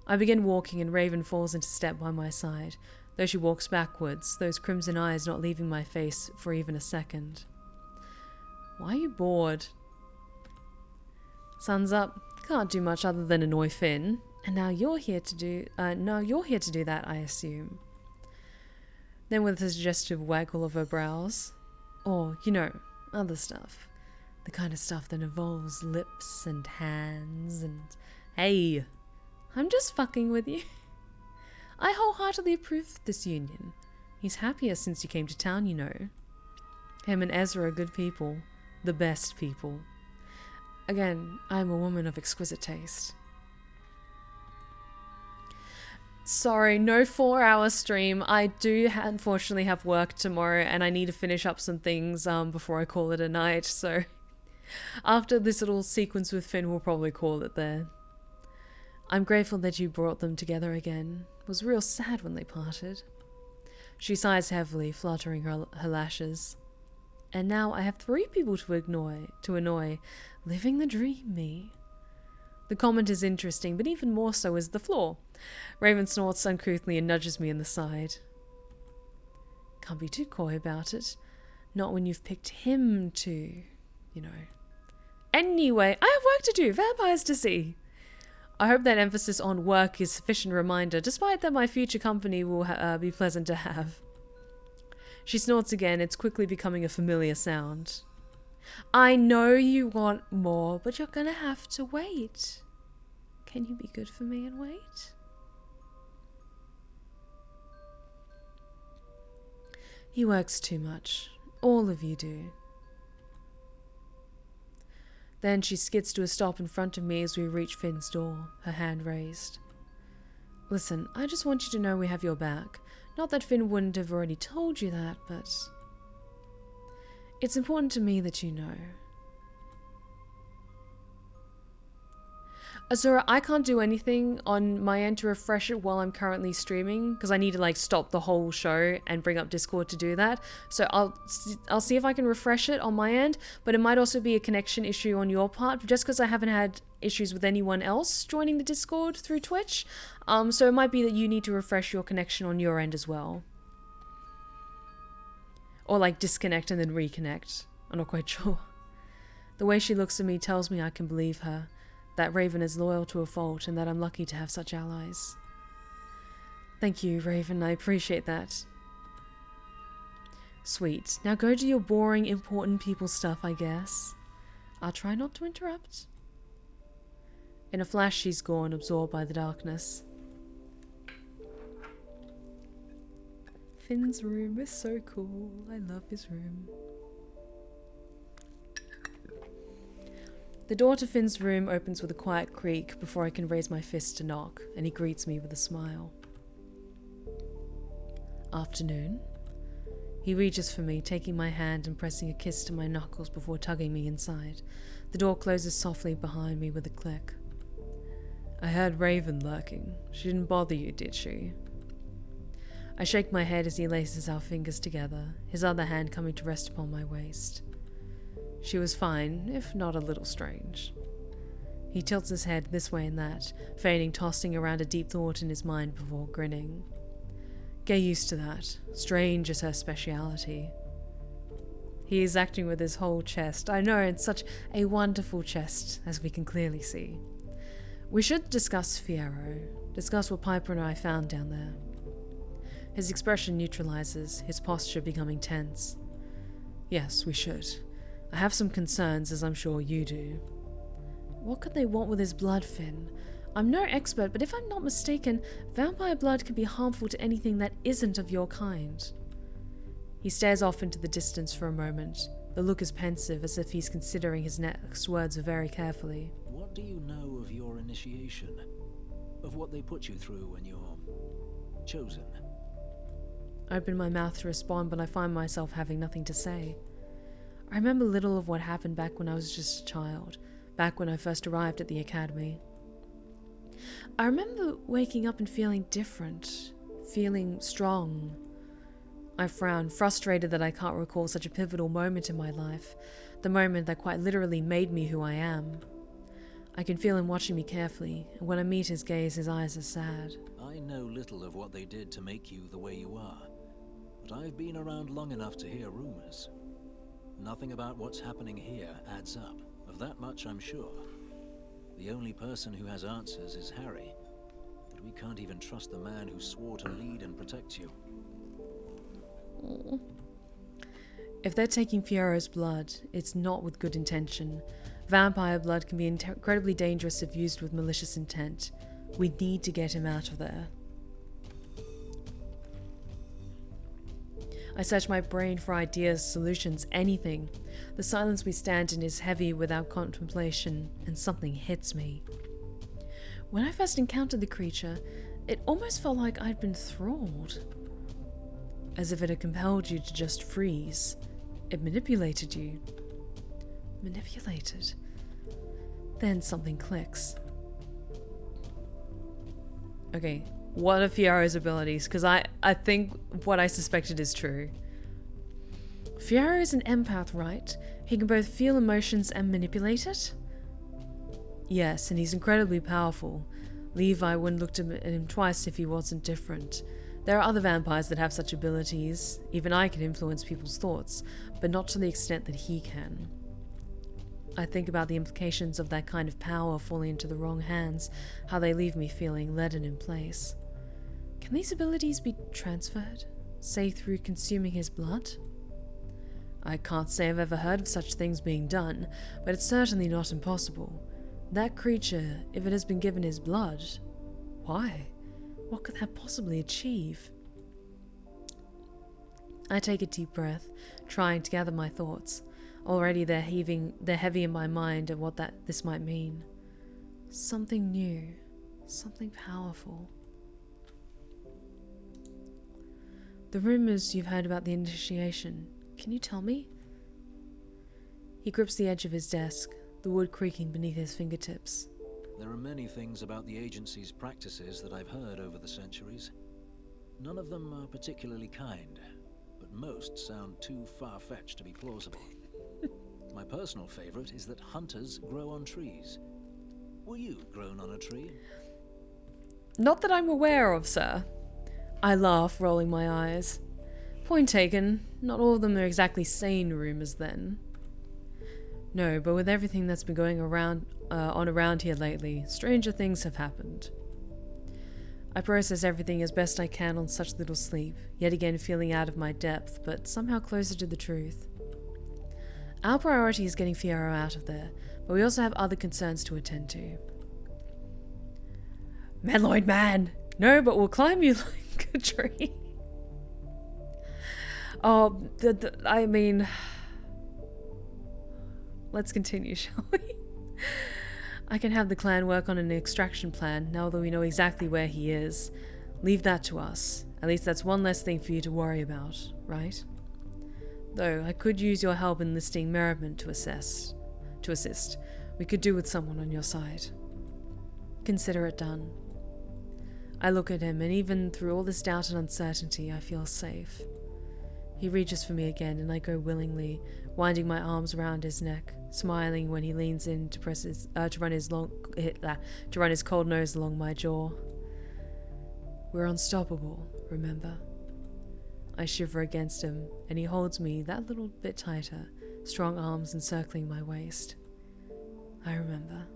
I begin walking and Raven falls into step by my side, though she walks backwards, those crimson eyes not leaving my face for even a second. Why are you bored? Sun's up. Can't do much other than annoy Finn. And now you're here to do that, I assume. Then with a suggestive waggle of her brows. Or, you know, other stuff. The kind of stuff that involves lips and hands and... Hey, I'm just fucking with you. I wholeheartedly approve of this union. He's happier since you came to town, you know. Him and Ezra are good people. The best people. Again, I'm a woman of exquisite taste. Sorry, no 4-hour stream. I do unfortunately have work tomorrow and I need to finish up some things before I call it a night, so after this little sequence with Finn, we'll probably call it there. I'm grateful that you brought them together again. It was real sad when they parted. She sighs heavily, fluttering her lashes. And now I have 3 people to annoy. Living the dream, me. The comment is interesting, but even more so is the flaw. Raven snorts uncouthly and nudges me in the side. Can't be too coy about it. Not when you've picked him to, you know. Anyway, I have work to do, vampires to see. I hope that emphasis on work is sufficient reminder, despite that my future company will be pleasant to have. She snorts again, it's quickly becoming a familiar sound. I know you want more, but you're gonna have to wait. Can you be good for me and wait? He works too much. All of you do. Then she skids to a stop in front of me as we reach Finn's door, her hand raised. Listen, I just want you to know we have your back. Not that Finn wouldn't have already told you that, but... it's important to me that you know. Azura, I can't do anything on my end to refresh it while I'm currently streaming, because I need to stop the whole show and bring up Discord to do that. So I'll see if I can refresh it on my end, but it might also be a connection issue on your part, just because I haven't had issues with anyone else joining the Discord through Twitch. So it might be that you need to refresh your connection on your end as well. Or disconnect and then reconnect. I'm not quite sure. The way she looks at me tells me I can believe her. That Raven is loyal to a fault and that I'm lucky to have such allies. Thank you, Raven. I appreciate that. Sweet. Now go do your boring, important people stuff, I guess. I'll try not to interrupt. In a flash, she's gone, absorbed by the darkness. Finn's room is so cool. I love his room. The door to Finn's room opens with a quiet creak before I can raise my fist to knock, and he greets me with a smile. Afternoon. He reaches for me, taking my hand and pressing a kiss to my knuckles before tugging me inside. The door closes softly behind me with a click. I heard Raven lurking. She didn't bother you, did she? I shake my head as he laces our fingers together, his other hand coming to rest upon my waist. She was fine, if not a little strange. He tilts his head this way and that, feigning tossing around a deep thought in his mind before grinning. Get used to that. Strange is her speciality. He is acting with his whole chest. I know, it's such a wonderful chest, as we can clearly see. We should discuss Fierro. Discuss what Piper and I found down there. His expression neutralizes, his posture becoming tense. Yes, we should. I have some concerns, as I'm sure you do. What could they want with his blood, Finn? I'm no expert, but if I'm not mistaken, vampire blood can be harmful to anything that isn't of your kind. He stares off into the distance for a moment. The look is pensive, as if he's considering his next words very carefully. What do you know of your initiation? Of what they put you through when you're chosen? I open my mouth to respond, but I find myself having nothing to say. I remember little of what happened back when I was just a child, back when I first arrived at the academy. I remember waking up and feeling different, feeling strong. I frown, frustrated that I can't recall such a pivotal moment in my life, the moment that quite literally made me who I am. I can feel him watching me carefully, and when I meet his gaze, his eyes are sad. I know little of what they did to make you the way you are, but I've been around long enough to hear rumors. Nothing about what's happening here adds up. Of that much I'm sure. The only person who has answers is Harry, but we can't even trust the man who swore to lead and protect you. If they're taking Fierro's blood, it's not with good intention. Vampire blood can be incredibly dangerous if used with malicious intent. We need to get him out of there. I search my brain for ideas, solutions, anything. The silence we stand in is heavy without contemplation, and something hits me. When I first encountered the creature, it almost felt like I'd been thralled. As if it had compelled you to just freeze. It manipulated you. Manipulated. Then something clicks. Okay, what are Fierro's abilities? Because I think what I suspected is true. Fierro is an empath, right? He can both feel emotions and manipulate it? Yes, and he's incredibly powerful. Levi wouldn't look at him twice if he wasn't different. There are other vampires that have such abilities. Even I can influence people's thoughts, but not to the extent that he can. I think about the implications of that kind of power falling into the wrong hands, how they leave me feeling leaden in place. Can these abilities be transferred? Say through consuming his blood? I can't say I've ever heard of such things being done, but it's certainly not impossible. That creature, if it has been given his blood, why? What could that possibly achieve? I take a deep breath, trying to gather my thoughts. Already they're heavy in my mind of what this might mean. Something new, something powerful. The rumors you've heard about the initiation, can you tell me? He grips the edge of his desk, the wood creaking beneath his fingertips. There are many things about the agency's practices that I've heard over the centuries. None of them are particularly kind, but most sound too far-fetched to be plausible. My personal favorite is that hunters grow on trees. Were you grown on a tree? Not that I'm aware of, sir. I laugh, rolling my eyes. Point taken. Not all of them are exactly sane rumors, then. No, but with everything that's been going on around here lately, stranger things have happened. I process everything as best I can on such little sleep, yet again feeling out of my depth, but somehow closer to the truth. Our priority is getting Fierro out of there, but we also have other concerns to attend to. Meloid man! No, but we'll climb you like a tree. Oh, I mean... Let's continue, shall we? I can have the clan work on an extraction plan now that we know exactly where he is. Leave that to us. At least that's one less thing for you to worry about, right? Though I could use your help enlisting Merriman to assist. We could do with someone on your side. Consider it done. I look at him, and even through all this doubt and uncertainty, I feel safe. He reaches for me again, and I go willingly, winding my arms around his neck, smiling when he leans in to run his cold nose along my jaw. We're unstoppable, remember? I shiver against him, and he holds me that little bit tighter, strong arms encircling my waist. I remember.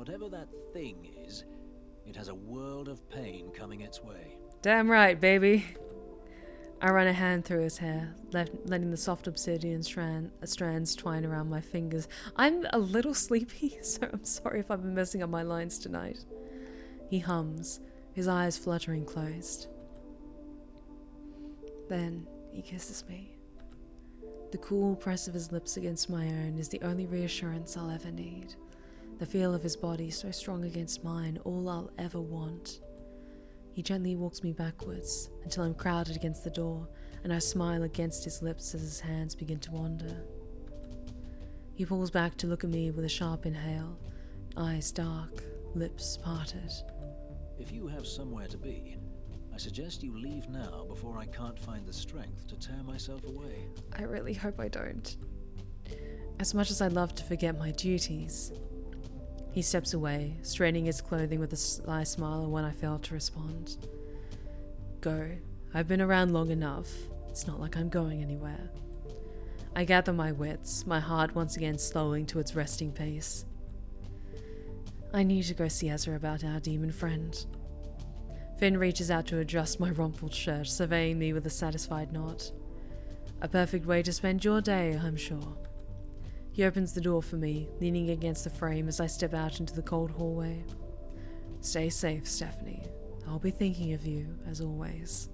Whatever that thing is, it has a world of pain coming its way. Damn right, baby. I run a hand through his hair, letting the soft obsidian strands twine around my fingers. I'm a little sleepy, so I'm sorry if I've been messing up my lines tonight. He hums, his eyes fluttering closed. Then he kisses me. The cool press of his lips against my own is the only reassurance I'll ever need. The feel of his body so strong against mine, all I'll ever want. He gently walks me backwards until I'm crowded against the door, and I smile against his lips as his hands begin to wander. He pulls back to look at me with a sharp inhale, eyes dark, lips parted. If you have somewhere to be, I suggest you leave now before I can't find the strength to tear myself away. I really hope I don't. As much as I'd love to forget my duties. He steps away, straightening his clothing with a sly smile when I fail to respond. Go. I've been around long enough. It's not like I'm going anywhere. I gather my wits, my heart once again slowing to its resting pace. I need to go see Ezra about our demon friend. Finn reaches out to adjust my rumpled shirt, surveying me with a satisfied nod. A perfect way to spend your day, I'm sure. He opens the door for me, leaning against the frame as I step out into the cold hallway. Stay safe, Stephanie. I'll be thinking of you, as always.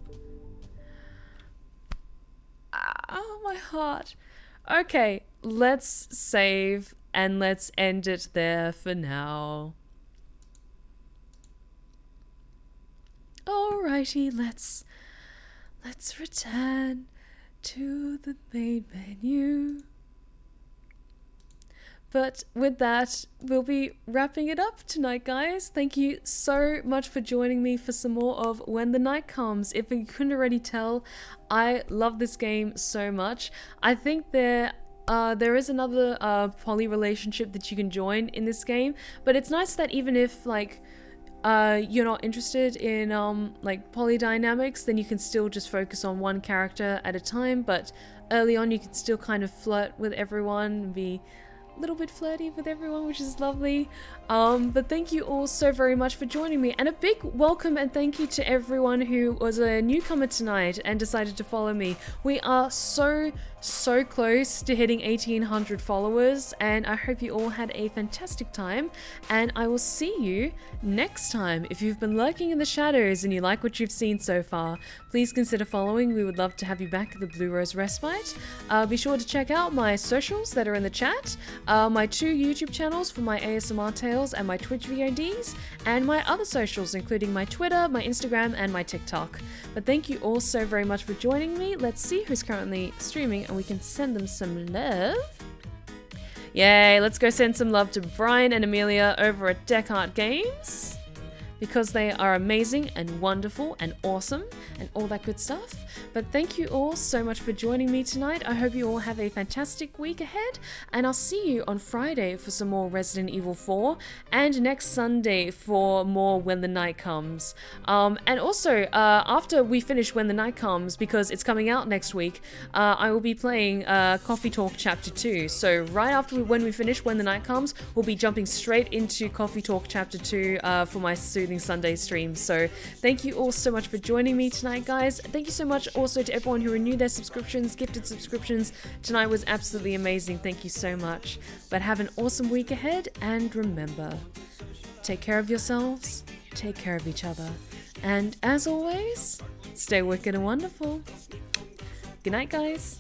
Oh, my heart. Okay, let's save and let's end it there for now. Alrighty, let's return to the main menu. But with that, we'll be wrapping it up tonight, guys. Thank you so much for joining me for some more of When the Night Comes. If you couldn't already tell, I love this game so much. I think there is another poly relationship that you can join in this game, but it's nice that even if you're not interested in poly dynamics, then you can still just focus on one character at a time. But early on, you can still kind of flirt with everyone and be little bit flirty with everyone, which is lovely. But thank you all so very much for joining me, and a big welcome and thank you to everyone who was a newcomer tonight and decided to follow me. We are so close to hitting 1,800 followers, and I hope you all had a fantastic time, and I will see you next time. If you've been lurking in the shadows and you like what you've seen so far, please consider following. We would love to have you back at the Blue Rose Respite. Be sure to check out my socials that are in the chat, my 2 YouTube channels for my ASMR tales and my Twitch VODs, and my other socials including my Twitter, my Instagram, and my TikTok. But thank you all so very much for joining me. Let's see who's currently streaming and we can send them some love. Yay, let's go send some love to Brian and Amelia over at Descartes Games, because they are amazing and wonderful and awesome and all that good stuff. But thank you all so much for joining me tonight. I hope you all have a fantastic week ahead, and I'll see you on Friday for some more Resident Evil 4 and next Sunday for more When the Night Comes. And also, after we finish When the Night Comes, because it's coming out next week, I will be playing Coffee Talk Chapter 2. So right after when we finish When the Night Comes, we'll be jumping straight into Coffee Talk Chapter 2 for my Soothing Sunday stream. So thank you all so much for joining me tonight, guys. Thank you so much also to everyone who renewed their subscriptions, gifted subscriptions. Tonight was absolutely amazing. Thank you so much. But have an awesome week ahead, and remember, take care of yourselves, take care of each other, and as always, stay wicked and wonderful. Good night, guys.